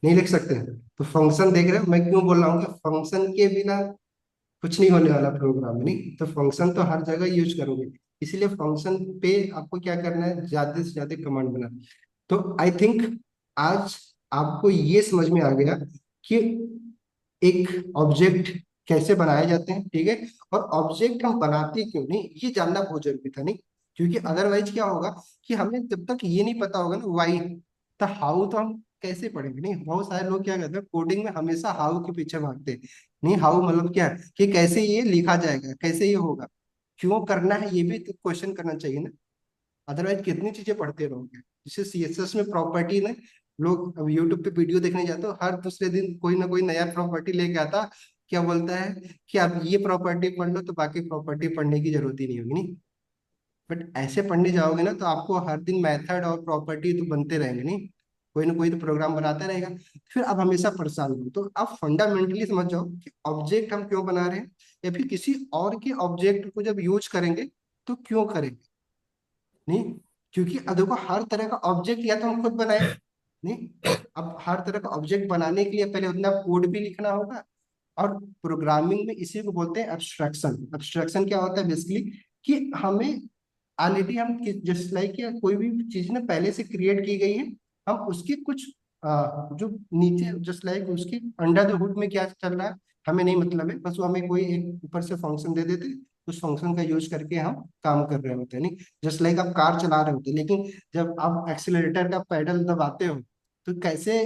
नहीं लिख सकते हैं तो फंक्शन देख रहे हो मैं क्यों बोल रहा हूँ कि फंक्शन के बिना कुछ नहीं होने वाला प्रोग्राम में, नहीं तो फंक्शन तो हर जगह यूज करोगे, इसीलिए फंक्शन पे आपको क्या करना है, ज्यादा से ज्यादा कमांड बनाना। तो आई थिंक आज आपको ये समझ में आ गया कि एक ऑब्जेक्ट कैसे बनाए जाते हैं। ठीक है, और ऑब्जेक्ट हम बनाते क्यों, नहीं ये जानना बहुत जरूरी था। नहीं क्योंकि अदरवाइज क्या होगा कि हमें जब तक ये नहीं पता होगा ना वाई, तो हाउ तो हम कैसे पढ़ेंगे। नहीं बहुत सारे लोग क्या कहते हैं कोडिंग में हमेशा हाउ के पीछे भागते हैं। नहीं हाउ मतलब क्या है कि कैसे ये लिखा जाएगा, कैसे ये होगा, क्यों करना है, ये भी तो क्वेश्चन करना चाहिए ना। अदरवाइज कितनी चीजें पढ़ते रहोगे, जैसे सीएसएस में प्रॉपर्टी ना, लोग अब यूट्यूब पे वीडियो देखने जाते हो, हर दूसरे दिन कोई ना कोई नया प्रॉपर्टी लेके आता, क्या बोलता है कि अब ये प्रॉपर्टी पढ़ लो तो बाकी प्रॉपर्टी पढ़ने की जरूरत ही नहीं होगी। नहीं बट ऐसे पढ़ने जाओगे ना तो आपको हर दिन मेथड और प्रॉपर्टी तो बनते रहेंगे, नहीं कोई ना कोई तो प्रोग्राम बनाता रहेगा, फिर आप हमेशा परेशान हो। तो आप फंडामेंटली समझ जाओ कि ऑब्जेक्ट हम क्यों बना रहे हैं, या फिर किसी और के ऑब्जेक्ट को जब यूज करेंगे तो क्यों करेंगे। नहीं क्योंकि अब देखो हर तरह का ऑब्जेक्ट या तो हम खुद बनाए, नहीं अब हर तरह का ऑब्जेक्ट बनाने के लिए पहले उतना कोड भी लिखना होगा, और प्रोग्रामिंग में इसी को बोलते हैं एब्स्ट्रैक्शन। एब्स्ट्रैक्शन क्या होता है बेसिकली कि हमें ऑलरेडी हम जस्ट लाइक या कोई भी चीज ना पहले से क्रिएट की गई है, हम उसके कुछ जो नीचे जस्ट लाइक उसके अंडर द हुड में क्या चल रहा है हमें नहीं मतलब है, बस वो हमें कोई एक ऊपर से फंक्शन दे देते, उस फंक्शन का यूज करके हम काम कर रहे होते हैं। नहीं जस्ट लाइक आप कार चला रहे होते हैं, लेकिन जब आप एक्सीलरेटर का पैडल दबाते हो तो कैसे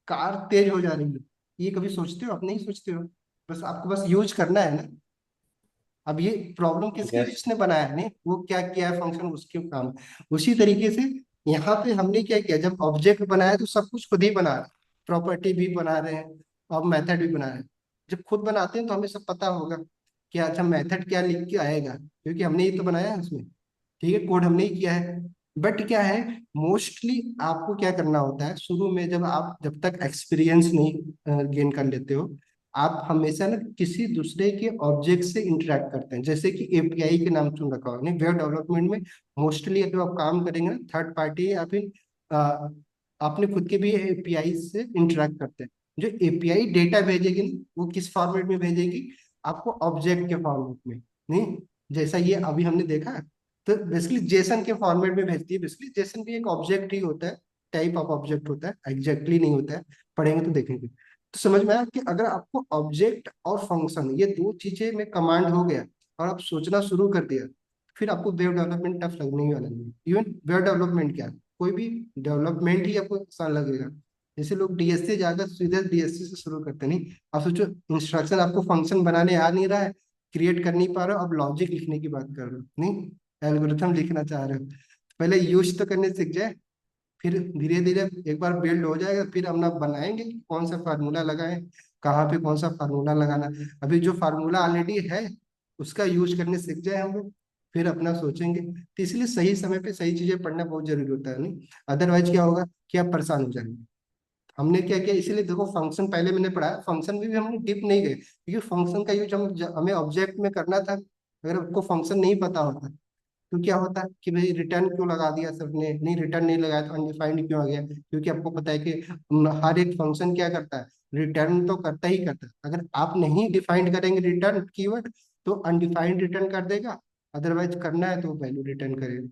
कार तेज हो जा रही है, ये कभी सोचते हो, आप नहीं सोचते हो, बस आपको बस यूज करना है ना। अब ये प्रॉब्लम किसकी है? यस जिसने बनाया है, नहीं वो क्या किया है फंक्शन, उसके काम। उसी तरीके से यहाँ पे हमने क्या किया, जब ऑब्जेक्ट बनाया तो सब कुछ खुद ही बना रहे हैं, प्रॉपर्टी भी बना रहे हैं और मेथड भी बना रहे हैं। जब खुद बनाते हैं तो हमें सब पता होगा कि अच्छा मेथड क्या लिख के आएगा, क्योंकि हमने ही तो बनाया है उसमें। ठीक है, कोड हमने ही किया है। बट क्या है, मोस्टली आपको क्या करना होता है शुरू में, जब तक एक्सपीरियंस नहीं गेन कर लेते हो, आप हमेशा ना किसी दूसरे के ऑब्जेक्ट से इंटरेक्ट करते हैं। जैसे कि एपीआई के नाम सुन रखा होगा, नहीं वेब डेवलपमेंट में मोस्टली अगर आप काम करेंगे ना, थर्ड पार्टी या फिर अ, अपने खुद के भी एपीआई से इंटरेक्ट करते हैं। जो एपीआई डेटा भेजेगी ना, वो किस फॉर्मेट में भेजेगी, आपको ऑब्जेक्ट के फॉर्मेट में। नहीं, जैसा ये अभी हमने देखा है, तो बेसिकली जेसन के फॉर्मेट में भेजती है। बेसिकली जेसन भी एक ऑब्जेक्ट ही होता है, टाइप ऑफ ऑब्जेक्ट होता है, एग्जैक्टली नहीं होता है, पढ़ेंगे तो देखेंगे। तो समझ में आया कि अगर आपको ऑब्जेक्ट और फंक्शन ये दो चीजें में कमांड हो गया और आप सोचना शुरू कर दिया, फिर आपको वेब डेवलपमेंट टफ लगने ही वाला नहीं। इवन वेब डेवलपमेंट क्या है, कोई भी डेवलपमेंट ही आपको आसान लगेगा। जैसे लोग डीएससी जाकर सीधे डीएससी से शुरू करते नहीं। आप सोचो, इंस्ट्रक्शन आपको फंक्शन बनाने आ नहीं रहा है, क्रिएट कर नहीं पा रहे हो, अब लॉजिक लिखने की बात कर रहे हो, नहीं एल्गोरिथम लिखना चाह रहे हो। पहले यूज तो करने सीख जाए, फिर धीरे धीरे एक बार बिल्ड हो जाएगा, फिर हम ना बनाएंगे कि कौन सा फार्मूला लगाएं, कहाँ पे कौन सा फार्मूला लगाना। अभी जो फार्मूला ऑलरेडी है उसका यूज करने सीख जाए हम लोग, फिर अपना सोचेंगे। तो इसलिए सही समय पे सही चीजें पढ़ना बहुत जरूरी होता है, नहीं अदरवाइज क्या होगा कि आप परेशान हो जाएंगे। हमने क्या किया, इसीलिए देखो फंक्शन पहले मैंने पढ़ा, फंक्शन में भी हमने डीप नहीं गए, क्योंकि फंक्शन का यूज हमें ऑब्जेक्ट में करना था। अगर आपको फंक्शन नहीं पता होता तो क्या होता है कि भाई रिटर्न क्यों लगा दिया सबने, नहीं रिटर्न नहीं लगाया तो अनडिफाइंड क्यों आ गया। क्योंकि आपको पता है कि हर एक फंक्शन क्या करता है, रिटर्न तो करता ही करता है। अगर आप नहीं डिफाइंड करेंगे रिटर्न कीवर्ड, तो अनडिफाइंड रिटर्न कर देगा। अदरवाइज करना है तो वैल्यू रिटर्न करेगा।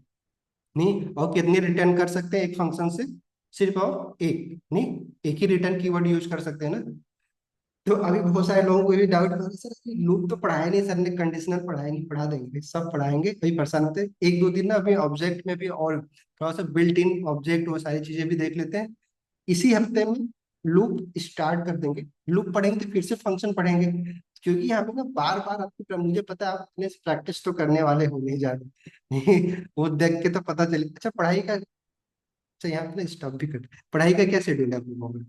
नहीं, और कितने रिटर्न कर सकते हैं एक फंक्शन से, सिर्फ और एक नहीं, एक ही रिटर्न कीवर्ड यूज कर सकते हैं ना। तो अभी बहुत सारे लोगों को ये डाउट हो रहा है, सर लूप तो पढ़ाया नहीं सर ने, कंडीशनल पढ़ाया नहीं। पढ़ा देंगे, सब पढ़ाएंगे, कई परेशान होते हैं। एक दो दिन ना अभी ऑब्जेक्ट में भी और थोड़ा सा बिल्ट इन ऑब्जेक्ट वो सारी चीजें भी देख लेते हैं। इसी हफ्ते में लूप स्टार्ट कर देंगे। लूप पढ़ेंगे तो फिर से फंक्शन पढ़ेंगे, क्योंकि यहाँ पे ना बार बार आपको, मुझे पता है आप अपने प्रैक्टिस तो करने वाले हो नहीं ज्यादा वो देख के तो पता चले। अच्छा पढ़ाई का, अच्छा यहाँ पे स्टॉप भी कर, पढ़ाई का क्या शेड्यूल है आप लोगों का?